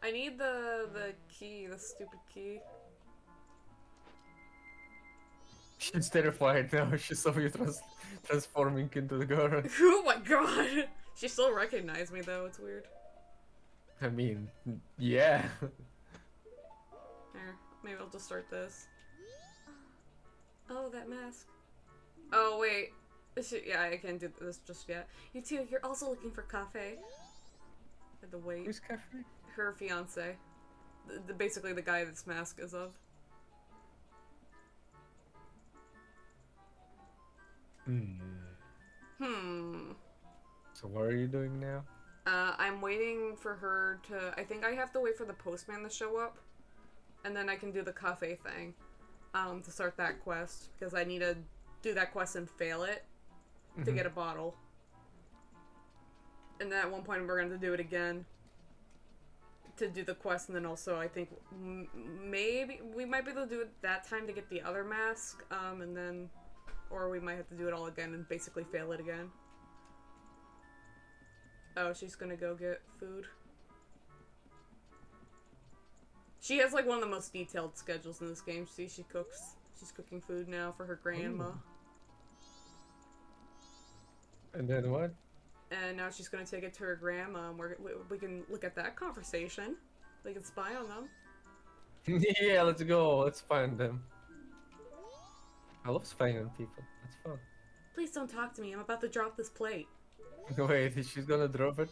I need the key, the stupid key. She's terrified now. She saw you transforming into the Goron. Oh my god! She still recognized me though, it's weird. I mean, yeah. Here, maybe I'll just start this. Oh, that mask. Oh, wait. Yeah, I can't do this just yet. You too, you're also looking for cafe. Had to wait. Who's Cafe? Her fiance. Basically the guy this mask is of. Hmm. So what are you doing now? I'm waiting for her to. I think I have to wait for the postman to show up, and then I can do the cafe thing, to start that quest because I need to do that quest and fail it to get a bottle. And then at one point we're going to do it again to do the quest, and then also I think maybe we might be able to do it that time to get the other mask, and then, or we might have to do it all again and basically fail it again. Oh, she's gonna go get food. She has like one of the most detailed schedules in this game. See, she cooks. She's cooking food now for her grandma. Ooh. And then what? And now she's gonna take it to her grandma, and we can look at that conversation. We can spy on them. Yeah, let's go. Let's find them. I love spying on people. That's fun. Please don't talk to me. I'm about to drop this plate. Wait, she's gonna drop it?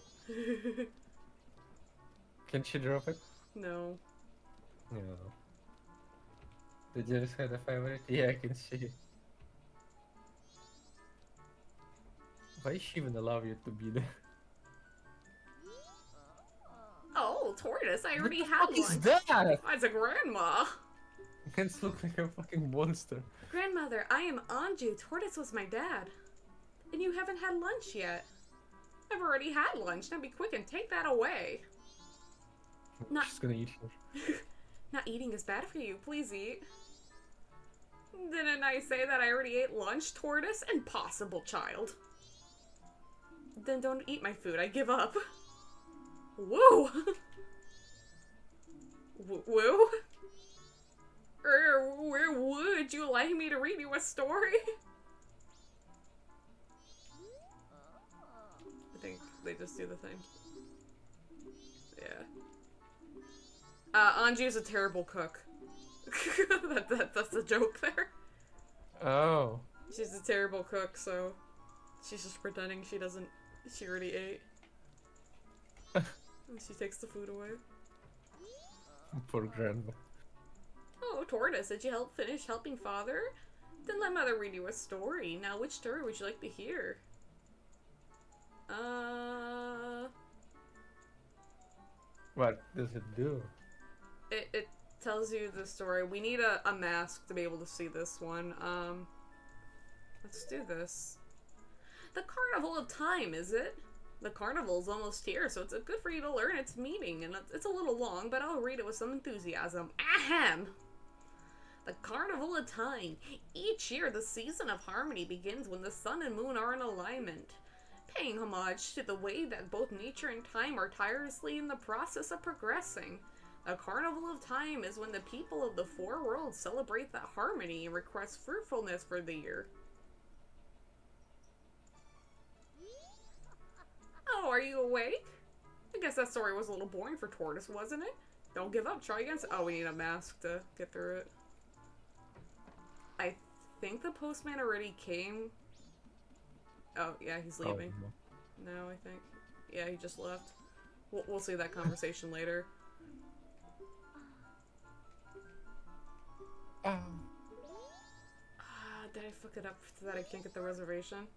Can she drop it? No. No. Did you just had a favorite? Yeah, I can see. Why is she even allow you to be there? Oh, tortoise! I What already the had fuck is lunch. that? Oh, it's a grandma. Hands look like a fucking monster. Grandmother, I am Anju. Tortoise was my dad. And you haven't had lunch yet. I've already had lunch. Now be quick and take that away. Not She's gonna eat her. Not eating is bad for you. Please eat. Didn't I say that I already ate lunch, tortoise? Impossible, child. Then don't eat my food. I give up. Woo! Woo? Where would you like me to read you a story? I think they just do the thing. Yeah. Anju's a terrible cook. That's the joke there. Oh. She's a terrible cook, so she's just pretending she doesn't. She already ate. And she takes the food away. Poor grandma. Oh, tortoise, did you finish helping father? Then let mother read you a story. Now, which story would you like to hear? What does it do? It tells you the story. We need a mask to be able to see this one. Let's do this. The Carnival of Time, is it? The carnival's almost here, so it's good for you to learn its meaning, and it's a little long, but I'll read it with some enthusiasm. Ahem! The Carnival of Time. Each year, the season of harmony begins when the sun and moon are in alignment, paying homage to the way that both nature and time are tirelessly in the process of progressing. The Carnival of Time is when the people of the four worlds celebrate that harmony and request fruitfulness for the year. Oh, are you awake? I guess that story was a little boring for Tortoise, wasn't it? Don't give up, try again. Oh, we need a mask to get through it. I think the postman already came. Oh, yeah, he's leaving. Oh, No, I think. Yeah, he just left. We'll see that conversation later. Did I fuck it up so that I can't get the reservation?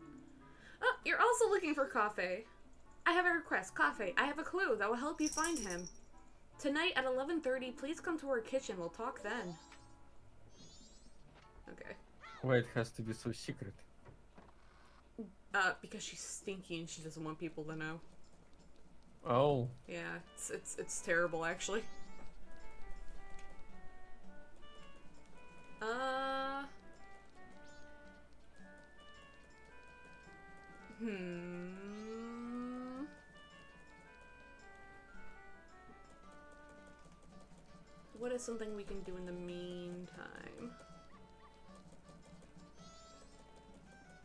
Oh, you're also looking for coffee. I have a request. Coffee, I have a clue that will help you find him. Tonight at 11:30, please come to our kitchen. We'll talk then. Okay. Why it has to be so secret? Because she's stinky and she doesn't want people to know. Oh. Yeah, it's terrible actually. What is something we can do in the meantime?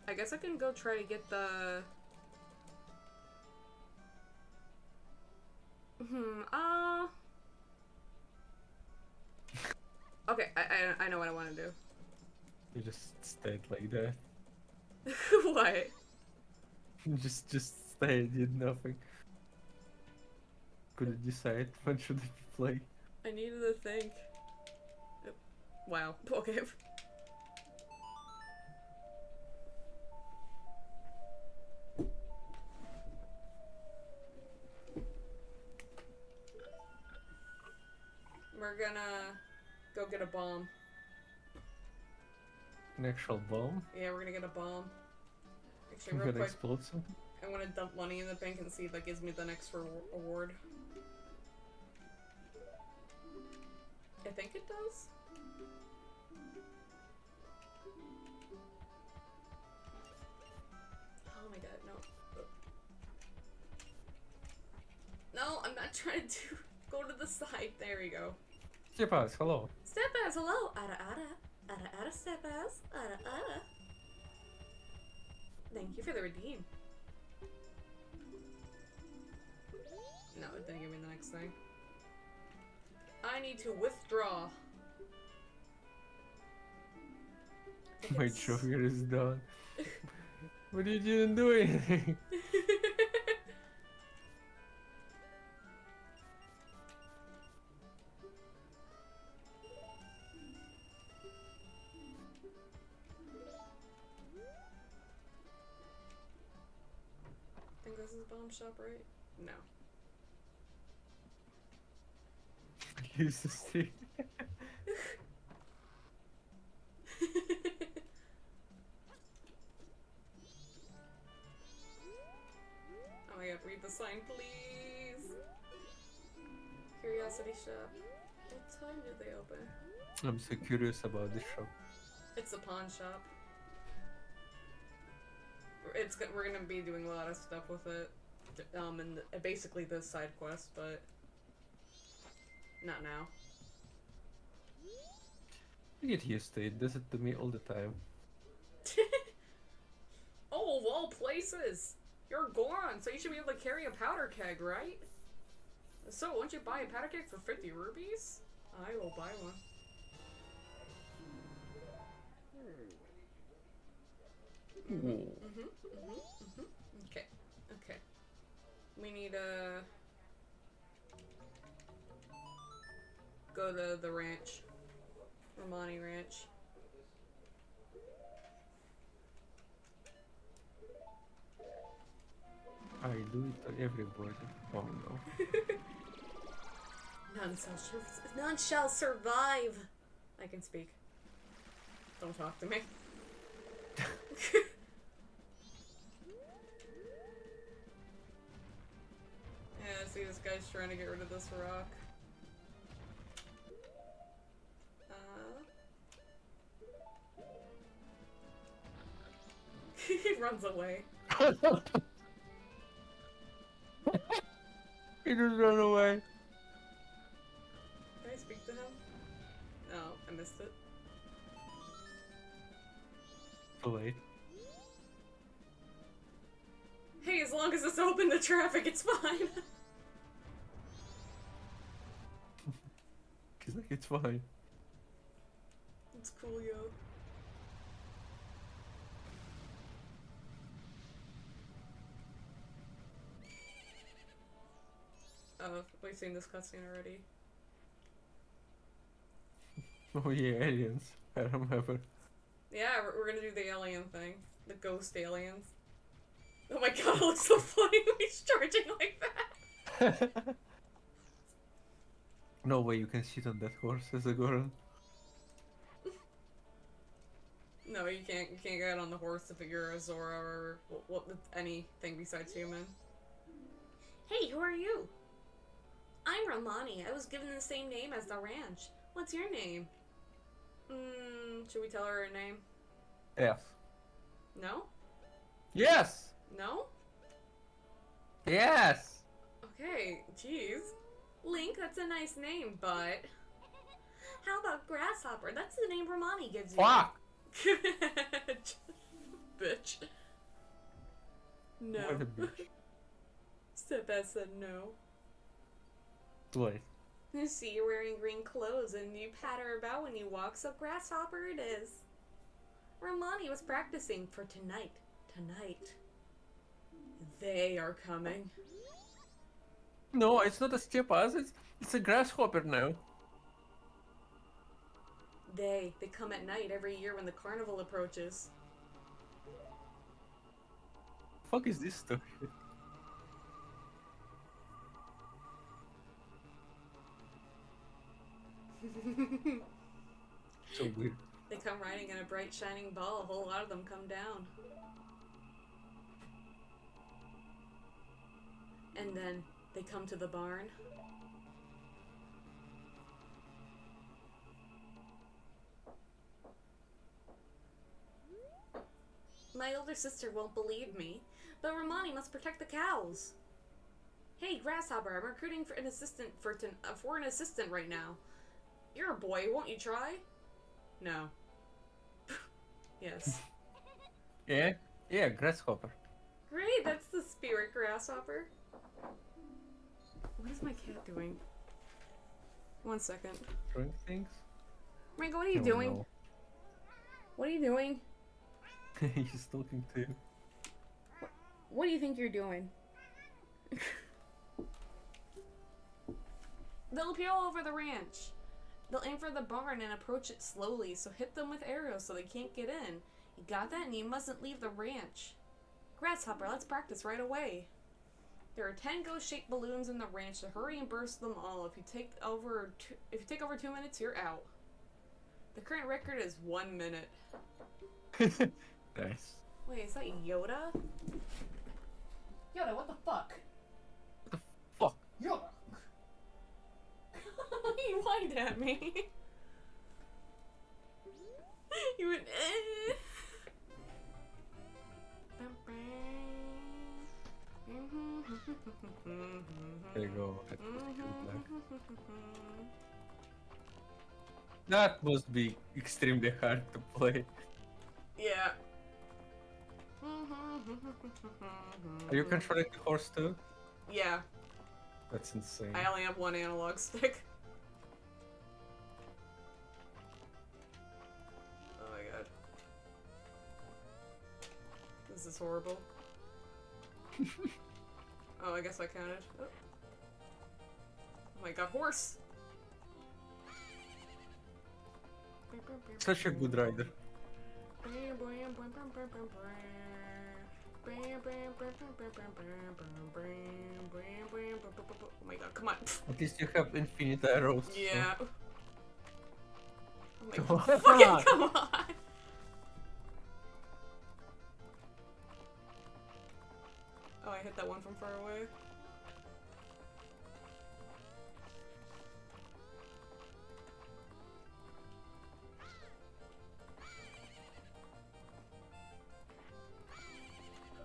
I guess I can go try to get the... Okay, I know what I want to do. You just stayed like that. What? just stayed, did nothing. Couldn't decide when should I play. I needed to think. Wow. Okay. We're gonna go get a bomb. An actual bomb? Yeah, we're gonna get a bomb. Actually, I'm real gonna quick, explode something? I want to dump money in the bank and see if that gives me the next award. I think it does. Oh my god, no. No, I'm not trying to go to the side. There you go. Stepas, hello. Stepas, hello. Ada, Stepas. Ada. Thank you for the redeem. No, it didn't give me the next thing. I need to withdraw. My trigger is done. But you didn't do anything. pawn shop, right? No. Use the stick. Oh my god, read the sign, please. Curiosity shop. What time do they open? I'm so curious about this shop. It's a pawn shop. We're gonna be doing a lot of stuff with it, and basically this side quest, but not now. I get used to it. Does it to me all the time. Oh, of all places! You're Goron, so you should be able to carry a powder keg, right? So, won't you buy a powder keg for 50 rupees? I will buy one. Okay, okay. We need to go to the ranch. Romani Ranch. I do it to everybody. Oh no. None shall survive. I can speak. Don't talk to me. Yeah, see, this guy's trying to get rid of this rock. He runs away. He just ran away. Can I speak to him? No, I missed it. Too late. Hey, as long as it's open to traffic, it's fine. He's like, it's fine. It's cool, yo. Oh, we've seen this cutscene already. Oh yeah, aliens. I remember. Yeah, we're gonna do the alien thing. The ghost aliens. Oh my god, it looks so funny when he's charging like that. No way you can sit on that horse as a Goron. No, you can't get on the horse if you're a Zora or anything besides human. Hey, who are you? I'm Romani. I was given the same name as the ranch. What's your name? Should we tell her her name? Yes. No? Yes! No? Yes! Okay, jeez. Link, that's a nice name, but... How about Grasshopper? That's the name Romani gives you. Fuck! Bitch. No. What a bitch. Stepaz said no. Wait. You see, you're wearing green clothes and you patter about when you walk, so Grasshopper it is. Romani was practicing for tonight. Tonight. They are coming. No, it's not a Stepas, it's a grasshopper now. They come at night every year when the carnival approaches. Fuck is this story? So weird. They come riding in a bright shining ball. A whole lot of them come down. And then they come to the barn. My older sister won't believe me, but Romani must protect the cows. Hey, Grasshopper, I'm recruiting for an assistant for an assistant right now. You're a boy, won't you try? No. Yes. Yeah? Yeah, grasshopper. Great, that's the spirit Grasshopper. What is my cat doing? 1 second. Throwing things? Ringo, what are you Oh, doing? no. What are you doing? He's talking to you. What do you think you're doing? They'll appear all over the ranch. They'll aim for the barn and approach it slowly, so hit them with arrows so they can't get in. You got that? And you mustn't leave the ranch. Grasshopper, let's practice right away. There are 10 ghost-shaped balloons in the ranch, so hurry and burst them all. If you take over 2 minutes, you're out. The current record is 1 minute. Nice. Wait, is that Yoda? Yoda, what the fuck? What the fuck? Yoda! He whined at me. He went, eh. There you go. That must be extremely hard to play. Yeah. Are you controlling the horse too? Yeah. That's insane. I only have one analog stick. Oh my god. This is horrible. Oh, I guess I counted. Oh my god, horse! Such a good rider. Oh my god, come on. At least you have infinite arrows. Yeah. So. Oh my Come god, on. fucking come on! Oh, I hit that one from far away.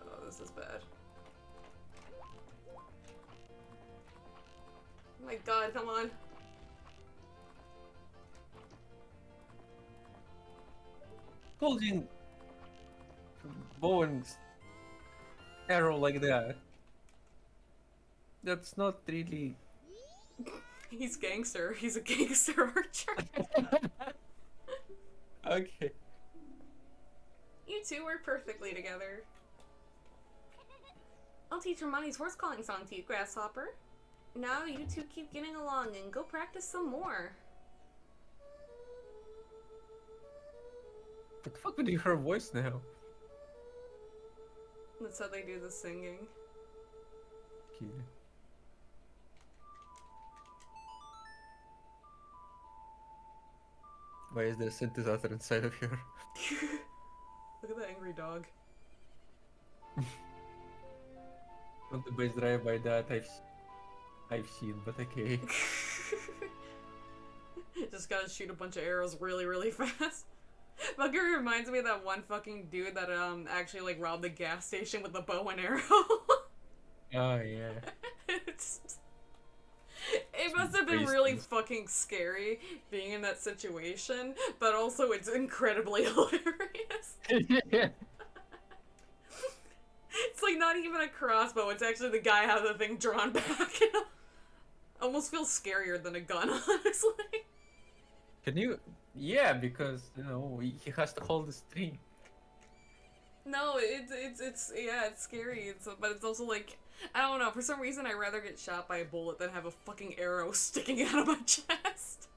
Oh, this is bad. Oh my god, come on. Holding bow and arrow like that. That's not really. He's gangster. He's a gangster archer. Okay. You two work perfectly together. I'll teach Hermione's horse calling song to you, Grasshopper. Now you two keep getting along and go practice some more. What the fuck with her voice now? That's how they do the singing. Okay. Why is there a synthesizer inside of here? Look at that angry dog. Not the base drive by that I've seen, but okay. Just gotta shoot a bunch of arrows really, really fast. Fucker reminds me of that one fucking dude that actually like robbed the gas station with a bow and arrow. Oh yeah. It must have been really fucking scary being in that situation, but also it's incredibly hilarious. Yeah. It's like not even a crossbow, it's actually the guy has the thing drawn back. Almost feels scarier than a gun, honestly. Can you? Yeah, because you know he has to hold the string. No, it's yeah, it's scary. But it's also like, I don't know. For some reason, I'd rather get shot by a bullet than have a fucking arrow sticking out of my chest.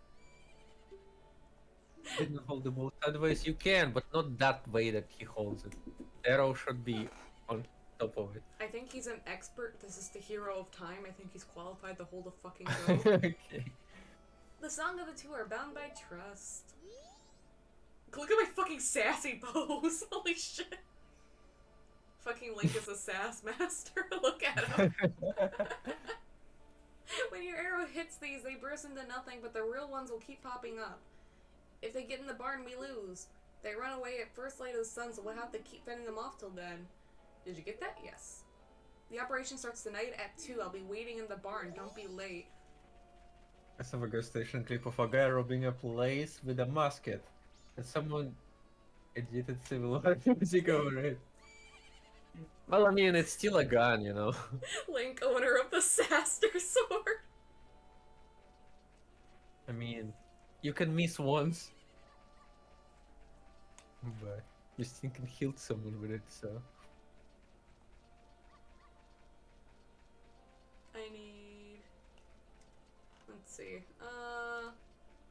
Didn't hold the bow. Otherwise, you can, but not that way that he holds it. The arrow should be on top of it. I think he's an expert. This is the hero of time. I think he's qualified to hold a fucking bow. Okay. The song of the two are bound by trust. Look at my fucking sassy pose. Holy shit. Fucking Link is a sass master. Look at him. When your arrow hits these, they burst into nothing, but the real ones will keep popping up. If they get in the barn, we lose. They run away at first light of the sun, so we'll have to keep fending them off till then. Did you get that? Yes. The operation starts tonight at 2. I'll be waiting in the barn. Don't be late. I saw a gas station clip of a guy robbing a place with a musket, and someone edited Civil War music over it. Well, I mean, it's still a gun, you know. Link, owner of the Saster sword. I mean, you can miss once, but you still can kill someone with it, so. I need... Let's see.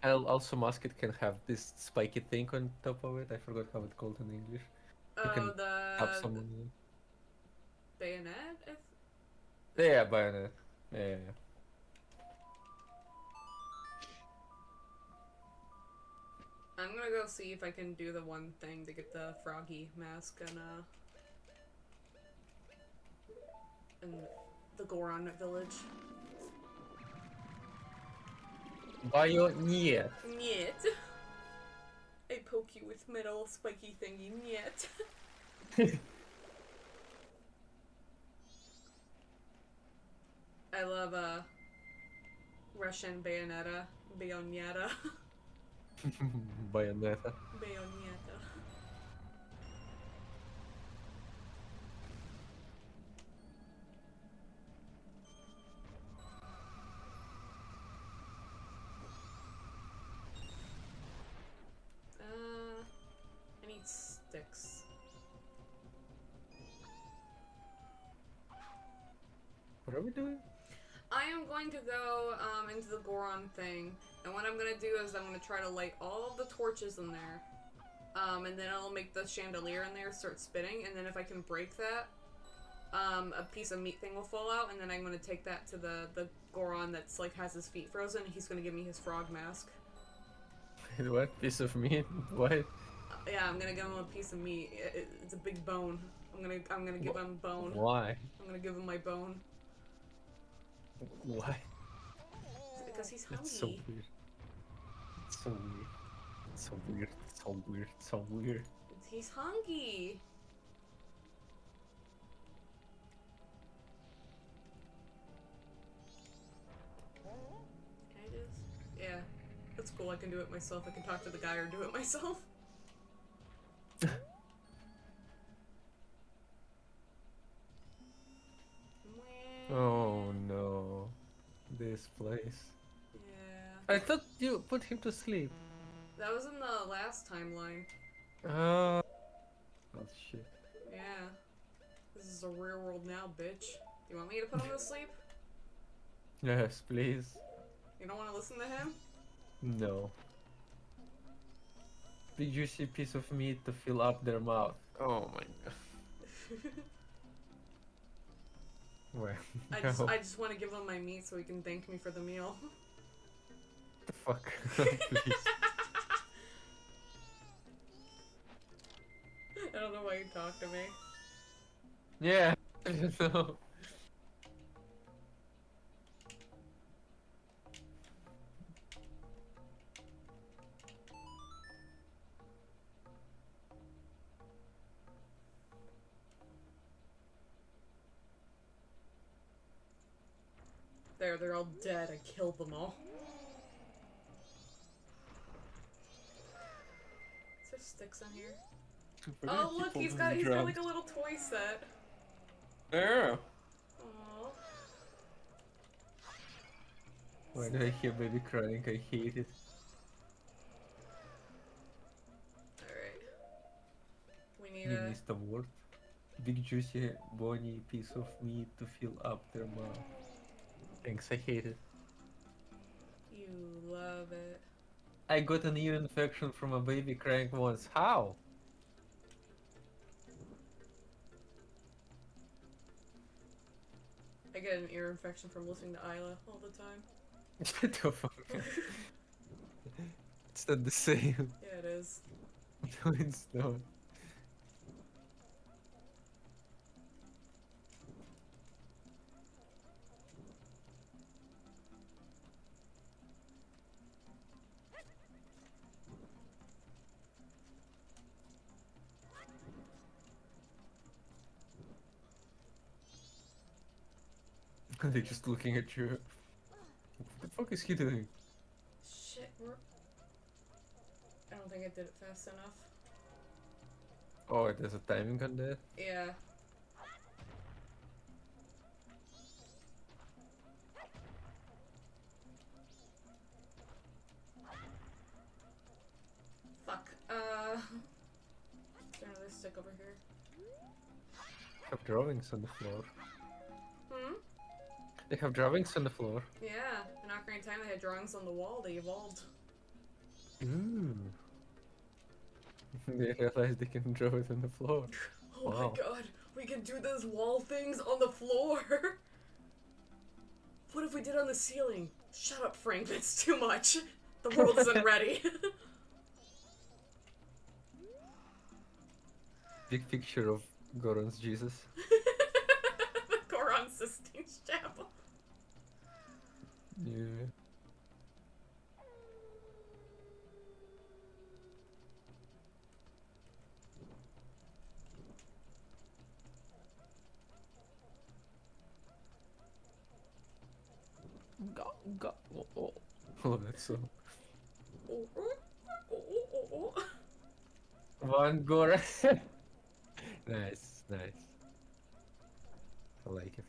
Also, musket can have this spiky thing on top of it. I forgot how it's called in English. You can the... have someone. Bayonet? Yeah, bayonet. Yeah. I'm gonna go see if I can do the one thing to get the froggy mask in the Goron village. Bayonet. Niet. I poke you with metal spiky thingy. Niet. I love Russian bayonetta. Bayonetta. Bayonetta. Bayonetta. I need sticks. What are we doing? I am going to go into the Goron thing, and what I'm gonna do is I'm gonna try to light all of the torches in there, and then I'll make the chandelier in there start spinning, and then if I can break that, a piece of meat thing will fall out, and then I'm gonna take that to the Goron that's like has his feet frozen, and he's gonna give me his frog mask. What piece of meat? What? Yeah, I'm gonna give him a piece of meat. It's a big bone. I'm gonna give him bone. Why? I'm gonna give him my bone Why? because he's hungry. It's so weird. It's so weird. It's so weird. It's so weird. It's so weird. He's hungry. Can I do this? Yeah, that's cool. I can do it myself. I can talk to the guy or do it myself. Oh no. This place. Yeah. I thought you put him to sleep. That was in the last timeline. Oh. Oh shit. Yeah. This is a real world now, bitch. Do you want me to put him to sleep? Yes, please. You don't want to listen to him? No. Big juicy piece of meat to fill up their mouth. Oh my god. Where? I just want to give him my meat so he can thank me for the meal. The fuck? Please. I don't know why you talk to me. Yeah. I don't know. There, they're all dead. I killed them all. Is there sticks in here? Oh look, he's got like a little toy set. Yeah. Aww. Why do I hear baby crying? I hate it. Alright. We need You a... missed a word. Big juicy bony piece of meat to fill up their mouth. Thanks, I hate it. You love it. I got an ear infection from a baby crying once. How? I get an ear infection from listening to Ayleh all the time. Shut the fuck up. It's not the same. Yeah, it is. No, it's not. They're just looking at you. What the fuck is he doing? Shit, I don't think I did it fast enough. Oh, there's a timing on that? Yeah. Fuck. Is there another stick over here? Have drawings on the floor. Hmm? They have drawings on the floor. Yeah. In Ocarina of Time, they had drawings on the wall. They evolved. Ooh. They realized they can draw it on the floor. Oh Wow. my god. We can do those wall things on the floor. What if we did on the ceiling? Shut up, Frank. That's too much. The world isn't ready. Big picture of Goron's Jesus. The Goron Sistine Chapel. Yeah. Go, go. Oh, oh. Oh, that's so. One Goron. Nice, nice. I like it.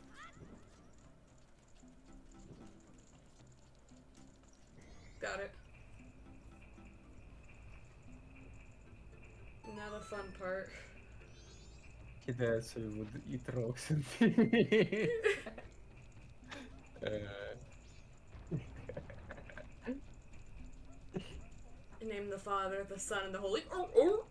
Got it. Now the fun part. He died so he would eat rocks and things. Name the Father, the Son, and the Holy. Oh.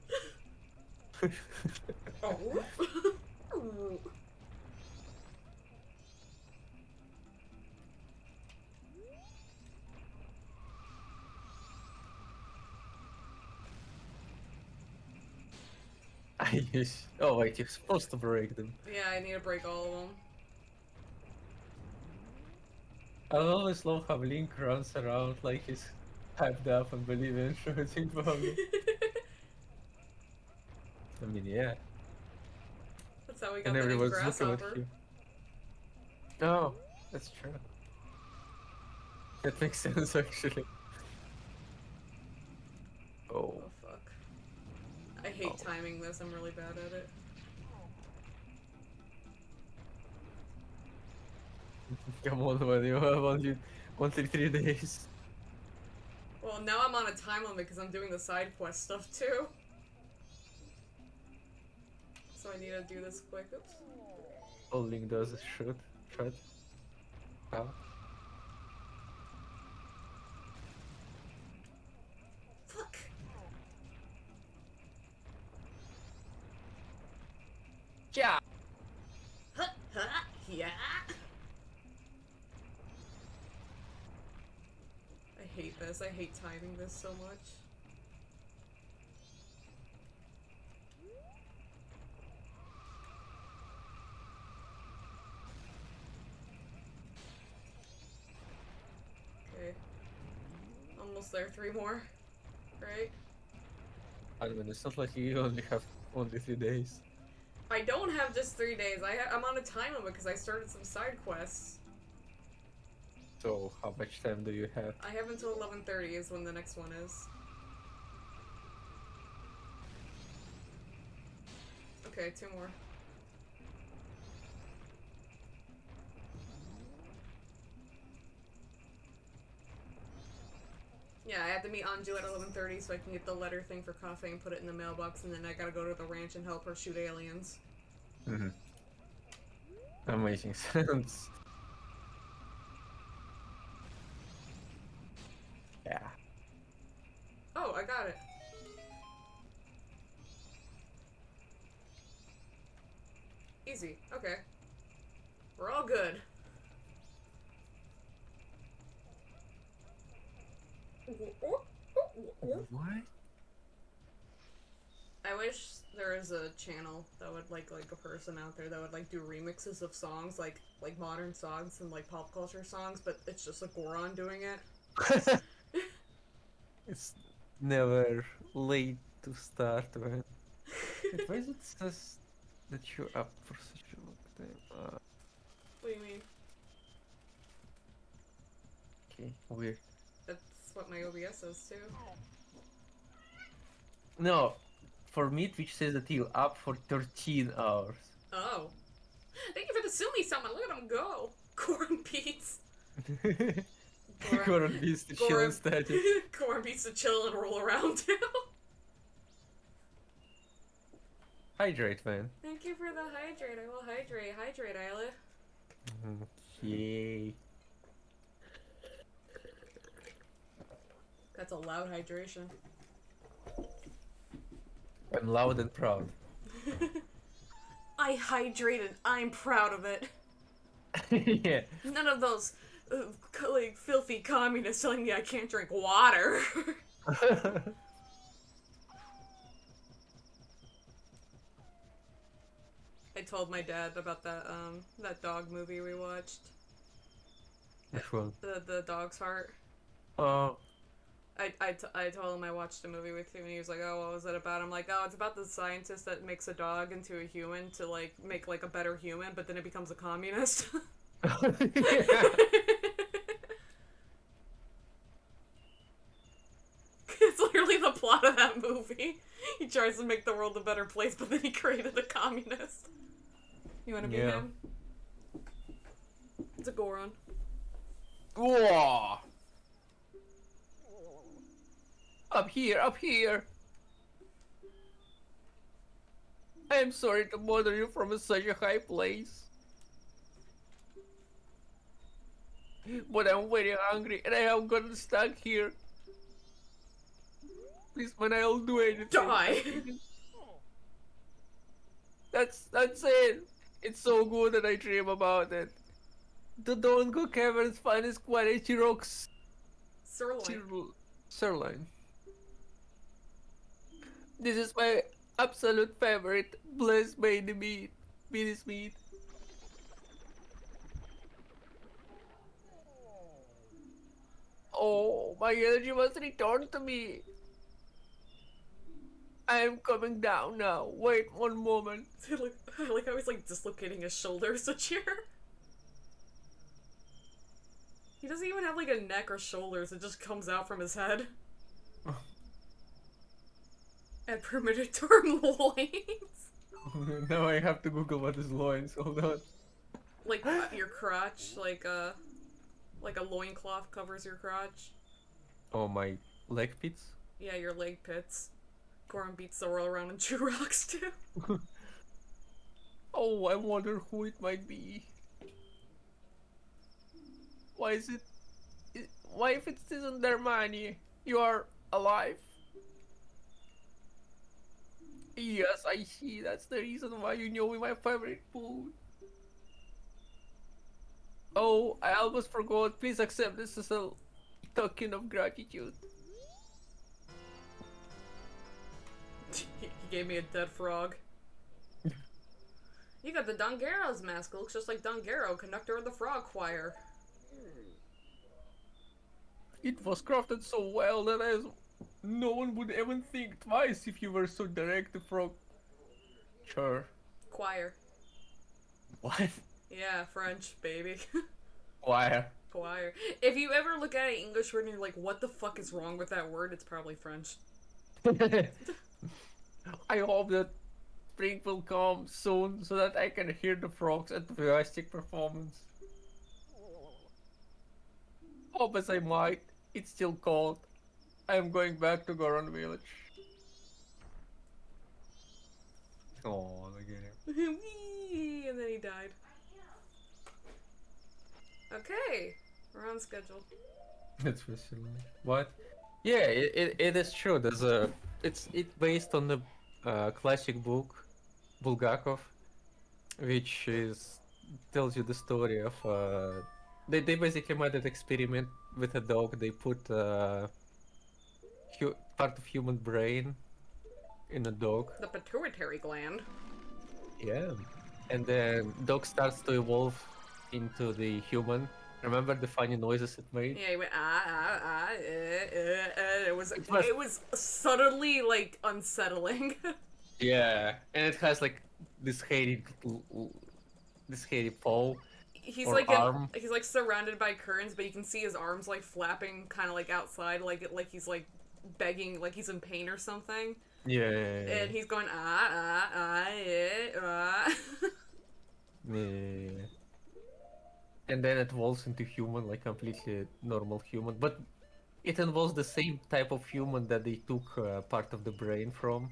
I use. Oh wait, you're supposed to break them. Yeah, I need to break all of them. I always love how Link runs around like he's hyped up and believing everything about it. I mean, yeah. That's how we got And the name everyone's looking at Grasshopper. him. Oh, that's true. That makes sense actually. Oh. Oh fuck. I hate Oh. timing this, I'm really bad at it. Come on, man, you have only 3 days. Well, now I'm on a time limit because I'm doing the side quest stuff too. So I need to do this quick. Oops. All Link does is shoot. Shot. How? Fuck. Yeah! Huh, huh, yeah. I hate this. I hate timing this so much. Okay. Almost there. 3 more. Right? I mean, it's not like you only have only 3 days. I don't have just 3 days. I'm on a time limit because I started some side quests. So, how much time do you have? I have until 11:30 is when the next one is. Okay, 2 more. Yeah, I have to meet Anju at 11:30 so I can get the letter thing for coffee and put it in the mailbox, and then I gotta go to the ranch and help her shoot aliens. Mm-hmm. Amazing sense. Yeah. Oh, I got it. Easy. Okay. We're all good. What? I wish there was a channel that would like a person out there that would like do remixes of songs like modern songs and like pop culture songs, but it's just a Goron doing it. It's never late to start, man. Wait, why is it says that you're up for such a long time? What do you mean? Okay, weird. That's what my OBS says too. No, for me Twitch says that you're up for 13 hours. Oh. Thank you for the Sumi summon. Look at him go. Goron beats. Goron beats the chill and static. Goron beats the chill and roll around too. Hydrate, man. Thank you for the hydrate. I will hydrate. Hydrate, Ayleh. Okay. That's a loud hydration. I'm loud and proud. I hydrated. I'm proud of it. Yeah. None of those like filthy communist telling me I can't drink water. I told my dad about that dog movie we watched. Which one? The dog's heart. Oh, I told him I watched a movie with him and he was like, oh, what was it about? I'm like, oh, it's about the scientist that makes a dog into a human to like make like a better human, but then it becomes a communist. yeah. It's literally the plot of that movie. He tries to make the world a better place, but then he created a communist. You want to be Yeah. him? It's a Goron. Whoa! Up here, up here! I'm sorry to bother you from such a high place. But I'm very hungry and I have gotten stuck here. Please, man, I'll do anything. Die! That's it. It's so good that I dream about it. The Dongo Caverns finest quality rocks Sirloin. sirloin. This is my absolute favorite. Blessed by the meat. Meat meat. Oh, my energy must return to me. I am coming down now. Wait one moment. I like how he's like dislocating his shoulders this year. He doesn't even have like a neck or shoulders, it just comes out from his head. And permitted term loins. Now I have to Google what is loins. Hold on. Like your crotch, like a loincloth covers your crotch. Oh, my leg pits? Yeah, your leg pits. Goron beats the world around in chew rocks too. Oh, I wonder who it might be. Why is it? Why if it isn't their money? You are alive. Yes, I see. That's the reason why you know my favorite food. Oh, I almost forgot. Please accept this as a token of gratitude. He gave me a dead frog. You got the Dongero's mask. It looks just like Dongero, conductor of the frog choir. It was crafted so well that no one would even think twice if you were so direct to frog. Sure. Choir. What? Yeah, French, baby. Why? Choir. If you ever look at an English word and you're like, what the fuck is wrong with that word, it's probably French. I hope that spring will come soon so that I can hear the frogs at the realistic performance. Hope as I might, it's still cold. I am going back to Goron village. Oh, look at him. Whee! And then he died. Okay, we're on schedule. That's for sure. What? Yeah, it is true. It's based on the classic book, Bulgakov, which is tells you the story of they basically made an experiment with a dog. They put part of human brain in a dog. The pituitary gland. Yeah, and then dog starts to evolve into the human. Remember the funny noises it made? Yeah, he went It was It was- it was subtly like unsettling. Yeah, and it has like this hairy paw. He's Or like arm. he's like surrounded by curtains, but you can see his arms like flapping, kind of like outside, like he's like begging, like he's in pain or something. Yeah. And he's going Yeah. And then it evolves into human, like completely normal human. But it involves the same type of human that they took part of the brain from.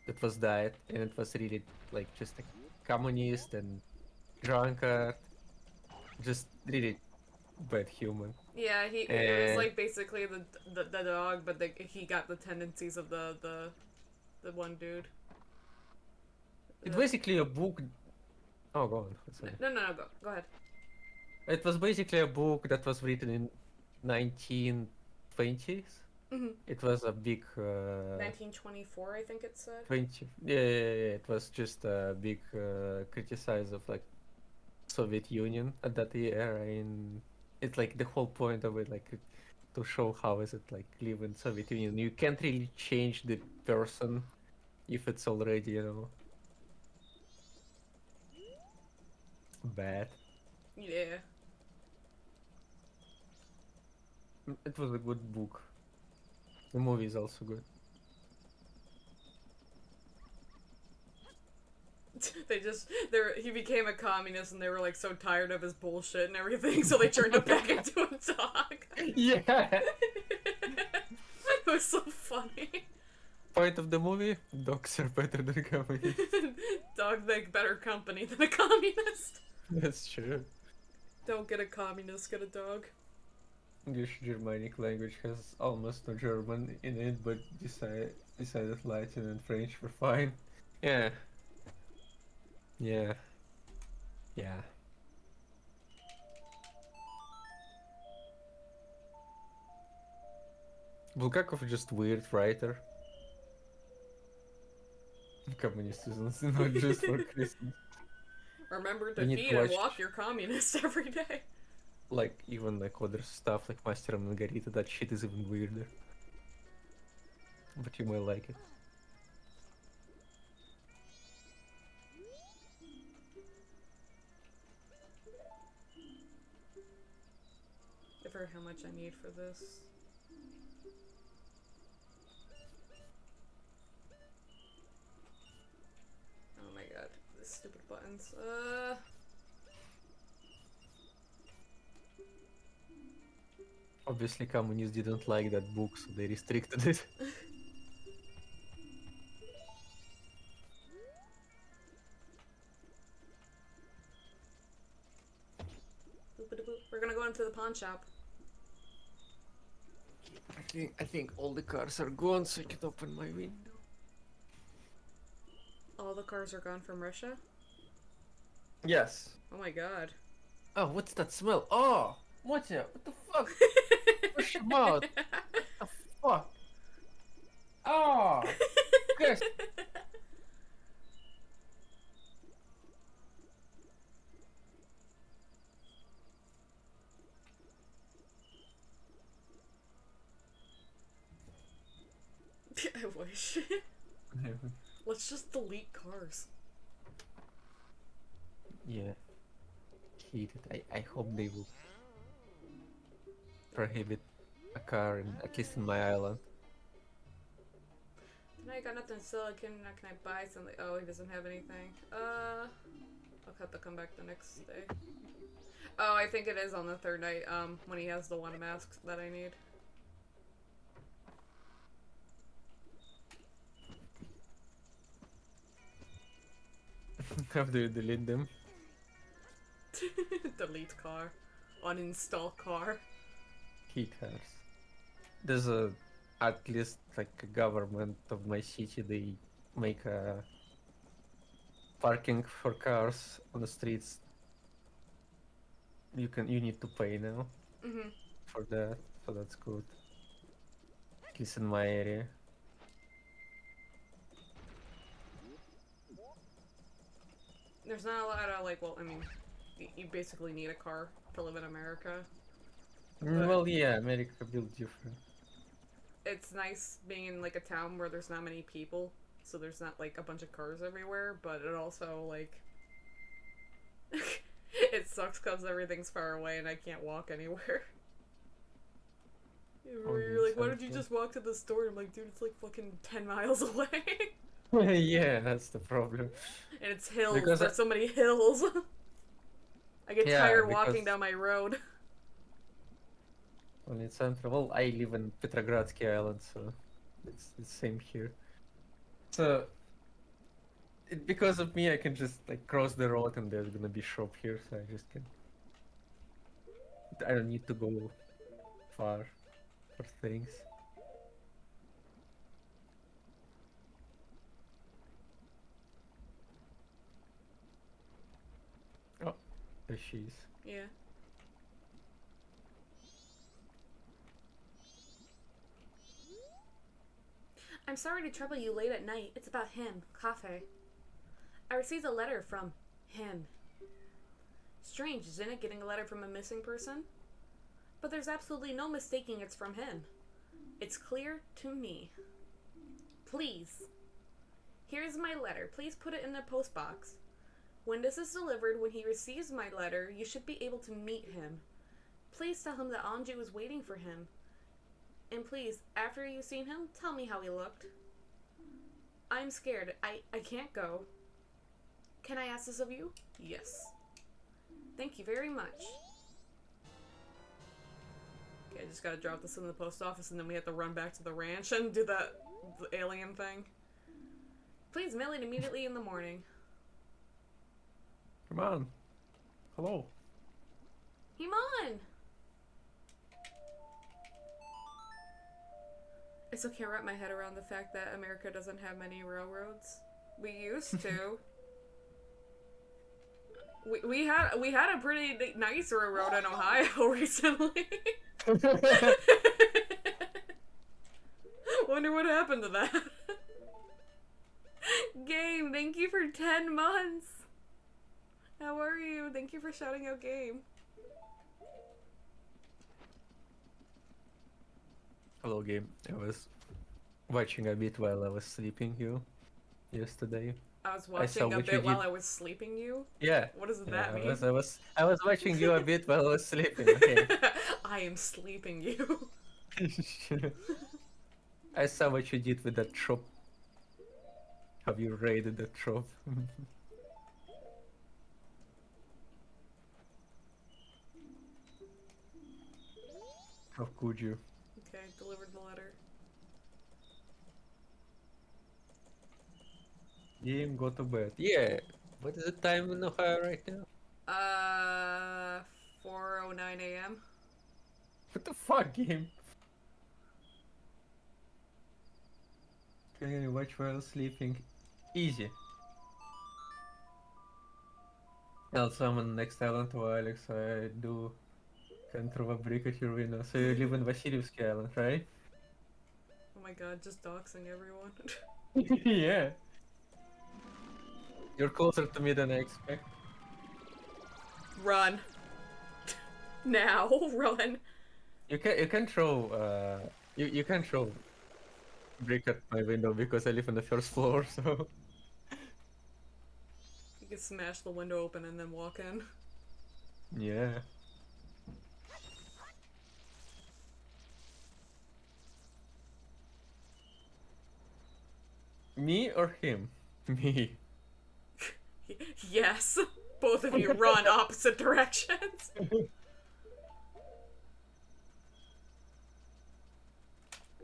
That was died, and it was really like just a communist and drunkard, just really bad human. Yeah, it was And like basically the dog, but he got the tendencies of the one dude. it's basically a book. Oh, go on. Let's say. No, go ahead. It was basically a book that was written in 1920s. Mm-hmm. It was a big 1924, I think it said. 20. Yeah. It was just a big criticize of like Soviet Union at that era. In it's like the whole point of it, like to show how is it like live in Soviet Union. You can't really change the person if it's already, bad. Yeah. It was a good book. The movie is also good. He became a communist and they were like so tired of his bullshit and everything, so they turned him back into a dog. Yeah. It was so funny. Point of the movie: dogs are better than communists. Dogs make better company than a communist. That's true. Don't get a communist, get a dog. English Germanic language has almost no German in it, but decided Latin and French were fine. Yeah. Yeah. Yeah. Bulgakov just weird writer. Communist is not just for Christmas. Remember to We need feed to and watch walk your communist every day. like even like other stuff like Master and Margarita. That shit is even weirder. But you might like it. I forget how much I need for this. Oh my god, these stupid buttons. Obviously, communists didn't like that book, so they restricted it. We're gonna go into the pawn shop. I think all the cars are gone, so I can open my window. All the cars are gone from Russia? Yes. Oh my god. Oh, what's that smell? Oh, Motya, what the fuck? Push him out. What the fuck? Oh, gosh. I wish. Let's just delete cars. Yeah. Heated. I hope they will prohibit a car in, at least in my island. I got nothing to sell. Can I buy something? Oh, he doesn't have anything. I'll have to come back the next day. Oh, I think it is on the third night, when he has the one mask that I need. How do you delete them? Delete car. Uninstall car. Heat cars. There's a at least like a government of my city. They make a parking for cars on the streets. You need to pay now Mm-hmm. for that, so that's good. At least in my area. There's not a lot of, like, well, I mean, you basically need a car to live in America. But Well, yeah, America built different. it's nice being in, like, a town where there's not many people, so there's not, like, a bunch of cars everywhere, but it also, like... it sucks because everything's far away and I can't walk anywhere. You're like, why don't you just walk to the store? I'm like, dude, it's like fucking 10 miles away. Yeah, that's the problem. And it's hills. Because There's so many hills. I get Yeah, tired because walking down my road. well, it's central. Well, I live in Petrogradsky Island, so it's the same here. So because of me, I can just like cross the road and there's gonna be shop here, so I just can. I don't need to go far for things. Oh, there she is. Yeah. I'm sorry to trouble you late at night. It's about him, Cafe. I received a letter from him. Strange, isn't it, getting a letter from a missing person? But there's absolutely no mistaking it's from him. It's clear to me. Please. Here's my letter. Please put it in the post box. When this is delivered, when he receives my letter, you should be able to meet him. Please tell him that Anju is waiting for him. And please, after you've seen him, tell me how he looked. I'm scared. I can't go. Can I ask this of you? Yes. Thank you very much. Okay, I just gotta drop this in the post office and then we have to run back to the ranch and do the alien thing. Please mail it immediately in the morning. Come on. Hello. Himon! I still can't wrap my head around the fact that America doesn't have many railroads. We used to. we had a pretty nice railroad in Ohio recently. Wonder what happened to that. Game, thank you for 10 months. How are you? Thank you for shouting out Game. Hello, game. I was watching a bit while I was sleeping you yesterday. I was I saw watching a what you bit while did. I was sleeping you? Yeah. What does Yeah, that mean? I was watching you a bit while I was sleeping. Okay. I am sleeping you. I saw what you did with that shop. How you raided that shop. How could you? Okay, delivered the letter. Game, go to bed. Yeah. What is the time in Ohio right now? 4:09 a.m. What the fuck, game? Can you watch while sleeping? Easy. I'll summon next island to Alex. I do. Can throw a brick at your window. So you live in Vasilievsky Island, right? Oh my god, just doxing everyone. Yeah. You're closer to me than I expect. Run. Now, run. You can throw you can throw brick at my window because I live on the first floor, so You can smash the window open and then walk in. yeah. Me or him? Me. Yes. Both of you run opposite directions.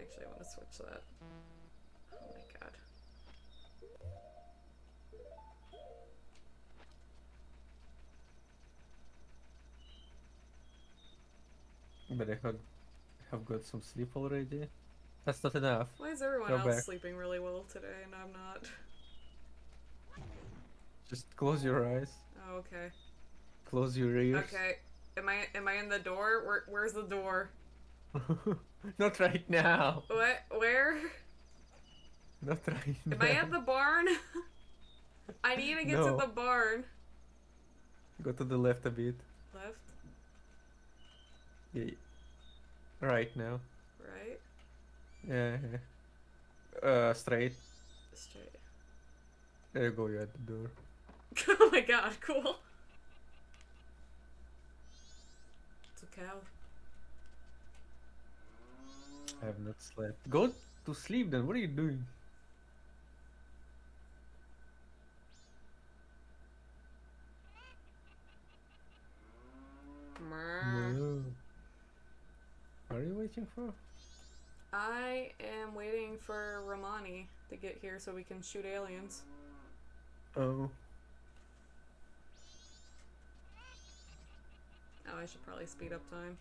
Actually, I want to switch that. Oh my god. But I have got some sleep already. That's not enough. Why is everyone Go else back. sleeping really well today and I'm not? Just close your eyes. Oh, okay. Close your ears. Okay. Am I in the door? Where's the door? Not right now. What? Where? Not right now. Am I at the barn? I need to get No. to the barn. Go to the left a bit. Left? Yeah. Right now. Right? Yeah. Straight. Straight. There you go, you're at the door. Oh my god, cool. It's a cow. I have not slept. Go to sleep then, what are you doing? No. What are you waiting for? I am waiting for Romani to get here so we can shoot aliens. Oh. Oh, I should probably speed up time.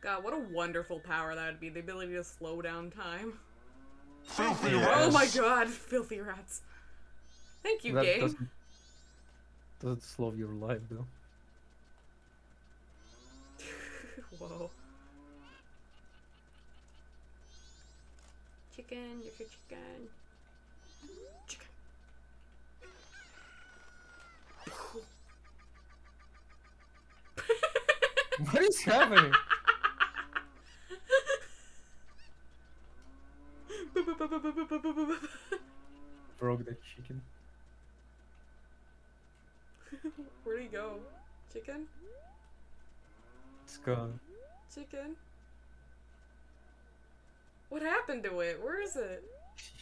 God, what a wonderful power that would be. The ability to slow down time. Filthy Yeah. rats. Oh my god, filthy rats. Thank you, That game. doesn't slow your life though. Whoa. Chicken, you're chicken. Chicken. What is happening? Broke that chicken. Where'd he go? Chicken? It's gone. Chicken? What happened to it? Where is it?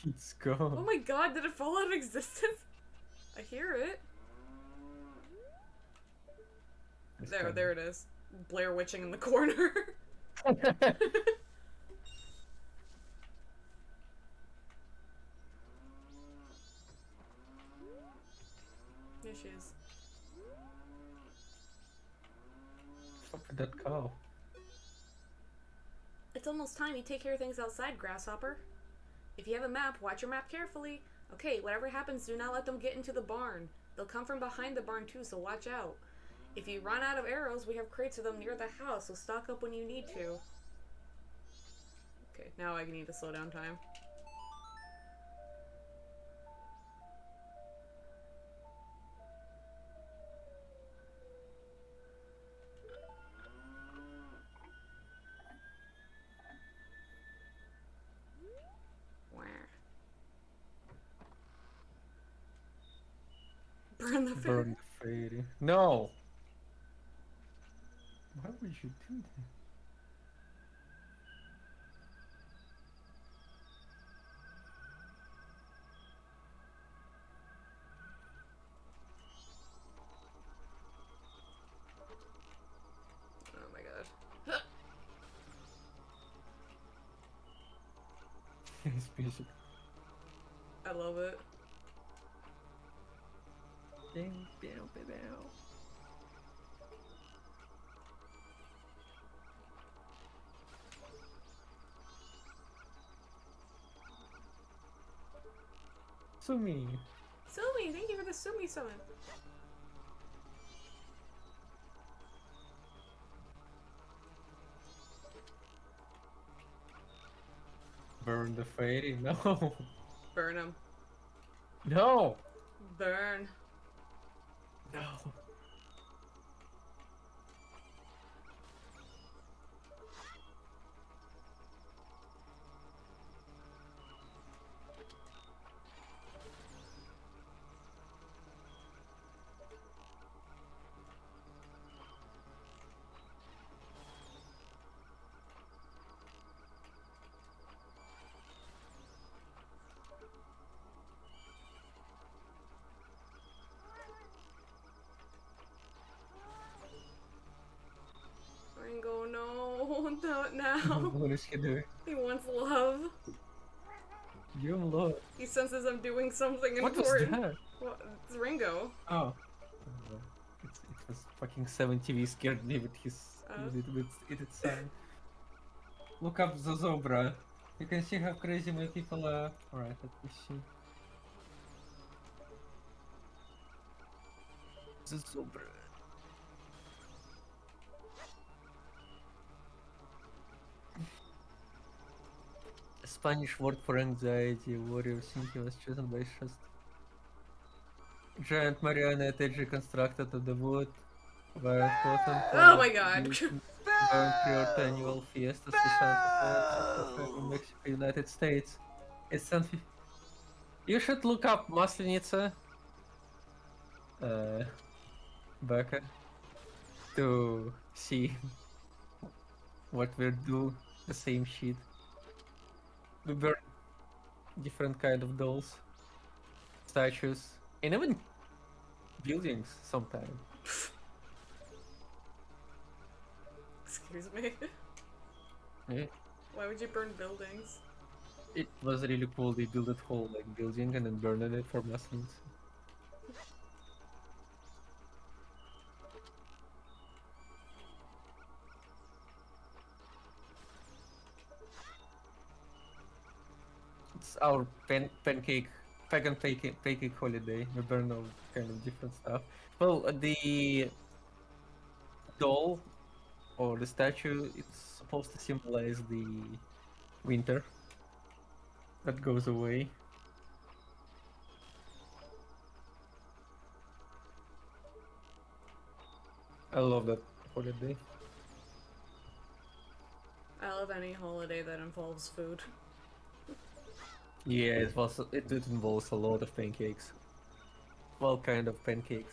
It's gone. Oh my god, did it fall out of existence? I hear it. It's There, gone. there it is. Blair witching in the corner. There she is. Fuck with that cow. It's almost time you take care of things outside, Grasshopper. If you have a map, watch your map carefully. Okay, whatever happens, do not let them get into the barn. They'll come from behind the barn too, so watch out. If you run out of arrows, we have crates of them near the house, so stock up when you need to. Okay, now I need to slow down time. Burn the fairy. Burn the fairy. No! Why would you do that? Oh my god. It's music. I love it. Ding, bow, bow, bow. Sumi. Sumi, thank you for the Sumi summon. Burn the fairy. No. Burn him. No. Burn. No. Ringo, no, not now. What is he doing? He wants love. Give him love. He senses I'm doing something What was important. that? What? It's Ringo. Oh. It was fucking 70 scared me with his Oh. with its son. Look up Zozobra. You can see how crazy my people are. Alright, let me see. Zozobra. A Spanish word for anxiety. Warrior thinking was chosen by just giant marionette edge reconstructed of the wood. Where important Oh my god. prior annual fiestas to Santa Fe in Mexico, United States. It's something you should look up Masleniца, Becca, to see what we do. The same shit. We burn different kind of dolls, statues, and even buildings sometimes. Excuse me. Yeah. Why would you burn buildings? It was really cool. They built that whole like building and then burned it for Muslims. It's our pancake Pagan pancake holiday. We burn all kind of different stuff. Well, the doll or the statue, it's supposed to symbolize the winter that goes away. I love that holiday. I love any holiday that involves food. Yeah, it involves a lot of pancakes. All kind of pancakes.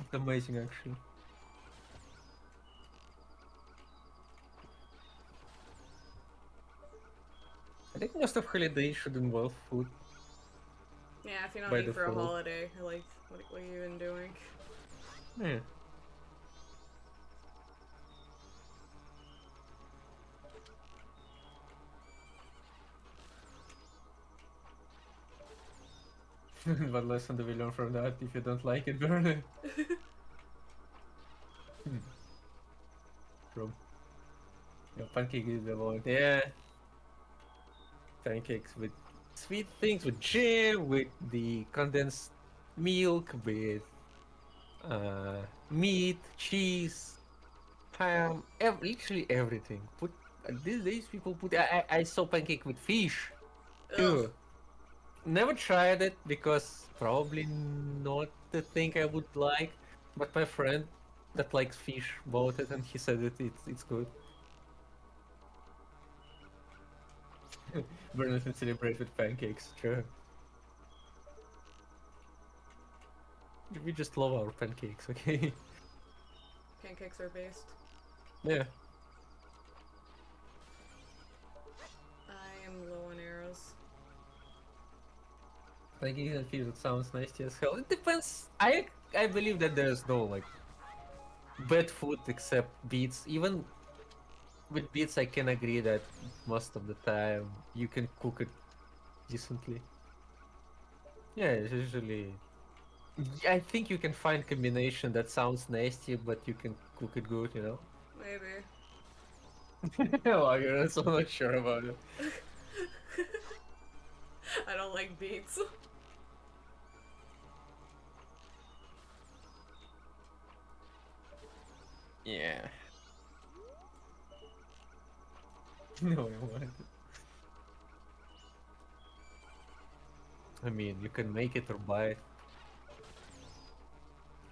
It's amazing actually. I think most of holidays should involve food Yeah, if you don't by eat for a default. holiday, like, what are you even doing? Yeah. What lesson do we learn from that? If you don't like it, burn it. Hmm, true. Yeah, pancake is the one. Yeah, pancakes with sweet things, with jam, with the condensed milk, with meat, cheese, ham, literally everything. Put these days people put. I saw pancake with fish Ugh. too. Never tried it because probably not the thing I would like. But my friend that likes fish bought it and he said it's good. Burn it and celebrate with pancakes. Sure. We just love our pancakes, okay? Pancakes are based. Yeah. I am low on arrows. Pancakes and fish, that sounds nasty as hell. It depends. I believe that there's no like bad food except beets. Even with beets I can agree that most of the time you can cook it decently. Yeah, it's usually I think you can find combination that sounds nasty, but you can cook it good, you know? Maybe. Well, you're so not sure about it. I don't like beets. Yeah. No, I want it. I mean, you can make it or buy it.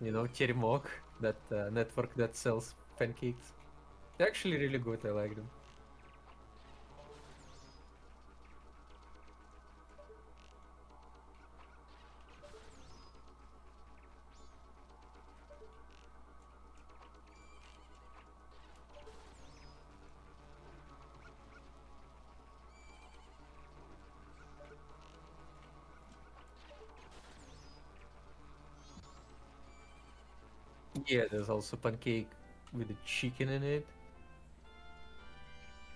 You know, Terimok, that network that sells pancakes. They're actually really good, I like them. Yeah, there's also pancake with the chicken in it.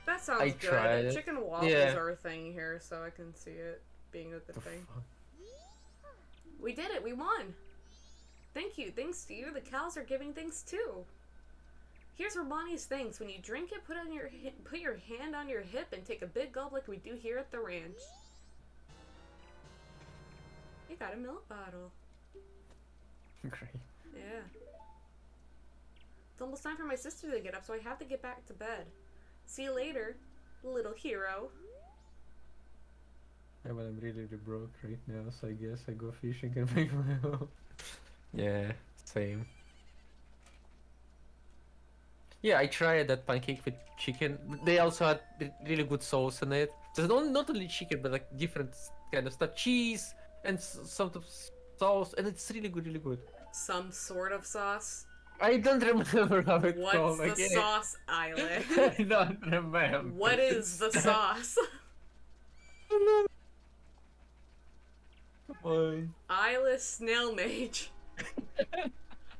That I sounds tried good. it. Chicken waffles Yeah. are a thing here, so I can see it being a good The thing. fuck? We did it. We won. Thank you. Thanks to you, the cows are giving thanks too. Here's Romani's thanks. When you drink it, put your hand on your hip and take a big gulp like we do here at the ranch. You got a milk bottle. Great. Yeah. It's almost time for my sister to get up, so I have to get back to bed. See you later, little hero. Yeah, but I'm really, really broke right now, so I guess I go fishing and make my own. Yeah, same. Yeah, I tried that pancake with chicken. They also had really good sauce in it. There's not only chicken, but like different kind of stuff, cheese and sort of sauce, and it's really good, really good. Some sort of sauce. I don't remember how it's What's called. the Okay, sauce, Ayleh? I don't remember. What is the sauce? Come on. Ayleh Snail Mage.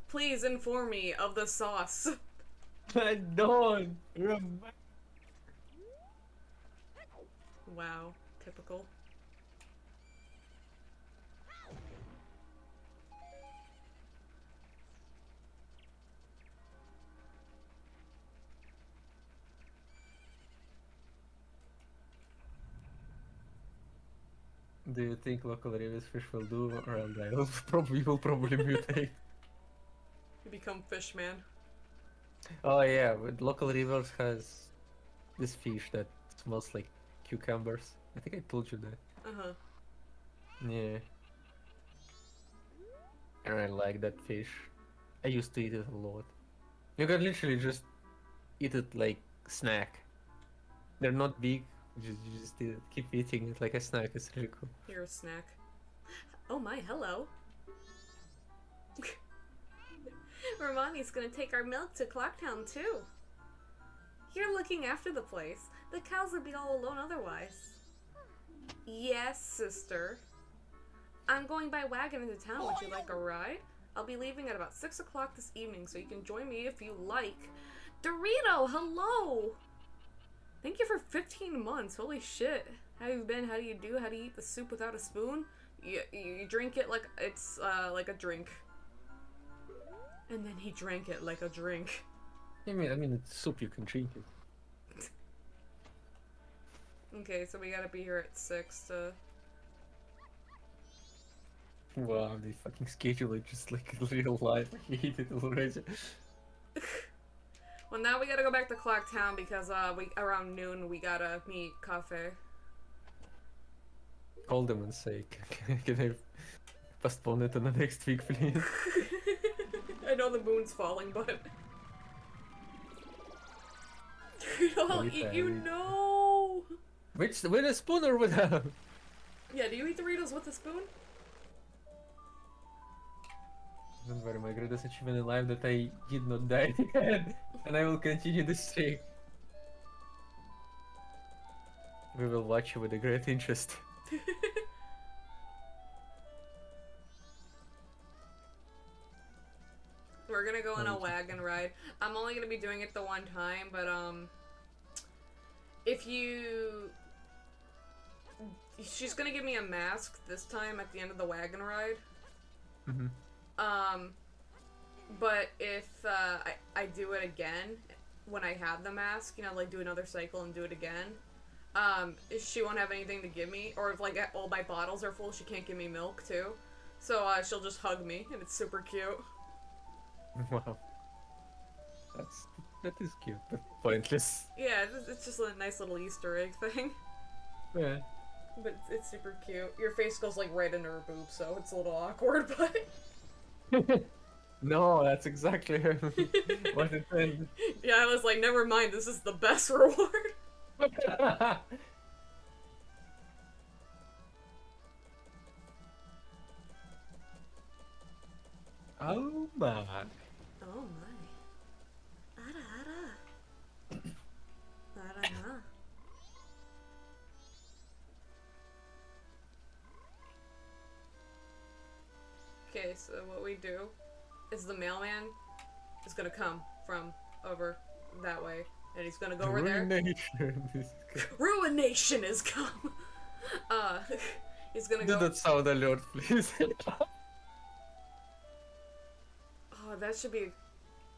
Please inform me of the sauce. I don't remember. Wow, typical. Do you think local rivers fish will do, or else I will probably mutate? You become fish man. Oh yeah, but local rivers has this fish that smells like cucumbers. I think I told you that. Uh-huh. Yeah, and I like that fish. I used to eat it a lot. You can literally just eat it like snack. They're not big. You just eat it. Keep eating it like a snack. It's really cool. You're a snack. Oh my, hello. Romani's gonna take our milk to Clocktown too. You're looking after the place. The cows would be all alone otherwise. Yes, sister. I'm going by wagon into town. Would you like a ride? I'll be leaving at about 6 o'clock this evening, so you can join me if you like. Dorito, hello! Thank you for 15 months. Holy shit. How you been? How do you do? How do you eat the soup without a spoon? You drink it like it's like a drink. And then he drank it like a drink. I mean, it's soup. You can drink it. Okay, so we gotta be here at 6 to... Wow, they fucking schedule it just like real life. I hate it already. Well, now we gotta go back to Clocktown because around noon we gotta meet Cafe. Call them and say, can I postpone it to the next week, please? I know the moon's falling, but... I'll eat you, no! With a spoon or without? Yeah, do you eat Doritos with a spoon? Don't worry, my greatest achievement in life that I did not die yet, and I will continue this streak. We will watch you with a great interest. We're gonna go on a wagon ride. I'm only gonna be doing it the one time, but if you... She's gonna give me a mask this time at the end of the wagon ride. Mm-hmm. But if I do it again, when I have the mask, you know, like do another cycle and do it again, she won't have anything to give me, or if like all my bottles are full, she can't give me milk too. So she'll just hug me, and it's super cute. Wow. That is cute, but pointless. Yeah, it's just a nice little Easter egg thing. Yeah. But it's super cute. Your face goes like right into her boob, so it's a little awkward, but... No, that's exactly what it is. Yeah, I was like, never mind, this is the best reward. Oh my. Oh my. Ara ara. Ara na. Okay, so what we do is the mailman is gonna come from over that way, and he's gonna go over there. Ruination is come. He's gonna go. Do that sound alert, please. Oh, that should be.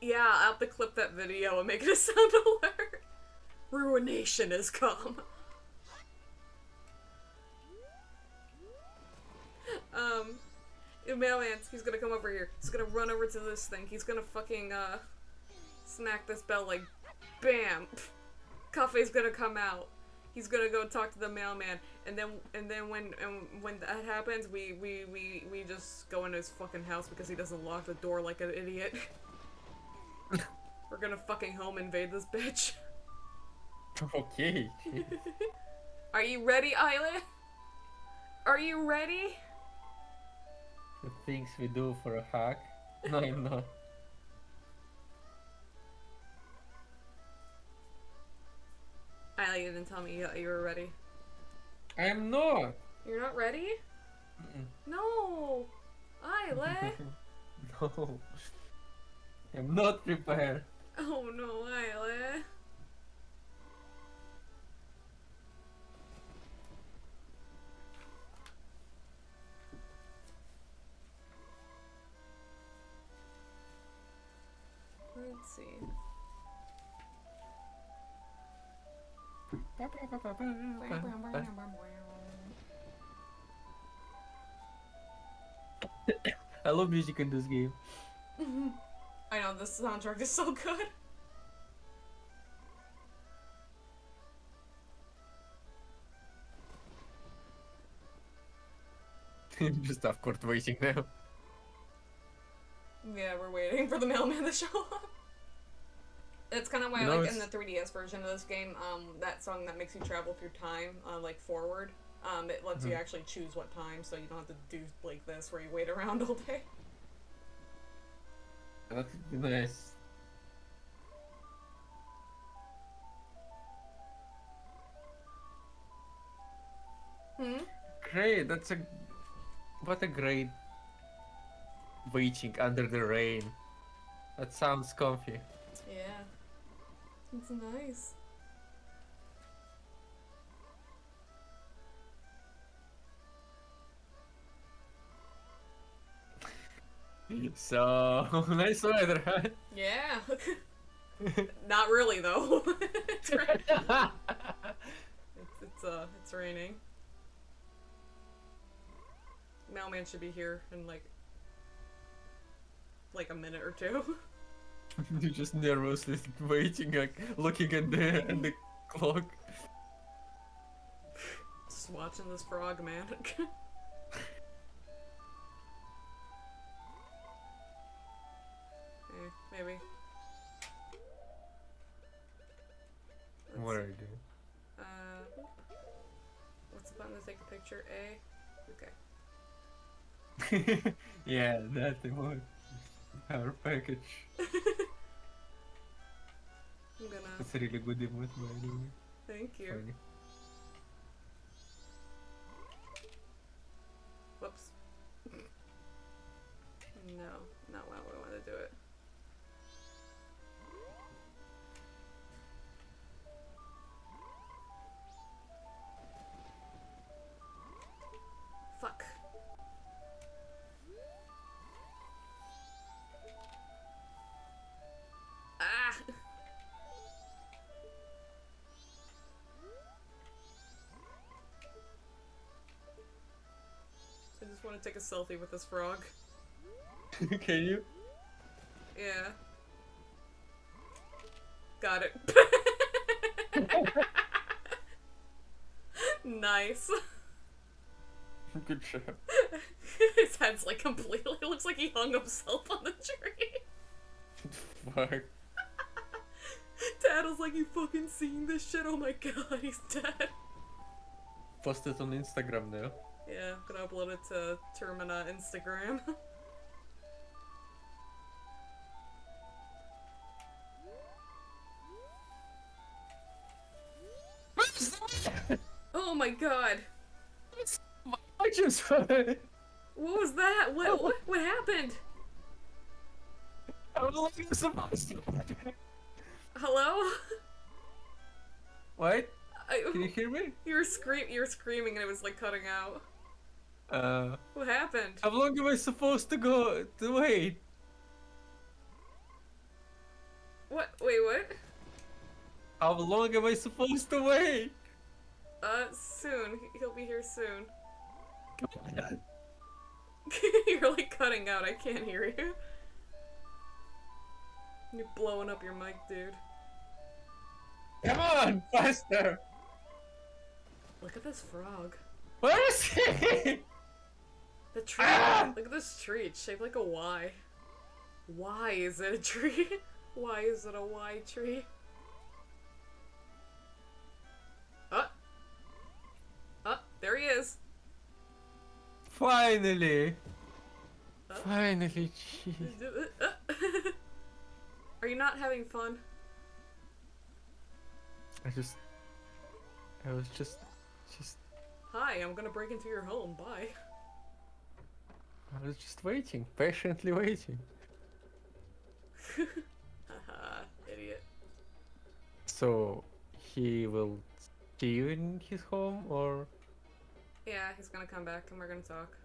Yeah, I'll have to clip that video and make it a sound alert. Ruination has come. Mailman, he's gonna come over here. He's gonna run over to this thing. He's gonna fucking, smack this bell like, BAM! Cafe's gonna come out. He's gonna go talk to the mailman, and then when that happens, we just go into his fucking house because he doesn't lock the door like an idiot. We're gonna fucking home invade this bitch. Okay. Are you ready, Ayleh? Are you ready? The things we do for a hack. No, I'm not. Ayleh, you didn't tell me you were ready. I am not. You're not ready? Mm-mm. No! Ayleh! No. I'm not prepared. Oh no, Ayleh. Let's see. I love music in this game. I know, this soundtrack is so good. Just of course waiting now. Yeah, we're waiting for the mailman to show up. That's kind of why You I know, like in the it's 3DS version of this game, that song that makes you travel through time, like forward. It lets you actually choose what time, so you don't have to do like this where you wait around all day. that's nice. Hmm? Great. That's a what a great waiting under the rain. That sounds comfy. Yeah. It's nice. So nice weather, huh? Yeah. Not really, though. It's raining. Mailman should be here in like a minute or two. You're just nervously waiting, like looking at the clock. Just watching this frog, man. Maybe. What are you doing? What's the button to take a picture? A? Okay. Yeah, that one. Our package. I'm gonna... That's a really good emote, by the way. Thank you. Funny. Whoops. No, not how I want to do it. Fuck. Ah! I just want to take a selfie with this frog. Can you? Yeah. Got it. Nice. Good job. His head's like completely looks like he hung himself on the tree. Fuck. Dad was like, you fucking seen this shit? Oh my god, he's dead. Post it on Instagram now. Yeah, gonna upload it to Termina Instagram. Oh my god. I just What was that? What happened? I was looking supposed to. Hello? What? Can you hear me? You were screaming and it was like cutting out. What happened? How long am I supposed to go to wait? What? Wait, what? How long am I supposed to wait? Soon. He'll be here soon. Come on. You're like cutting out. I can't hear you. You're blowing up your mic, dude. Come on, faster! Look at this frog. Where is he? The tree. Ah! Look at this tree. It's shaped like a Y. Why is it a tree? Why is it a Y tree? There he is. Finally! Finally, jeez. Are you not having fun? I was just... Hi, I'm gonna break into your home. Bye. I was just waiting, patiently waiting. Haha, idiot. So, he will see you in his home, or...? Yeah, he's gonna come back and we're gonna talk.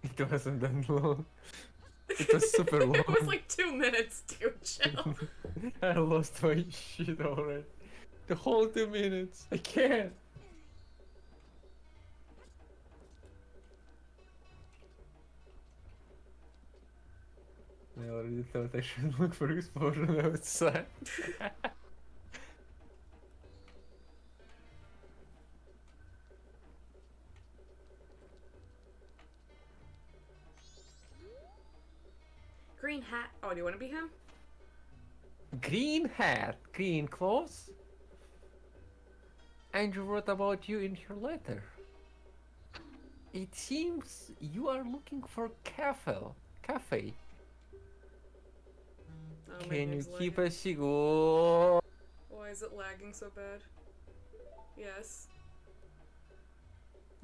It wasn't that long. It was super long. It was like 2 minutes, dude. Chill. I lost my shit already. The whole 2 minutes. I can't. I already thought I should look for explosion outside. Green hat. Oh, do you want to be him? Green hat, green clothes? Andrew wrote about you in your letter. It seems you are looking for cafe. Oh, my Can you game's keep lagging. a cigar? Why is it lagging so bad? Yes.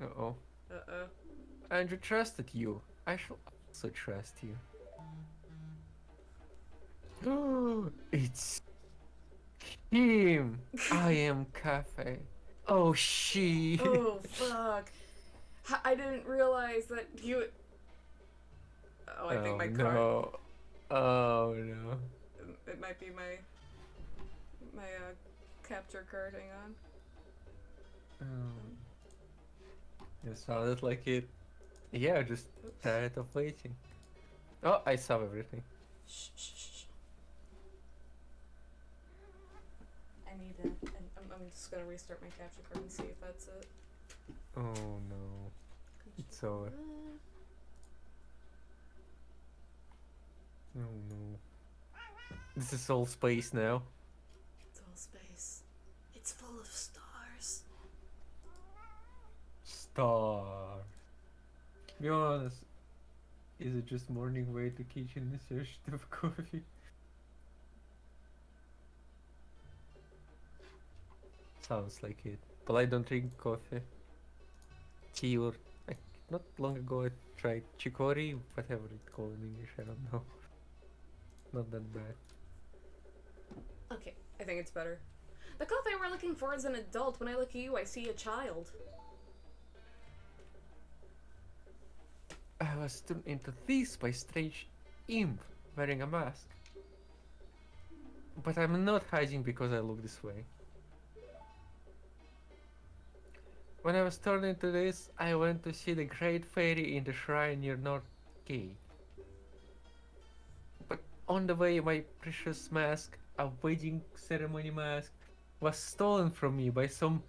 Uh-oh. Uh-oh. Andrew trusted you. I shall also trust you. It's him. I am cafe. Oh, shit. Oh, fuck. I didn't realize that you... Oh, I think Oh, my card... no. Oh, no. It might be my capture card. Hang on. It sounded like it. Yeah, just Oops. tired of waiting. Oh, I saw everything. Shh, shh, shh. I need to... I'm just gonna restart my capture card and see if that's it. Oh no. It's over. Oh no. This is all space now. It's all space. It's full of stars. Star. Be honest. Is it just morning way to kitchen in search of coffee? Sounds like it. But I don't drink coffee. Tea or not long ago I tried chicory, whatever it's called in English, I don't know. Not that bad. Okay, I think it's better. The coffee we're looking for is an adult. When I look at you, I see a child. I was turned into this by strange imp wearing a mask. But I'm not hiding because I look this way. When I was turned into this, I went to see the great fairy in the shrine near North Gate. But on the way, my precious mask, a wedding ceremony mask, was stolen from me by some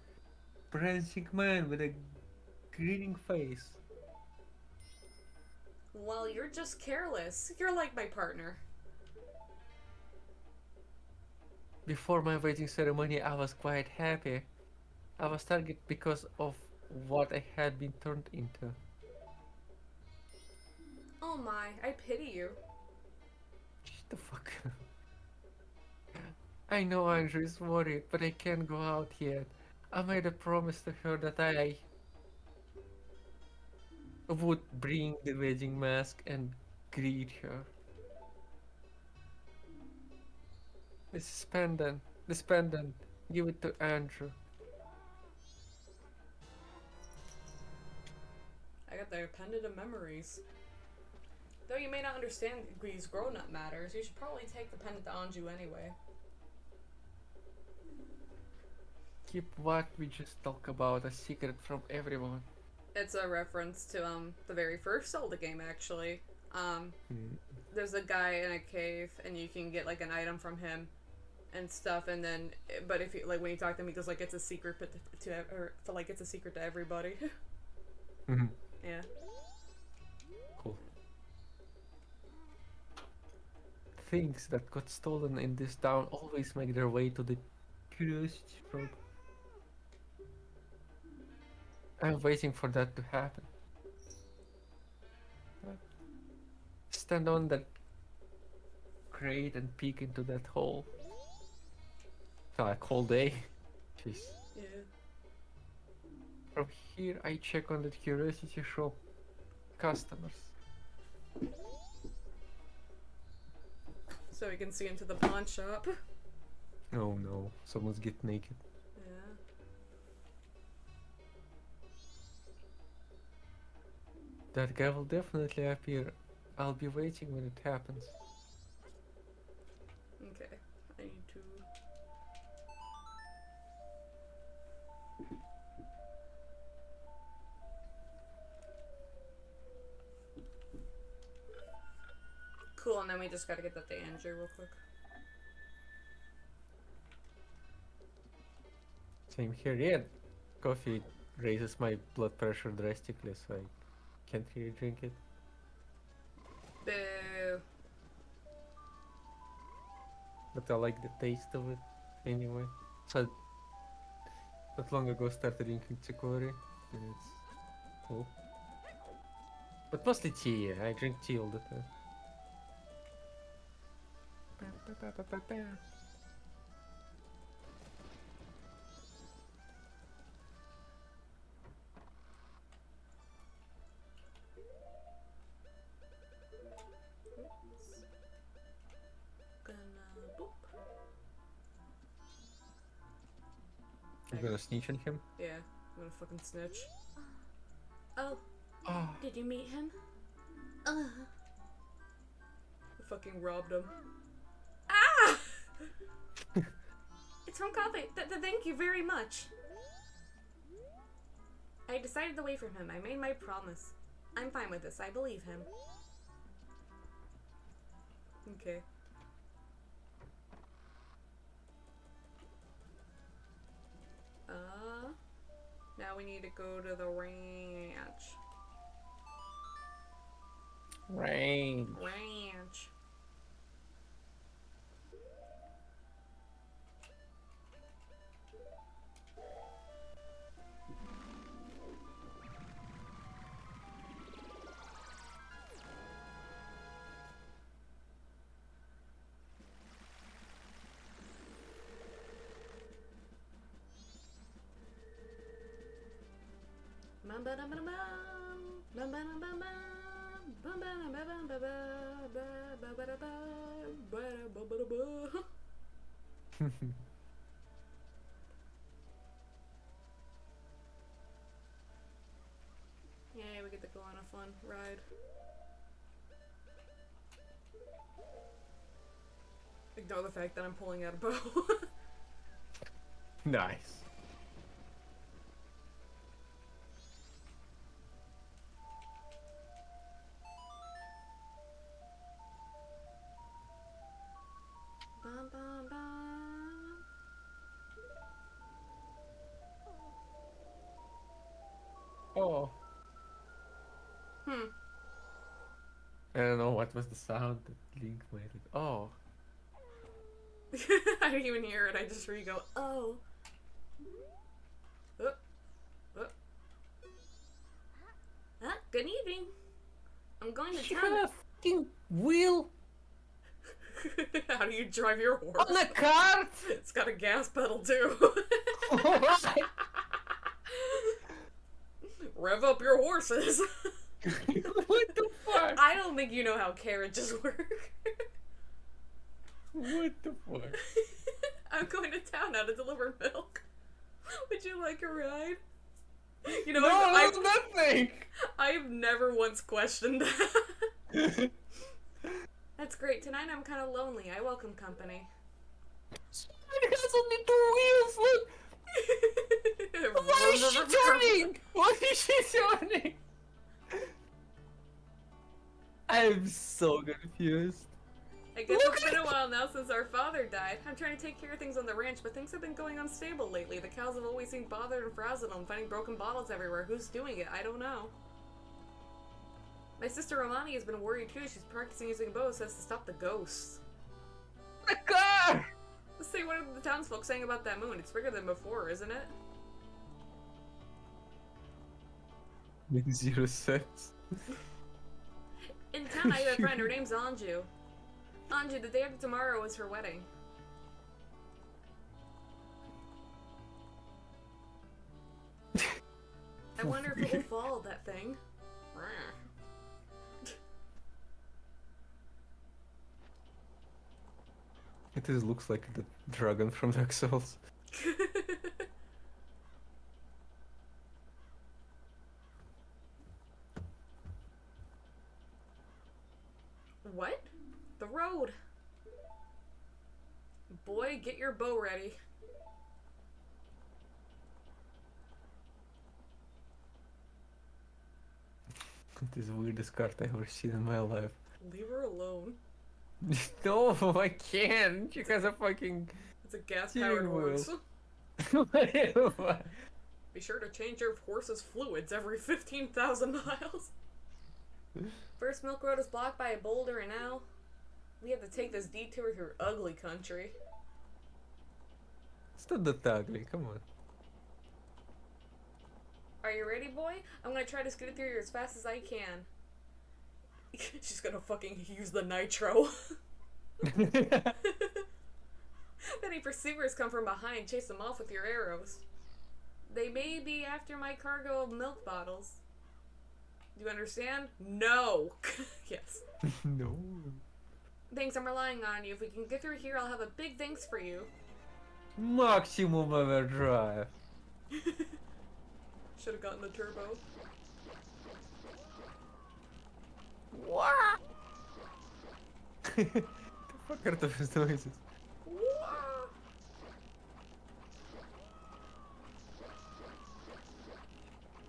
prancing man with a grinning face. Well, you're just careless. You're like my partner. Before my wedding ceremony, I was quite happy. I was targeted because of what I had been turned into. Oh my, I pity you. Shut the fuck up. I know Andrew is worried, but I can't go out yet. I made a promise to her that I would bring the wedding mask and greet her. This pendant, this pendant, give it to Andrew. I got the pendant of memories. Though you may not understand these grown-up matters, you should probably take the pendant to Anju anyway. Keep what we just talked about a secret from everyone. It's a reference to the very first Zelda game actually. Hmm. There's a guy in a cave and you can get like an item from him and stuff, and then but if you like when you talk to him he goes like it's a secret but to like it's a secret to everybody. Mhm. Yeah. Cool. Things that got stolen in this town always make their way to the curiosity shop. I'm waiting for that to happen. Stand on that crate and peek into that hole. Felt like whole day. Jeez. Yeah. From here, I check on the curiosity shop customers. So we can see into the pawn shop. Oh no, someone's get naked. Yeah. That guy will definitely appear. I'll be waiting when it happens. Okay. I need to. Cool, and then we just gotta get that to Andrew real quick. Same here. Yeah, coffee raises my blood pressure drastically, so I can't really drink it. Boo. But I like the taste of it anyway. So not long ago started drinking chicory, and it's cool. But mostly tea. Yeah. I drink tea all the time. Gonna boop. You're gonna snitch on him? Yeah, I'm gonna fucking snitch. Oh, Oh. did you meet him? I fucking robbed him. Ah! It's from coffee. Thank you very much. I decided away from him. I made my promise. I'm fine with this. I believe him. Okay. Now we need to go to the ranch. Ranch. Yay, we get to go on a fun ride. Ignore the fact that I'm pulling out a bow. Nice. Bum, bum, bum. Oh. Hmm. I don't know what was the sound that Link made. Oh. I didn't even hear it. I just heard you go, oh. Good evening. I'm going to You town. have a fucking wheel How do you drive your horse? on a cart? It's got a gas pedal too. What? Rev up your horses. What the fuck? I don't think you know how carriages work. What the fuck? I'm going to town now to deliver milk. Would you like a ride? You know, No, I've nothing. I've never once questioned that. That's great. Tonight I'm kind of lonely. I welcome company. It has only 2 wheels. Look. Why is she turning? What is she turning? I'm so confused. I guess it's been a while now since our father died. I'm trying to take care of things on the ranch, but things have been going unstable lately. The cows have always seemed bothered and frazzled. I'm finding broken bottles everywhere. Who's doing it? I don't know. My sister Romani has been worried too. She's practicing using a bow, says to stop the ghosts. The car! Let's see what are the townsfolk saying about that moon. It's bigger than before, isn't it? Makes 0 sense. In town, I have a friend. Her name's Anju. Anju, the day after tomorrow is her wedding. I wonder if it will fall, that thing. It just looks like the dragon from Dark Souls. What? The road. Boy, get your bow ready. This is the weirdest card I've ever seen in my life. Leave her alone. No, I can't. She has a fucking It's a gas-powered steering wheel. horse. Be sure to change your horse's fluids every 15,000 miles. First Milk Road is blocked by a boulder, and now we have to take this detour through ugly country. It's not that ugly, come on. Are you ready, boy? I'm gonna try to scoot through here as fast as I can. She's gonna fucking use the nitro. Any pursuers come from behind, chase them off with your arrows. They may be after my cargo of milk bottles. Do you understand? No. Yes. No. Thanks, I'm relying on you. If we can get through here, I'll have a big thanks for you. Maximum overdrive. Should have gotten the turbo. What? The fuck are those noises?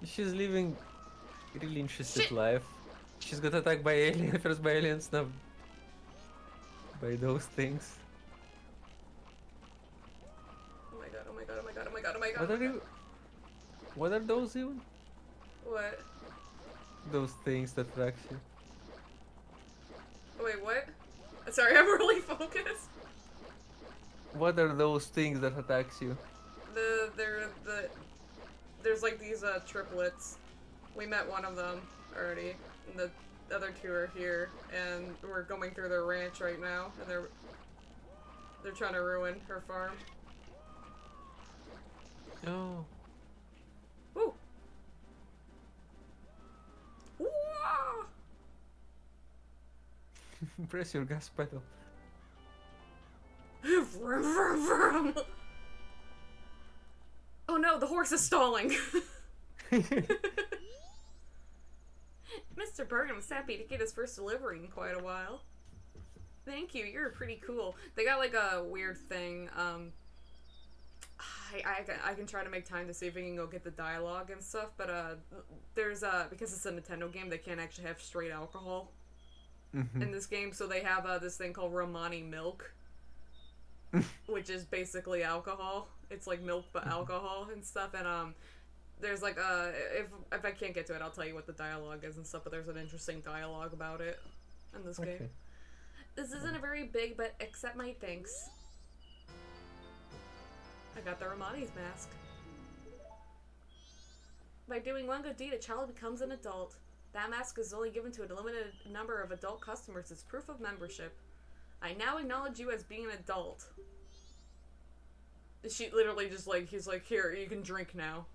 She's living a really interesting life. She's got attacked by aliens, first by aliens, now by those things. Oh my god, oh my god, oh my god, oh my god, oh my god. What are you? What are those even? What? Those things that track you. Wait, what? Sorry, I'm really focused. What are those things that attacks you? There's like these triplets. We met one of them already, and the other two are here, and we're going through their ranch right now, and they're trying to ruin her farm. Oh. Woo! Wah! Press your gas pedal. Vroom, vroom, vroom. Oh no, the horse is stalling. Mr. Burnham's happy to get his first delivery in quite a while. Thank you, you're pretty cool. They got like a weird thing, I can try to make time to see if we can go get the dialogue and stuff, but there's because it's a Nintendo game, they can't actually have straight alcohol in this game, so they have this thing called Romani milk, which is basically alcohol. It's like milk but alcohol and stuff, and there's like if I can't get to it, I'll tell you what the dialogue is and stuff, but there's an interesting dialogue about it in this game. This isn't a very big, but accept my thanks. I got the Romani's mask. By doing one good deed, a child becomes an adult. That mask is only given to a limited number of adult customers as proof of membership. I now acknowledge you as being an adult. She literally just like, he's like, here, you can drink now.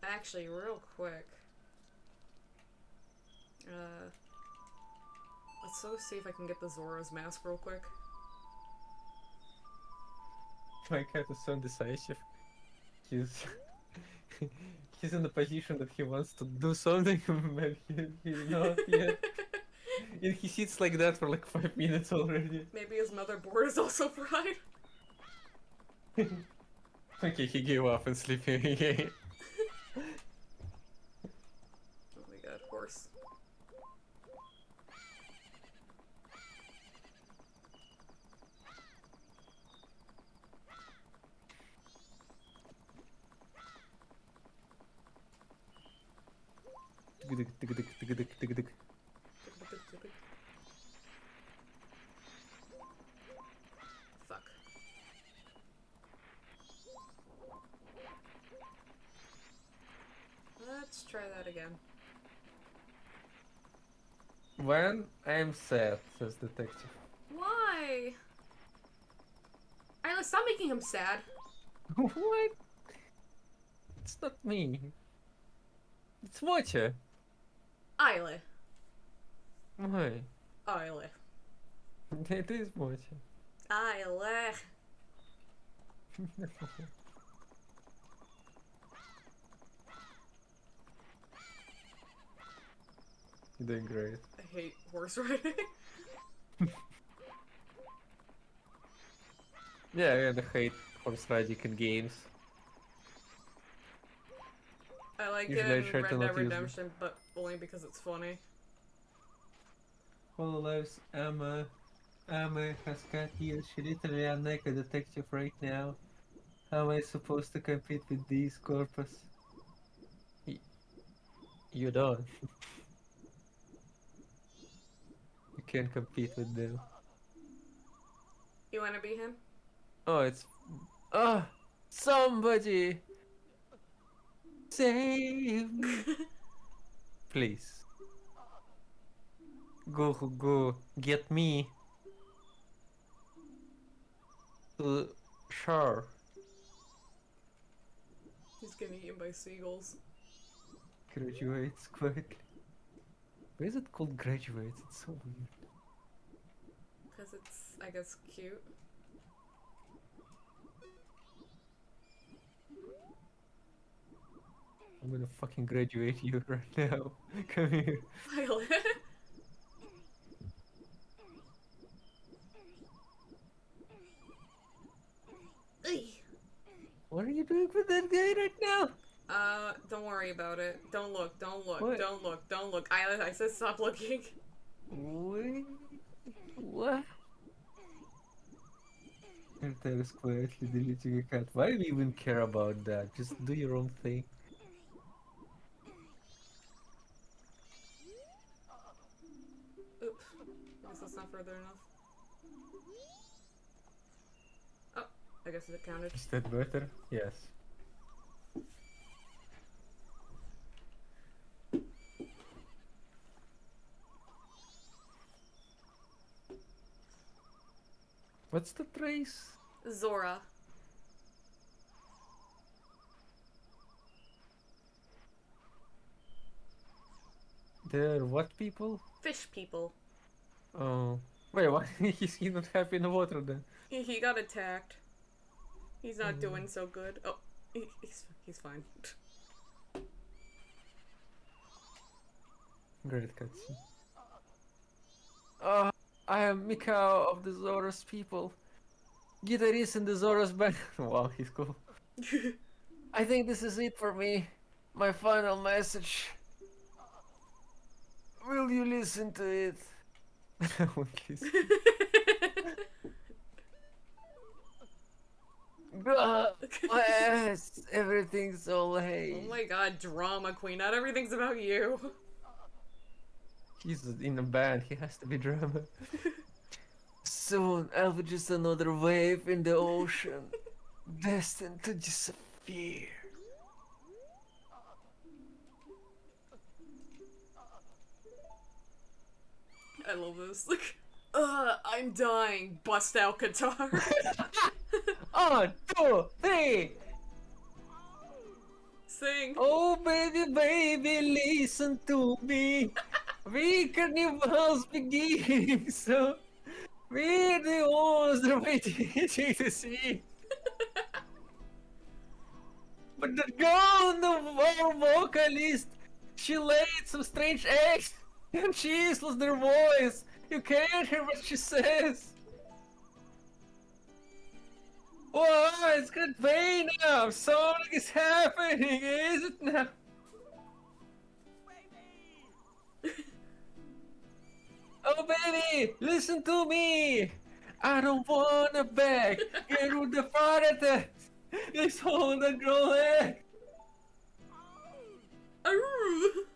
Actually, real quick. Let's go see if I can get the Zora's mask real quick. My cat is so indecisive. He's he's in the position that he wants to do something, but he's not yet. And he sits like that for like 5 minutes already. Maybe his motherboard is also fried. Okay, he gave up and sleeping again. Oh my god, horse. Fuck. Let's try that again. When I'm sad, says detective. Why? Ayleh, stop making him sad. What? It's not me. It's Mocha. Ayleh. Why? Ayleh. It is Mocha. Ayleh. You're doing great. I hate horse riding. Yeah, I hate horse riding in games. I like Usually it I in try to Red not Dead use it. Redemption, but only because it's funny. Hololive's Emma has got heels. She literally a naked detective right now. How am I supposed to compete with these corpus? Y- you don't. You can't compete with them. You want to be him? Oh, it's ah, somebody save me, please. Go, get me to shore. He's getting eaten by seagulls. Graduates quickly. Why is it called graduates? It's so weird. Because it's, I guess, cute. I'm gonna fucking graduate you right now. Come here. Ayleh. What are you doing with that guy right now? Don't worry about it. Don't look, don't look, What? don't look, don't look. I said stop looking. Wait, what? Arthur is quietly deleting a cat. Why do you even care about that? Just do your own thing. Oops. I guess that's not further enough. Oh, I guess it counted. Is that better? Yes. What's the trace? Zora. They're what people? Fish people. Oh. Wait, why is he not happy in the water then? He got attacked. He's not Oh. doing so good. Oh, he's fine. Great cutscene. Oh, I am Mikao of the Zora's people. Guitarist in the Zora's band. Wow, he's cool. I think this is it for me. My final message. Will you listen to it? I won't listen. God bless. Everything's all Oh hey. my god, drama queen. Not everything's about you. He's in a band. He has to be drama. Soon I'll be just another wave in the ocean, destined to disappear. I love this. Like, I'm dying. Bust out guitar. On, two, three. Sing. Oh baby, baby, listen to me. We carnivals begin, so we're the ones that are waiting to see. But the girl, our vocalist, she laid some strange eggs, and she's lost their voice. You can't hear what she says. Whoa, it's got pain now. Something is happening, is it now? Oh baby, listen to me. I don't wanna beg. Get with the pirate. It's all the girl egg. Arrgh.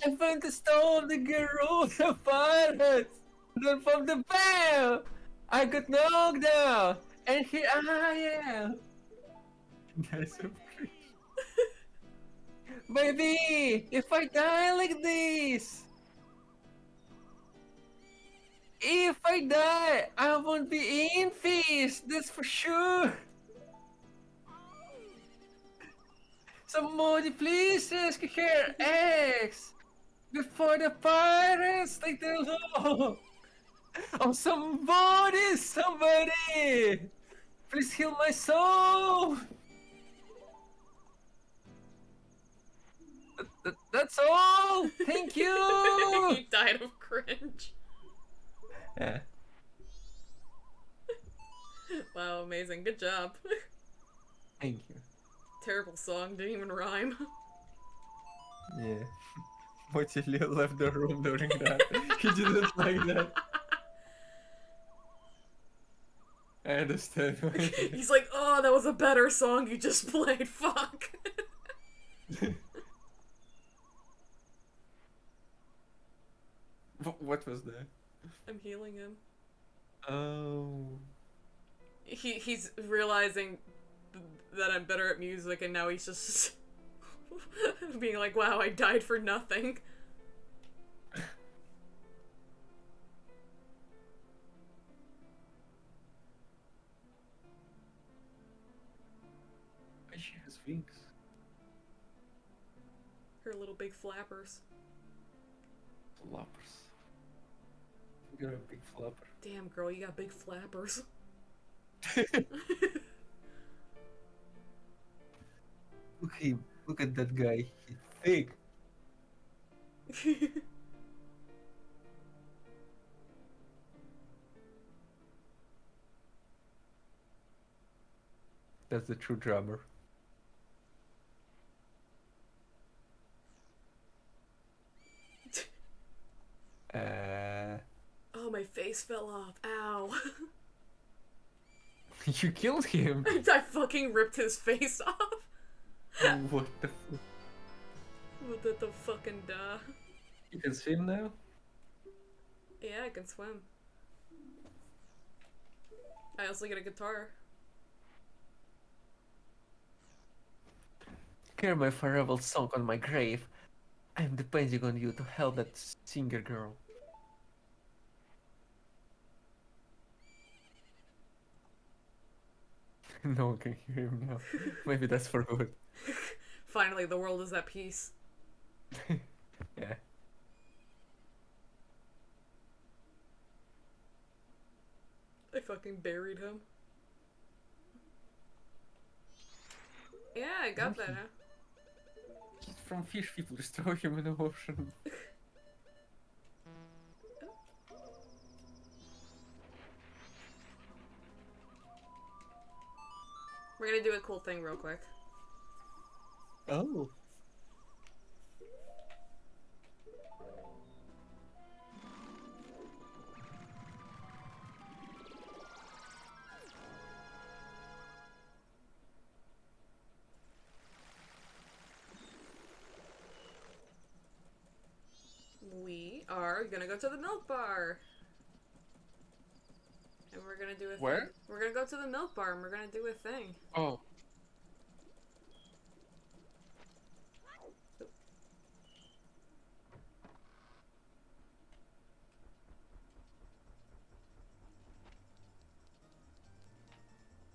I found the stone, the girl, the pirate. Then from the bell, I got knocked down, and here I am. That's so crazy. Baby, if I die like this, if I die, I won't be in peace, that's for sure. Somebody please rescue her eggs before the pirates take their law. Oh, somebody, please heal my soul. That's all. Thank you. He died of cringe. Yeah, Wow, amazing. Good job. thank you. Terrible song, didn't even rhyme. Yeah. Moti left the room during that. He didn't like that. I understand why. He's like, oh, that was a better song you just played. Fuck. What was that? I'm healing him. Oh. He's realizing that I'm better at music, and now he's just being like, wow, I died for nothing. She has wings. Her little big flappers. Flappers. You're a big flapper. Damn, girl, you got big flappers. Look at that guy. He's thick. That's the true drummer. Oh, my face fell off. Ow. You killed him. I fucking ripped his face off. What the fuck? What the fucking duh. You can swim now? Yeah, I can swim. I also get a guitar. Carry my farewell song on my grave. I'm depending on you to help that singer girl. No one can hear him now. Maybe that's for good. Finally, the world is at peace. Yeah. I fucking buried him. Yeah, I got that, huh? He's from fish people, just throw him in the ocean. We're gonna do a cool thing real quick. Oh. We are gonna go to the milk bar. And we're gonna do a Where? thing. We're gonna go to the milk bar and we're gonna do a thing. Oh.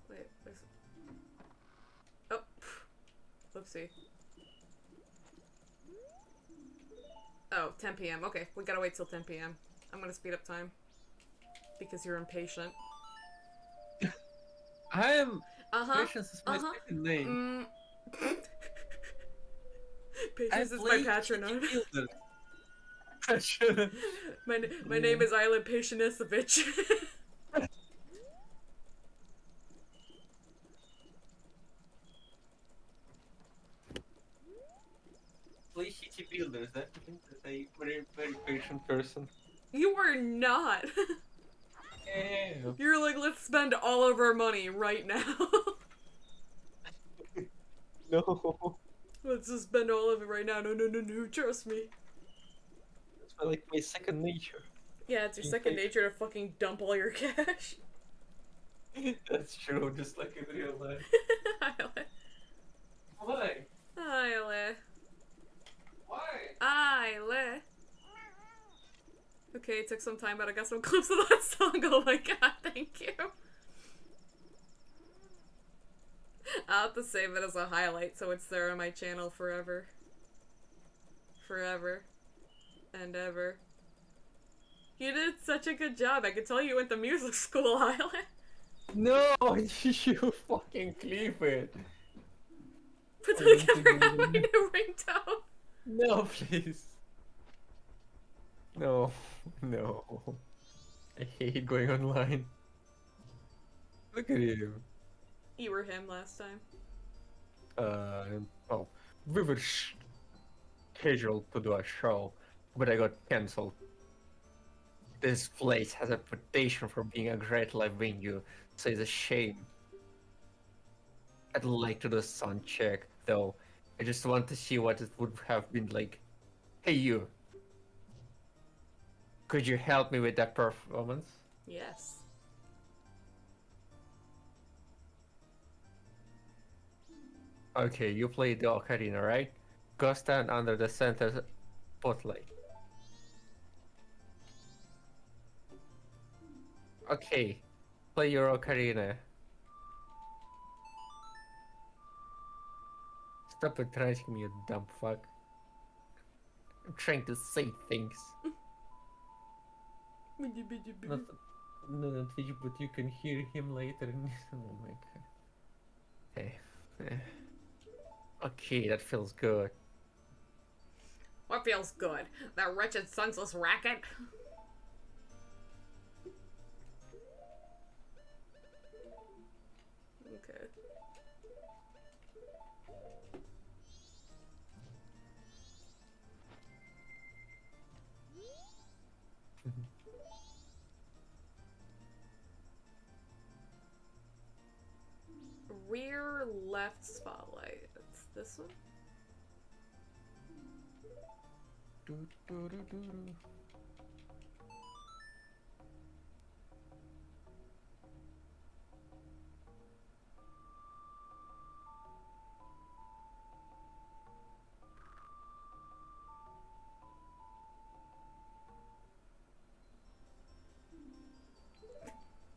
Wait, oh, whoopsie. Oh, 10 p.m. Okay, we gotta wait till 10 p.m. I'm gonna speed up time. Because you're impatient. I am. Uh-huh. Patience is my second name. Patience is my patronym. Patron. My name is Ayleh Patientisovich. Play shitty builders. That means that I'm a very, very patient person. You are not. Yeah. You're like, let's spend all of our money right now. No. Let's just spend all of it right now. No, no, no, no. Trust me. It's like my second nature. Yeah, it's your second nature to fucking dump all your cash. That's true, just like in real life. Ayleh. Why? Ayleh. Why? Ayleh. Okay, it took some time, but I got some clips of that song. Oh my god, thank you. I'll have to save it as a highlight so it's there on my channel forever. Forever. And ever. You did such a good job. I could tell you went to music school, Ayleh. No, you fucking clip it. Put together my new ringtone. No, please. No, no. I hate going online. Look at him. You were him last time. Oh, we were scheduled to do a show, but I got cancelled. This place has a reputation for being a great live venue, so it's a shame. I'd like to do a sound check, though. I just want to see what it would have been like. Hey, you, could you help me with that performance? Yes. Okay, you play the ocarina, right? Go stand under the center spotlight. Okay, play your ocarina. Stop interrupting me, you dumb fuck. I'm trying to say things. Not, not which, but you can hear him later. Oh my god. Hey. Okay, that feels good. What feels good? That wretched senseless racket? Okay. Rear left spotlight. It's this one?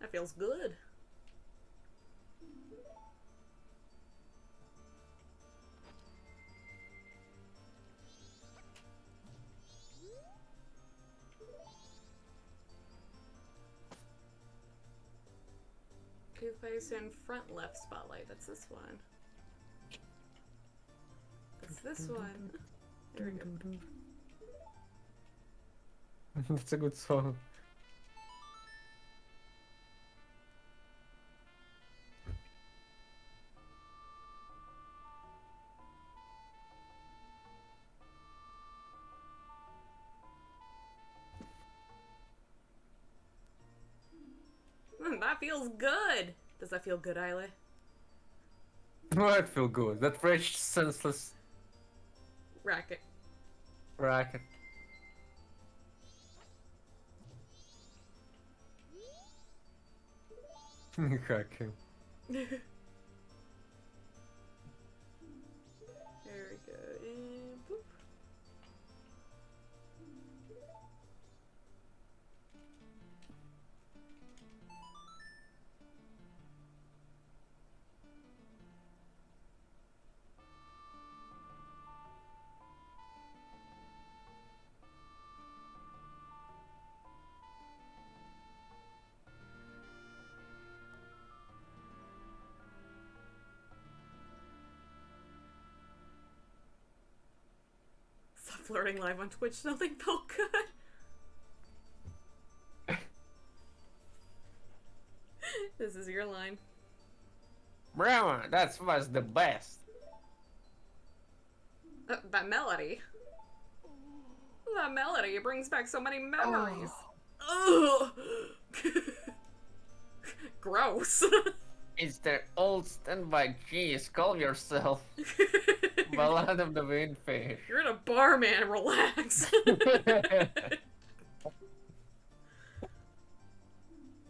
That feels good. Two face in front left spotlight. That's this one. That's this one. There we go. That's a good song. That feels good. Does that feel good, Ayleh? Oh, it feel good. That fresh, senseless Racket. racket. Crack him. There we go. And boop. Stop flirting live on Twitch. Nothing felt good. This is your line. Brahma, that was the best. That melody. That melody. It brings back so many memories. Ugh. Gross. It's the old standby keys. Calm yourself. Ballad of the Windfish. You're in a bar, man. Relax.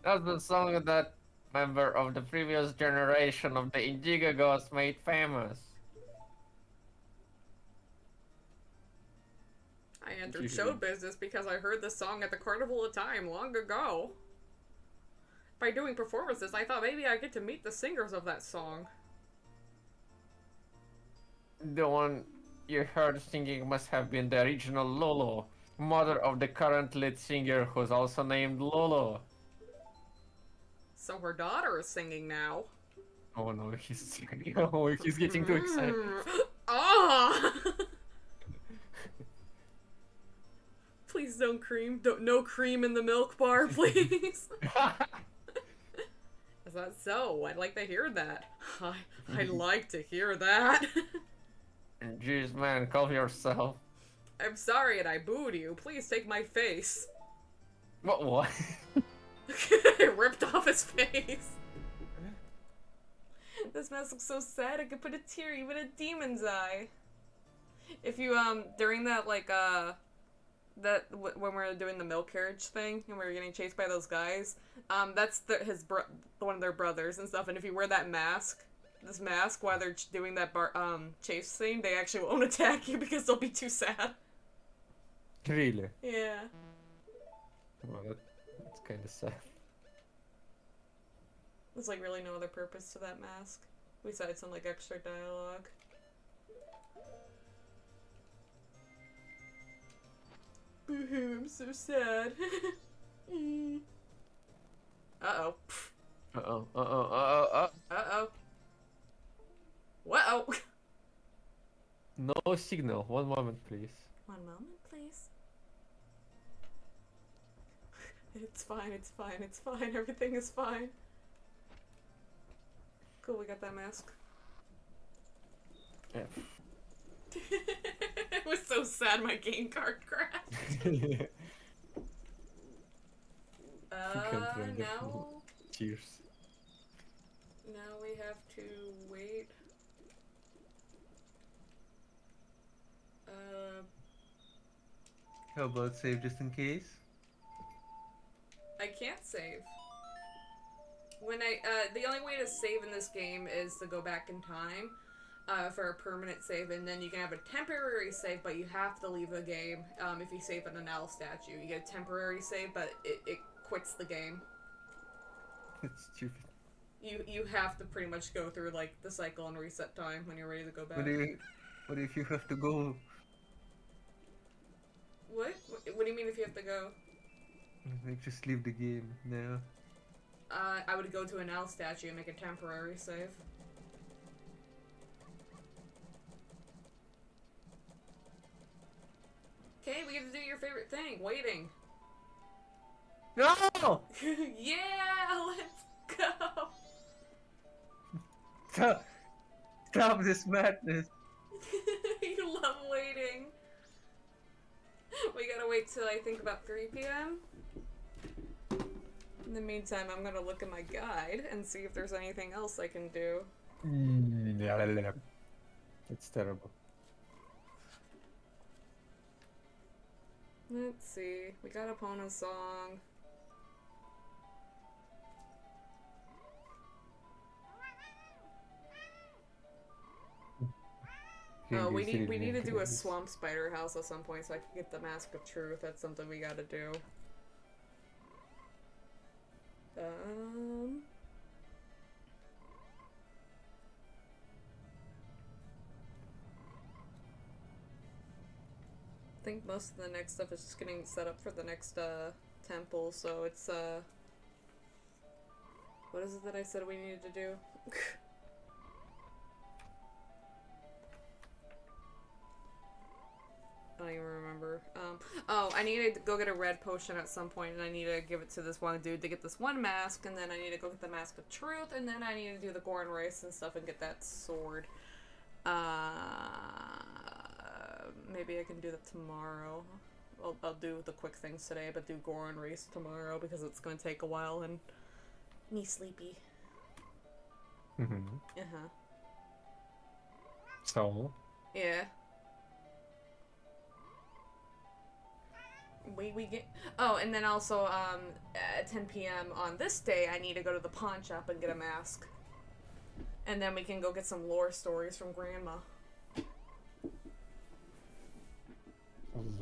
That's the song that member of the previous generation of the Indigo Ghost made famous. I entered show business because I heard this song at the Carnival of Time long ago. By doing performances, I thought maybe I'd get to meet the singers of that song. The one you heard singing must have been the original Lolo, mother of the current lead singer who's also named Lolo. So her daughter is singing now. Oh no, he's oh, he's getting too excited. Ah! Please don't cream. No cream in the milk bar, please. Is that so? I'd like to hear that. I'd like to hear that. Jeez, man, calm yourself. I'm sorry and I booed you. Please take my face. What? Ripped off his face. This mask looks so sad, I could put a tear, even a demon's eye. If you, during that, like, when we were doing the milk carriage thing, and we were getting chased by those guys, that's one of their brothers and stuff, and if you wear that mask, this mask, while they're doing that chase scene, they actually won't attack you because they'll be too sad. Really? Yeah. Well, that's kind of sad. There's, like, really no other purpose to that mask, besides some, like, extra dialogue. Boo-hoo, I'm so sad. Uh-oh. Uh-oh, uh-oh, uh-oh, Uh-oh. Whoa! No signal. One moment, please. One moment, please. It's fine, it's fine, it's fine. Everything is fine. Cool, we got that mask. Yeah. It was so sad my game card crashed. Now... Cheers. Now we have to wait. How about save just in case? I can't save. When the only way to save in this game is to go back in time, for a permanent save, and then you can have a temporary save, but you have to leave the game, if you save in an L statue. You get a temporary save, but it quits the game. It's stupid. You have to pretty much go through, like, the cycle and reset time when you're ready to go back. What if you have to go? What? What do you mean if you have to go? Like, just leave the game now. I would go to an L statue and make a temporary save. Okay, we get to do your favorite thing, waiting. No! Yeah, let's go! Stop this madness! You love waiting. We gotta wait till I think about 3 p.m. In the meantime, I'm gonna look at my guide and see if there's anything else I can do. It's terrible. Let's see. We got Epona's song. Oh, we need to do a swamp spider house at some point so I can get the Mask of Truth. That's something we gotta do. I think most of the next stuff is just getting set up for the next temple, so it's what is it that I said we needed to do? I don't even remember. Oh, I need to go get a red potion at some point, and I need to give it to this one dude to get this one mask, and then I need to go get the Mask of Truth, and then I need to do the Goron race and stuff and get that sword. Maybe I can do that tomorrow. I'll do the quick things today, but do Goron race tomorrow because it's gonna take a while and me sleepy. So? Yeah. We get... Oh, and then also, at 10 p.m. on this day, I need to go to the pawn shop and get a mask. And then we can go get some lore stories from Grandma.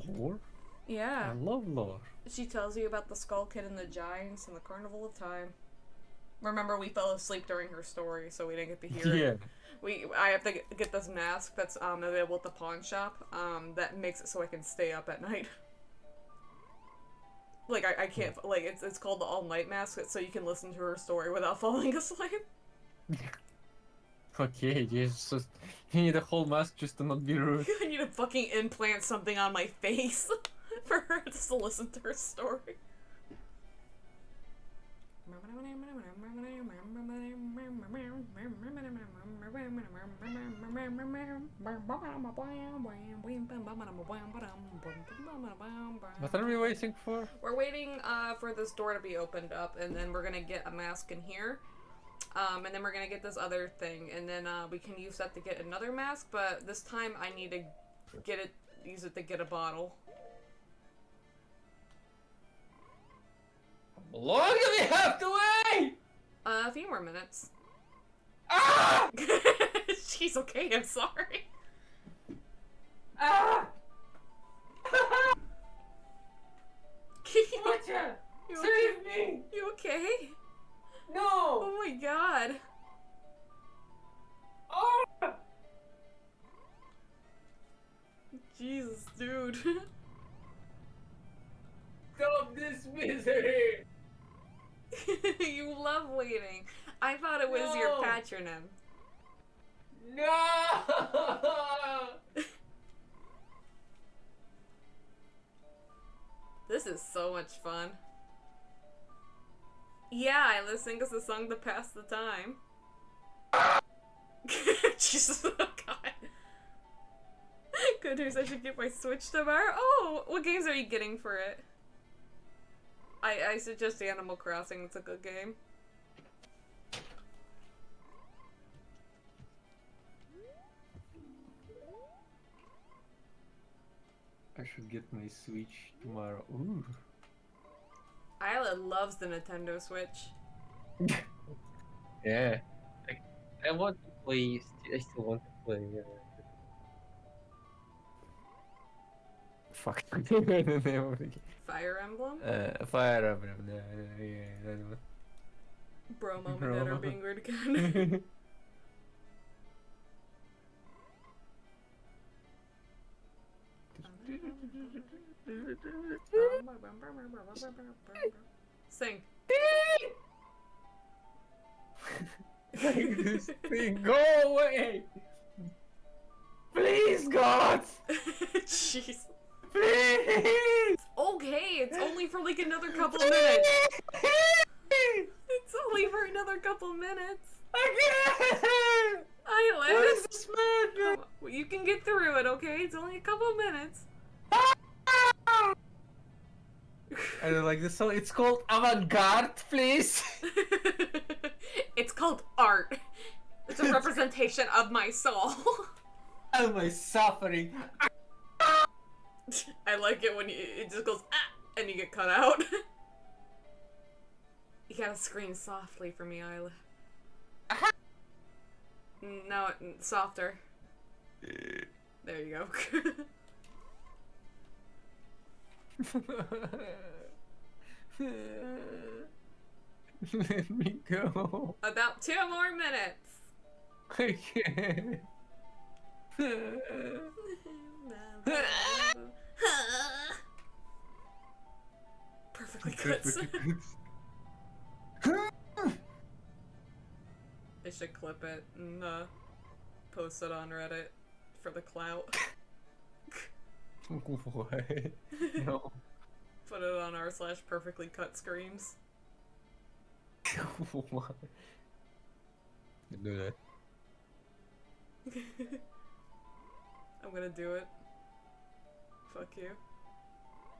Lore? Yeah. I love lore. She tells you about the Skull Kid and the Giants and the Carnival of Time. Remember, we fell asleep during her story, so we didn't get to hear it. I have to get this mask that's available at the pawn shop. That makes it so I can stay up at night. Like, I can't, like, it's called the all-night mask, so you can listen to her story without falling asleep. Okay, Jesus. You need a whole mask just to not be rude. I need to fucking implant something on my face for her just to listen to her story. What are we waiting for? We're waiting for this door to be opened up, and then we're gonna get a mask in here. And then we're gonna get this other thing, and then we can use that to get another mask, but this time I need to use it to get a bottle. How long do we have to wait? A few more minutes. Ah! She's okay, I'm sorry. Ah! Watcha! Save me! You okay? No! Oh my god. Oh! Jesus, dude. Stop this misery! You love waiting. I thought it was your No. patronym. No! This is so much fun. Yeah, Ayleh, sing us a song to pass the time. Jesus, oh god. Good news, I should get my Switch tomorrow. Oh, what games are you getting for it? I suggest Animal Crossing, it's a good game. I should get my Switch tomorrow. Ooh. Ayleh loves the Nintendo Switch. Yeah. I want to play. I still want to play. Fuck. The name of the game. Fire Emblem? Fire Emblem. Yeah, that one. Bro, mom and dad are being weird again. Sing. Like this thing, go away! Please, God! Jeez. Please! Okay, it's only for like another couple minutes. It's only for another couple minutes. Again! Ayleh. What is this madness? Well, you can get through it, okay? It's only a couple minutes. I don't like this song. It's called Avant-Garde, please. It's called art. It's a representation of my soul. Oh, my suffering. I like it when it just goes ah, and you get cut out. You gotta scream softly for me, Ayleh. No, softer. There you go. Let me go. About 2 more minutes. I can't. Perfectly cuts. I should clip it and post it on Reddit for the clout. What? No. Put it on r/perfectly cut screams. What? Do that. I'm gonna do it. Fuck you.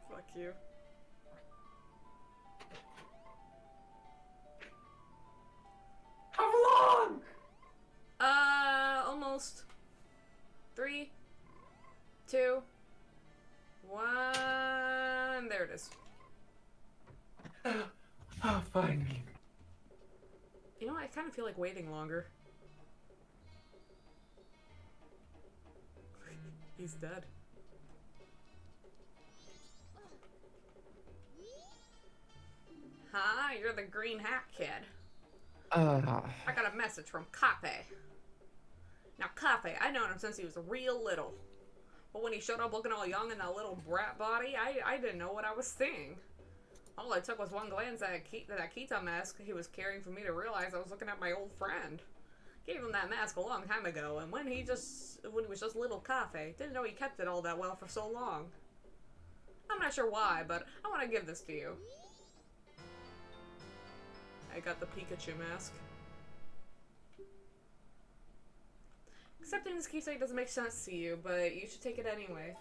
Fuck you. How long? Almost. 3, 2, 1. There it is. Oh, finally. You know, I kind of feel like waiting longer. He's dead. Huh? You're the green hat kid. I got a message from Cafe. Now, Cafe, I known him since he was real little. But when he showed up looking all young in that little brat body, I didn't know what I was seeing. All it took was one glance at that Kita mask he was carrying for me to realize I was looking at my old friend. Gave him that mask a long time ago, and when he was just little Cafe, didn't know he kept it all that well for so long. I'm not sure why, but I want to give this to you. I got the Pikachu mask. Accepting this keepsake doesn't make sense to you, but you should take it anyway.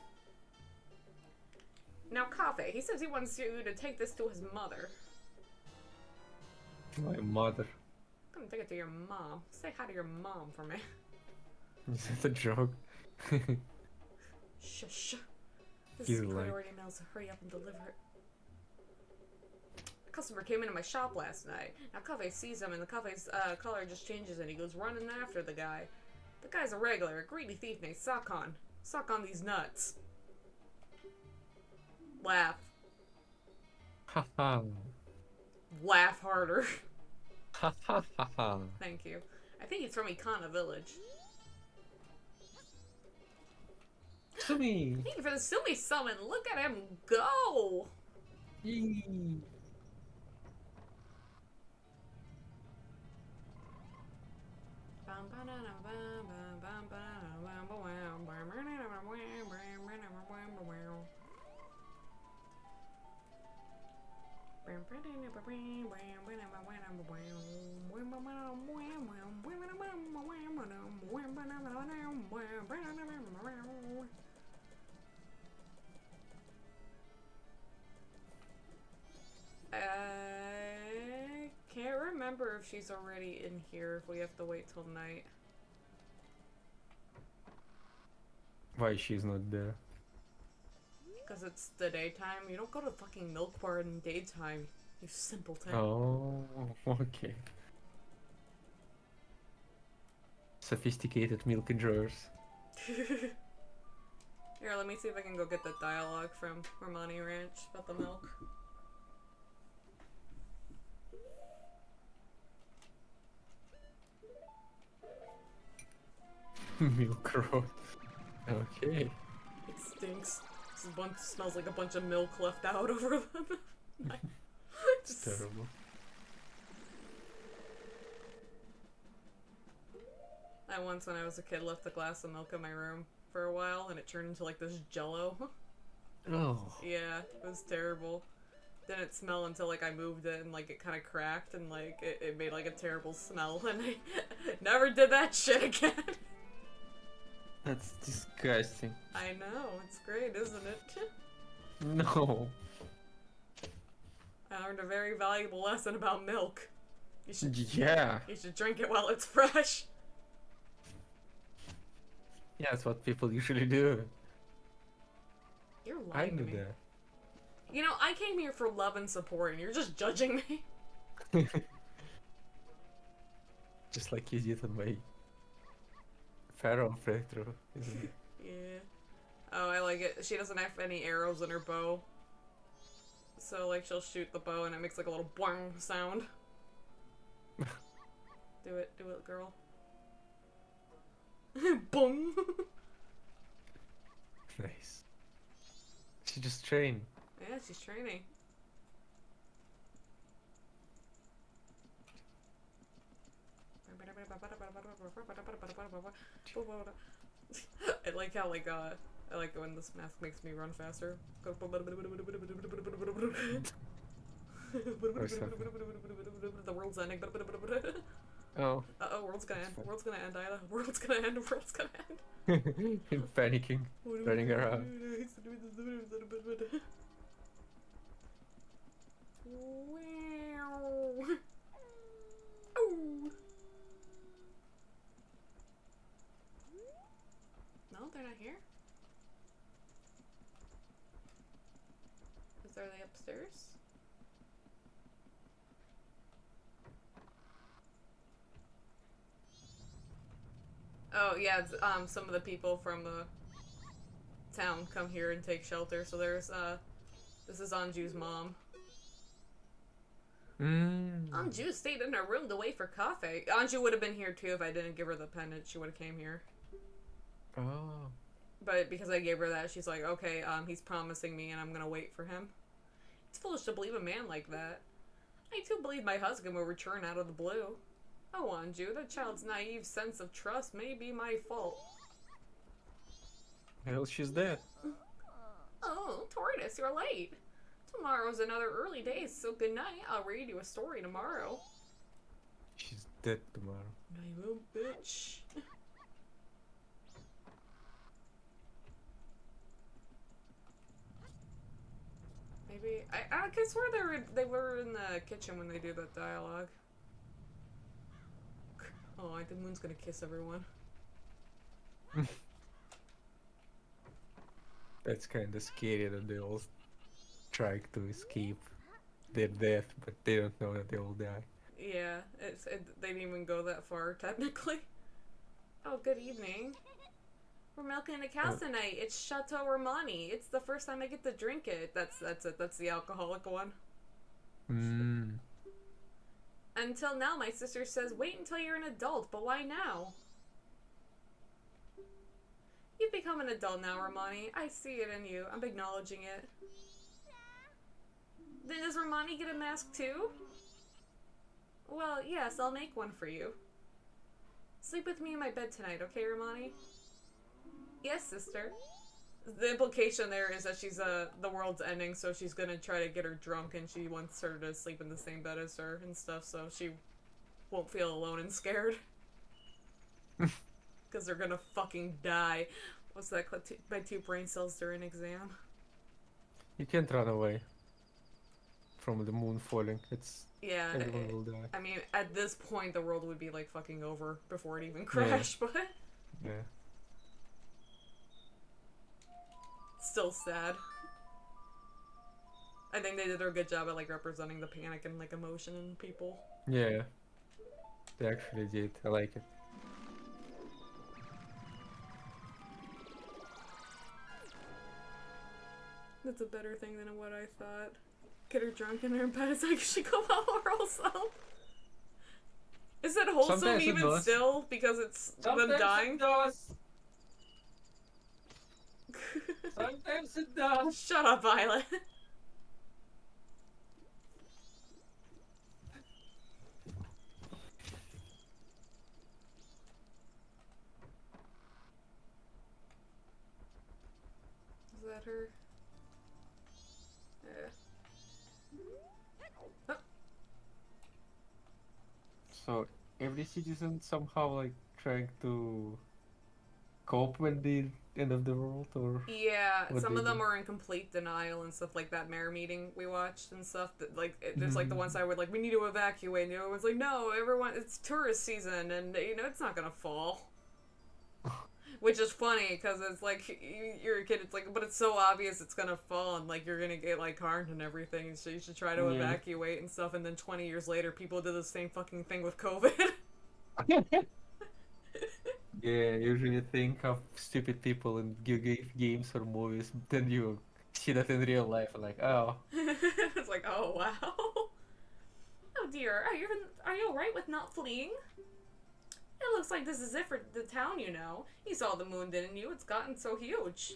Now, Kafe, he says he wants you to take this to his mother. My mother. I'm gonna take it to your mom. Say hi to your mom for me. Is that a joke? Shush. This He's is like- priority mail, so hurry up and deliver it. A customer came into my shop last night. Now Kafe sees him and the Kafe's color just changes and he goes running after the guy. The guy's a regular, a greedy thief named Sakon. Suck on these nuts. Laugh. Haha. Laugh harder. Ha ha ha ha. Thank you. I think he's from Ikana Village. Sumi. Thank you for the Sumi summon. Look at him go. Yee. I can't remember if she's already in here, if we have to wait till night. Why she's not there? Because it's the daytime. You don't go to the fucking milk bar in daytime, you simpleton. Oh, okay. Sophisticated milk enjoyers. Here, let me see if I can go get the dialogue from Romani Ranch about the milk. Milk road. Okay. It stinks. Smells like a bunch of milk left out over them. It's terrible. I once, when I was a kid, left a glass of milk in my room for a while, and it turned into like this jello. Oh. Yeah, it was terrible. Didn't smell until like I moved it, and like it kind of cracked, and like it made like a terrible smell, and I never did that shit again. That's disgusting. I know, it's great, isn't it? No. I learned a very valuable lesson about milk. You Yeah. should drink it while it's fresh. Yeah, that's what people usually do. You're I lying to do me. You know, I came here for love and support, and you're just judging me. that. Just like you did on my Pharaoh playthrough, isn't it? Yeah. Oh, I like it. She doesn't have any arrows in her bow. So, like, she'll shoot the bow and it makes like a little boing sound. Do it, girl. Boom! Nice. She just trained. Yeah, she's training. I like how, like, I like when this mask makes me run faster. The world's ending. Oh. Uh-oh, world's gonna end. World's gonna end, Ayleh. World's gonna end. World's gonna end. Panicking. Running around. Wow. Oh. No, they're not here. Are they upstairs? Oh yeah, it's, some of the people from the town come here and take shelter. So there's this is Anju's mom. Anju stayed in her room to wait for Kafe. Anju would have been here too if I didn't give her the pendant. She would have came here. Oh. But because I gave her that, she's like, okay, he's promising me and I'm gonna wait for him. It's foolish to believe a man like that. I too believe my husband will return out of the blue. Oh, Anju, that child's naive sense of trust may be my fault. Well, she's dead. Oh, Tortoise, you're late. Tomorrow's another early day, so good night. I'll read you a story tomorrow. She's dead tomorrow. No, you won't, bitch. Maybe I could swear they were in the kitchen when they do that dialogue. Oh, I think Moon's gonna kiss everyone. That's kind of scary that they all try to escape their death, but they don't know that they will die. Yeah, they didn't even go that far technically. Oh, good evening. We're milking the cows tonight. It's Chateau Romani. It's the first time I get to drink it. That's it. That's the alcoholic one. Mm. Until now, my sister says, wait until you're an adult, but why now? You've become an adult now, Romani. I see it in you. I'm acknowledging it. Then does Romani get a mask too? Well, yes, I'll make one for you. Sleep with me in my bed tonight, okay, Romani? Yes, sister. The implication there is that she's, the world's ending, so she's gonna try to get her drunk, and she wants her to sleep in the same bed as her and stuff, so she won't feel alone and scared. Because they're gonna fucking die. What's that? By two brain cells during exam. You can't run away from the moon falling. Yeah, everyone will die. I mean, at this point, the world would be like fucking over before it even crashed, but Yeah. still sad. I think they did a good job at like representing the panic and like emotion in people. Yeah. They actually did. I like it. That's a better thing than what I thought. Get her drunk in her bed. It's like she go out herself. Is it wholesome Sometimes it even does. still because it's them dying? It does. Sometimes it does. Shut up, Ayleh. Is that her? Yeah. Oh. So every citizen somehow like trying to cope with the end of the world, or Yeah, what some they of them do? are in complete denial and stuff like that mayor meeting we watched and stuff. That like, there's like the one side where like we need to evacuate, and the other one's like, no, everyone, it's tourist season, and you know it's not gonna fall. Which is funny because it's like you're a kid. It's like, but it's so obvious it's gonna fall and like you're gonna get like harmed and everything. So you should try to Yeah. evacuate and stuff. And then 20 years later, people did the same fucking thing with COVID. Yeah, usually think of stupid people in games or movies, then you see that in real life, and like, oh, It's like, oh wow. Oh dear, are you alright with not fleeing? It looks like this is it for the town, you know. You saw the moon, didn't you? It's gotten so huge.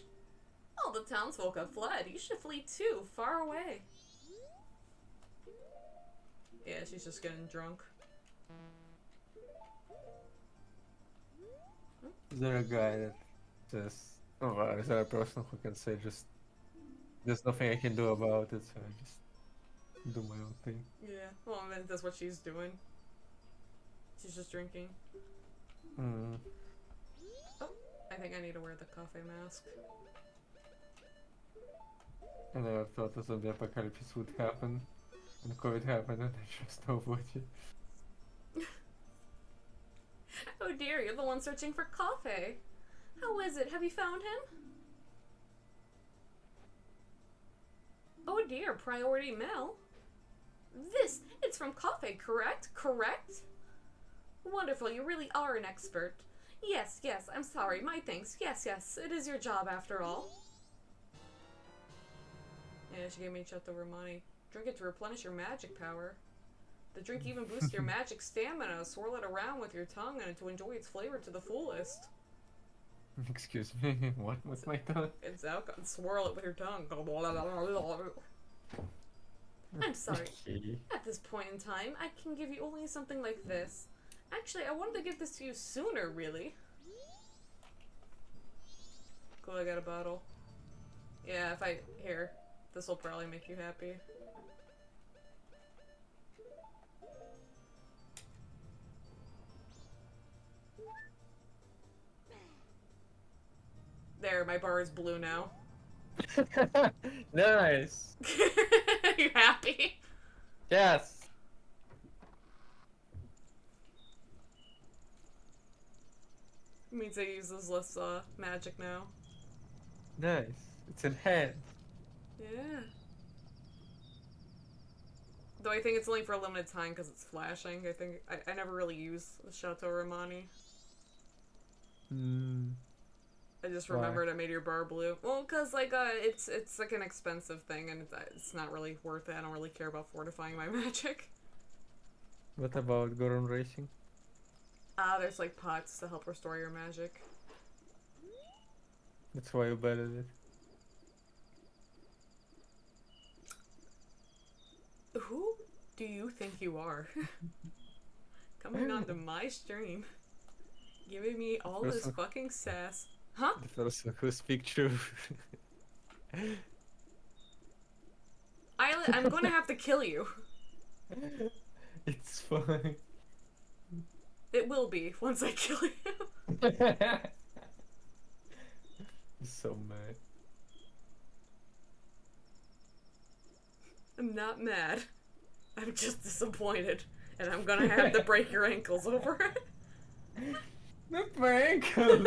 All the townsfolk have fled. You should flee too, far away. Yeah, she's just getting drunk. is there a guy that says, oh, well, is there a person who can say just, there's nothing I can do about it, so I just do my own thing? Yeah, well, I mean, that's what she's doing. She's just drinking. Mm. Oh, I think I need to wear the coffee mask. I never thought a zombie apocalypse would happen, and COVID happened, and I just avoid it. Oh dear, you're the one searching for coffee. How is it? Have you found him? Oh dear, priority mail. It's from coffee, correct? Correct? Wonderful, you really are an expert. Yes, I'm sorry, my thanks. Yes, it is your job after all. Yeah, she gave me Chateau Romani. Drink it to replenish your magic power. The drink even boosts your magic stamina. Swirl it around with your tongue and to enjoy its flavor to the fullest. Excuse me, what with my tongue? It's alcohol. Swirl it with your tongue. I'm sorry. Okay. At this point in time, I can give you only something like this. Actually, I wanted to give this to you sooner, really. Cool, I got a bottle. Yeah, here, this will probably make you happy. There, my bar is blue now. Nice. You happy? Yes. Means it uses less magic now. Nice. It's enhanced. Yeah. Though I think it's only for a limited time because it's flashing. I think I never really use the Chateau Romani. Hmm. I just Why? remembered I made your bar blue. Well, cause like it's like an expensive thing and it's not really worth it. I don't really care about fortifying my magic. What about Goron Racing? There's like pots to help restore your magic. That's why you betted it. Who do you think you are? Coming onto my stream, giving me all this Person, fucking sass. Huh? the person who speak truth. Ayleh, I'm gonna have to kill you. It's fine. It will be once I kill you. So mad. I'm not mad. I'm just disappointed. And I'm gonna have to break your ankles over it. Not my ankles.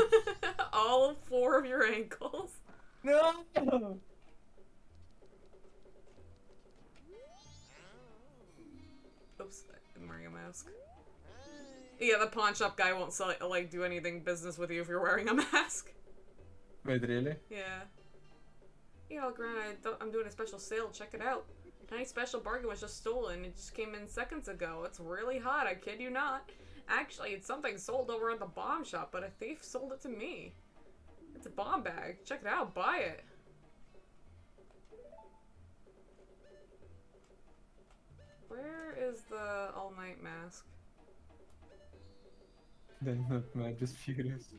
All 4 of your ankles. No. Oops, I'm wearing a mask. Yeah, the pawn shop guy won't sell, like do anything business with you if you're wearing a mask. Wait, really? Yeah. Yeah, Grant, I'm doing a special sale. Check it out. Tiny special bargain was just stolen. It just came in seconds ago. It's really hot. I kid you not. Actually, it's something sold over at the bomb shop, but a thief sold it to me. It's a bomb bag. Check it out. Buy it. Where is the all-night mask? Then not mad, just furious.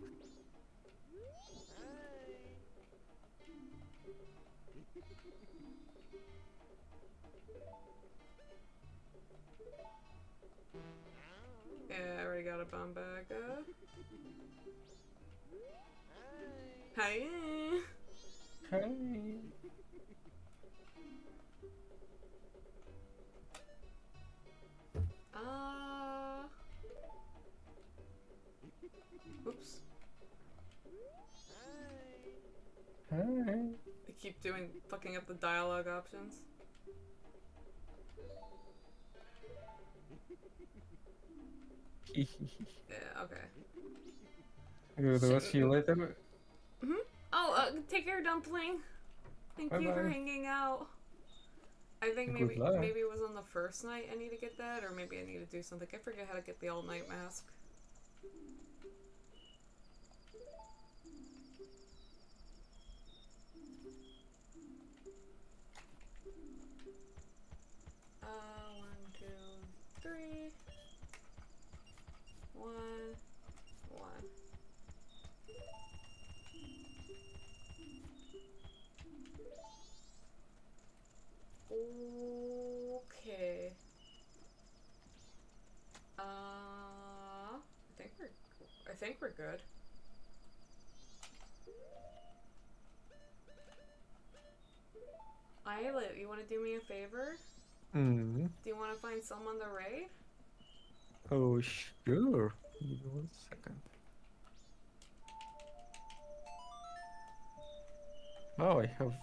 Yeah, I already got a bomb bag. Hi. Hi. Oops. Hi. I keep fucking up the dialogue options. Yeah, okay. We'll see you later. Oh, take care, Dumpling. Thank you for Bye-bye. hanging out. I think Good luck. maybe it was on the first night I need to get that, or maybe I need to do something. I forget how to get the all-night mask. One, two, three. One. Okay. I think we're good. Ayleh, you want to do me a favor? Hmm. Do you want to find someone to raid? Oh, sure. Give me 1 second. Oh, I have.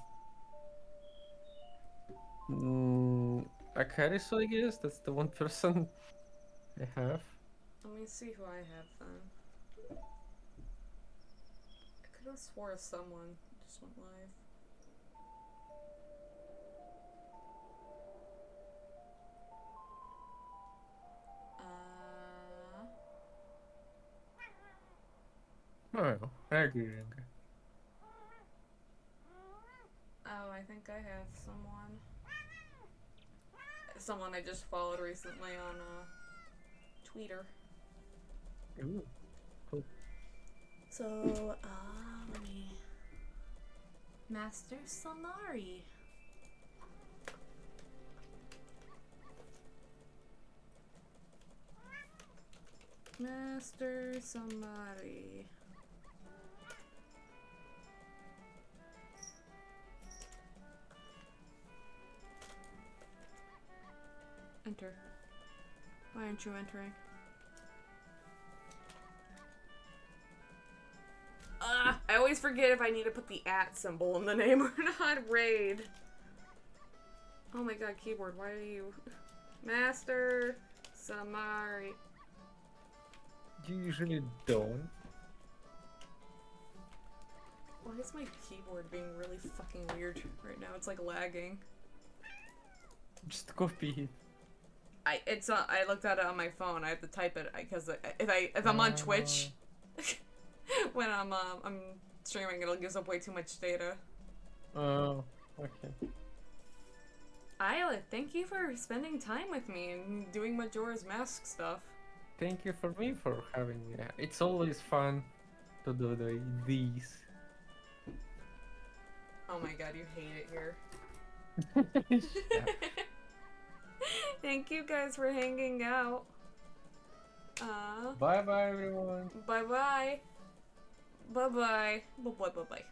A Kariso, I guess. That's the one person I have. Let me see who I have then. I could have swore someone just went live. Oh, I agree. Oh, I think I have someone. Someone I just followed recently on Twitter. Ooh, cool. So, let me. Master Sonari. Master Sonari. Enter. Why aren't you entering? I always forget if I need to put the @ symbol in the name or not. Raid. Oh my god, keyboard, why are you... Master Samari. You usually don't. Why is my keyboard being really fucking weird right now? It's like lagging. Just copy it. I looked at it on my phone. I have to type it because if I'm on Twitch, when I'm streaming, it'll use up way too much data. Oh, okay. Ayleh, thank you for spending time with me and doing Majora's Mask stuff. Thank you for me for having me. It's always fun to do these. Oh my god, you hate it here. Yeah. Thank you guys for hanging out. Bye bye everyone. Bye bye. Bye bye. Bye bye bye bye.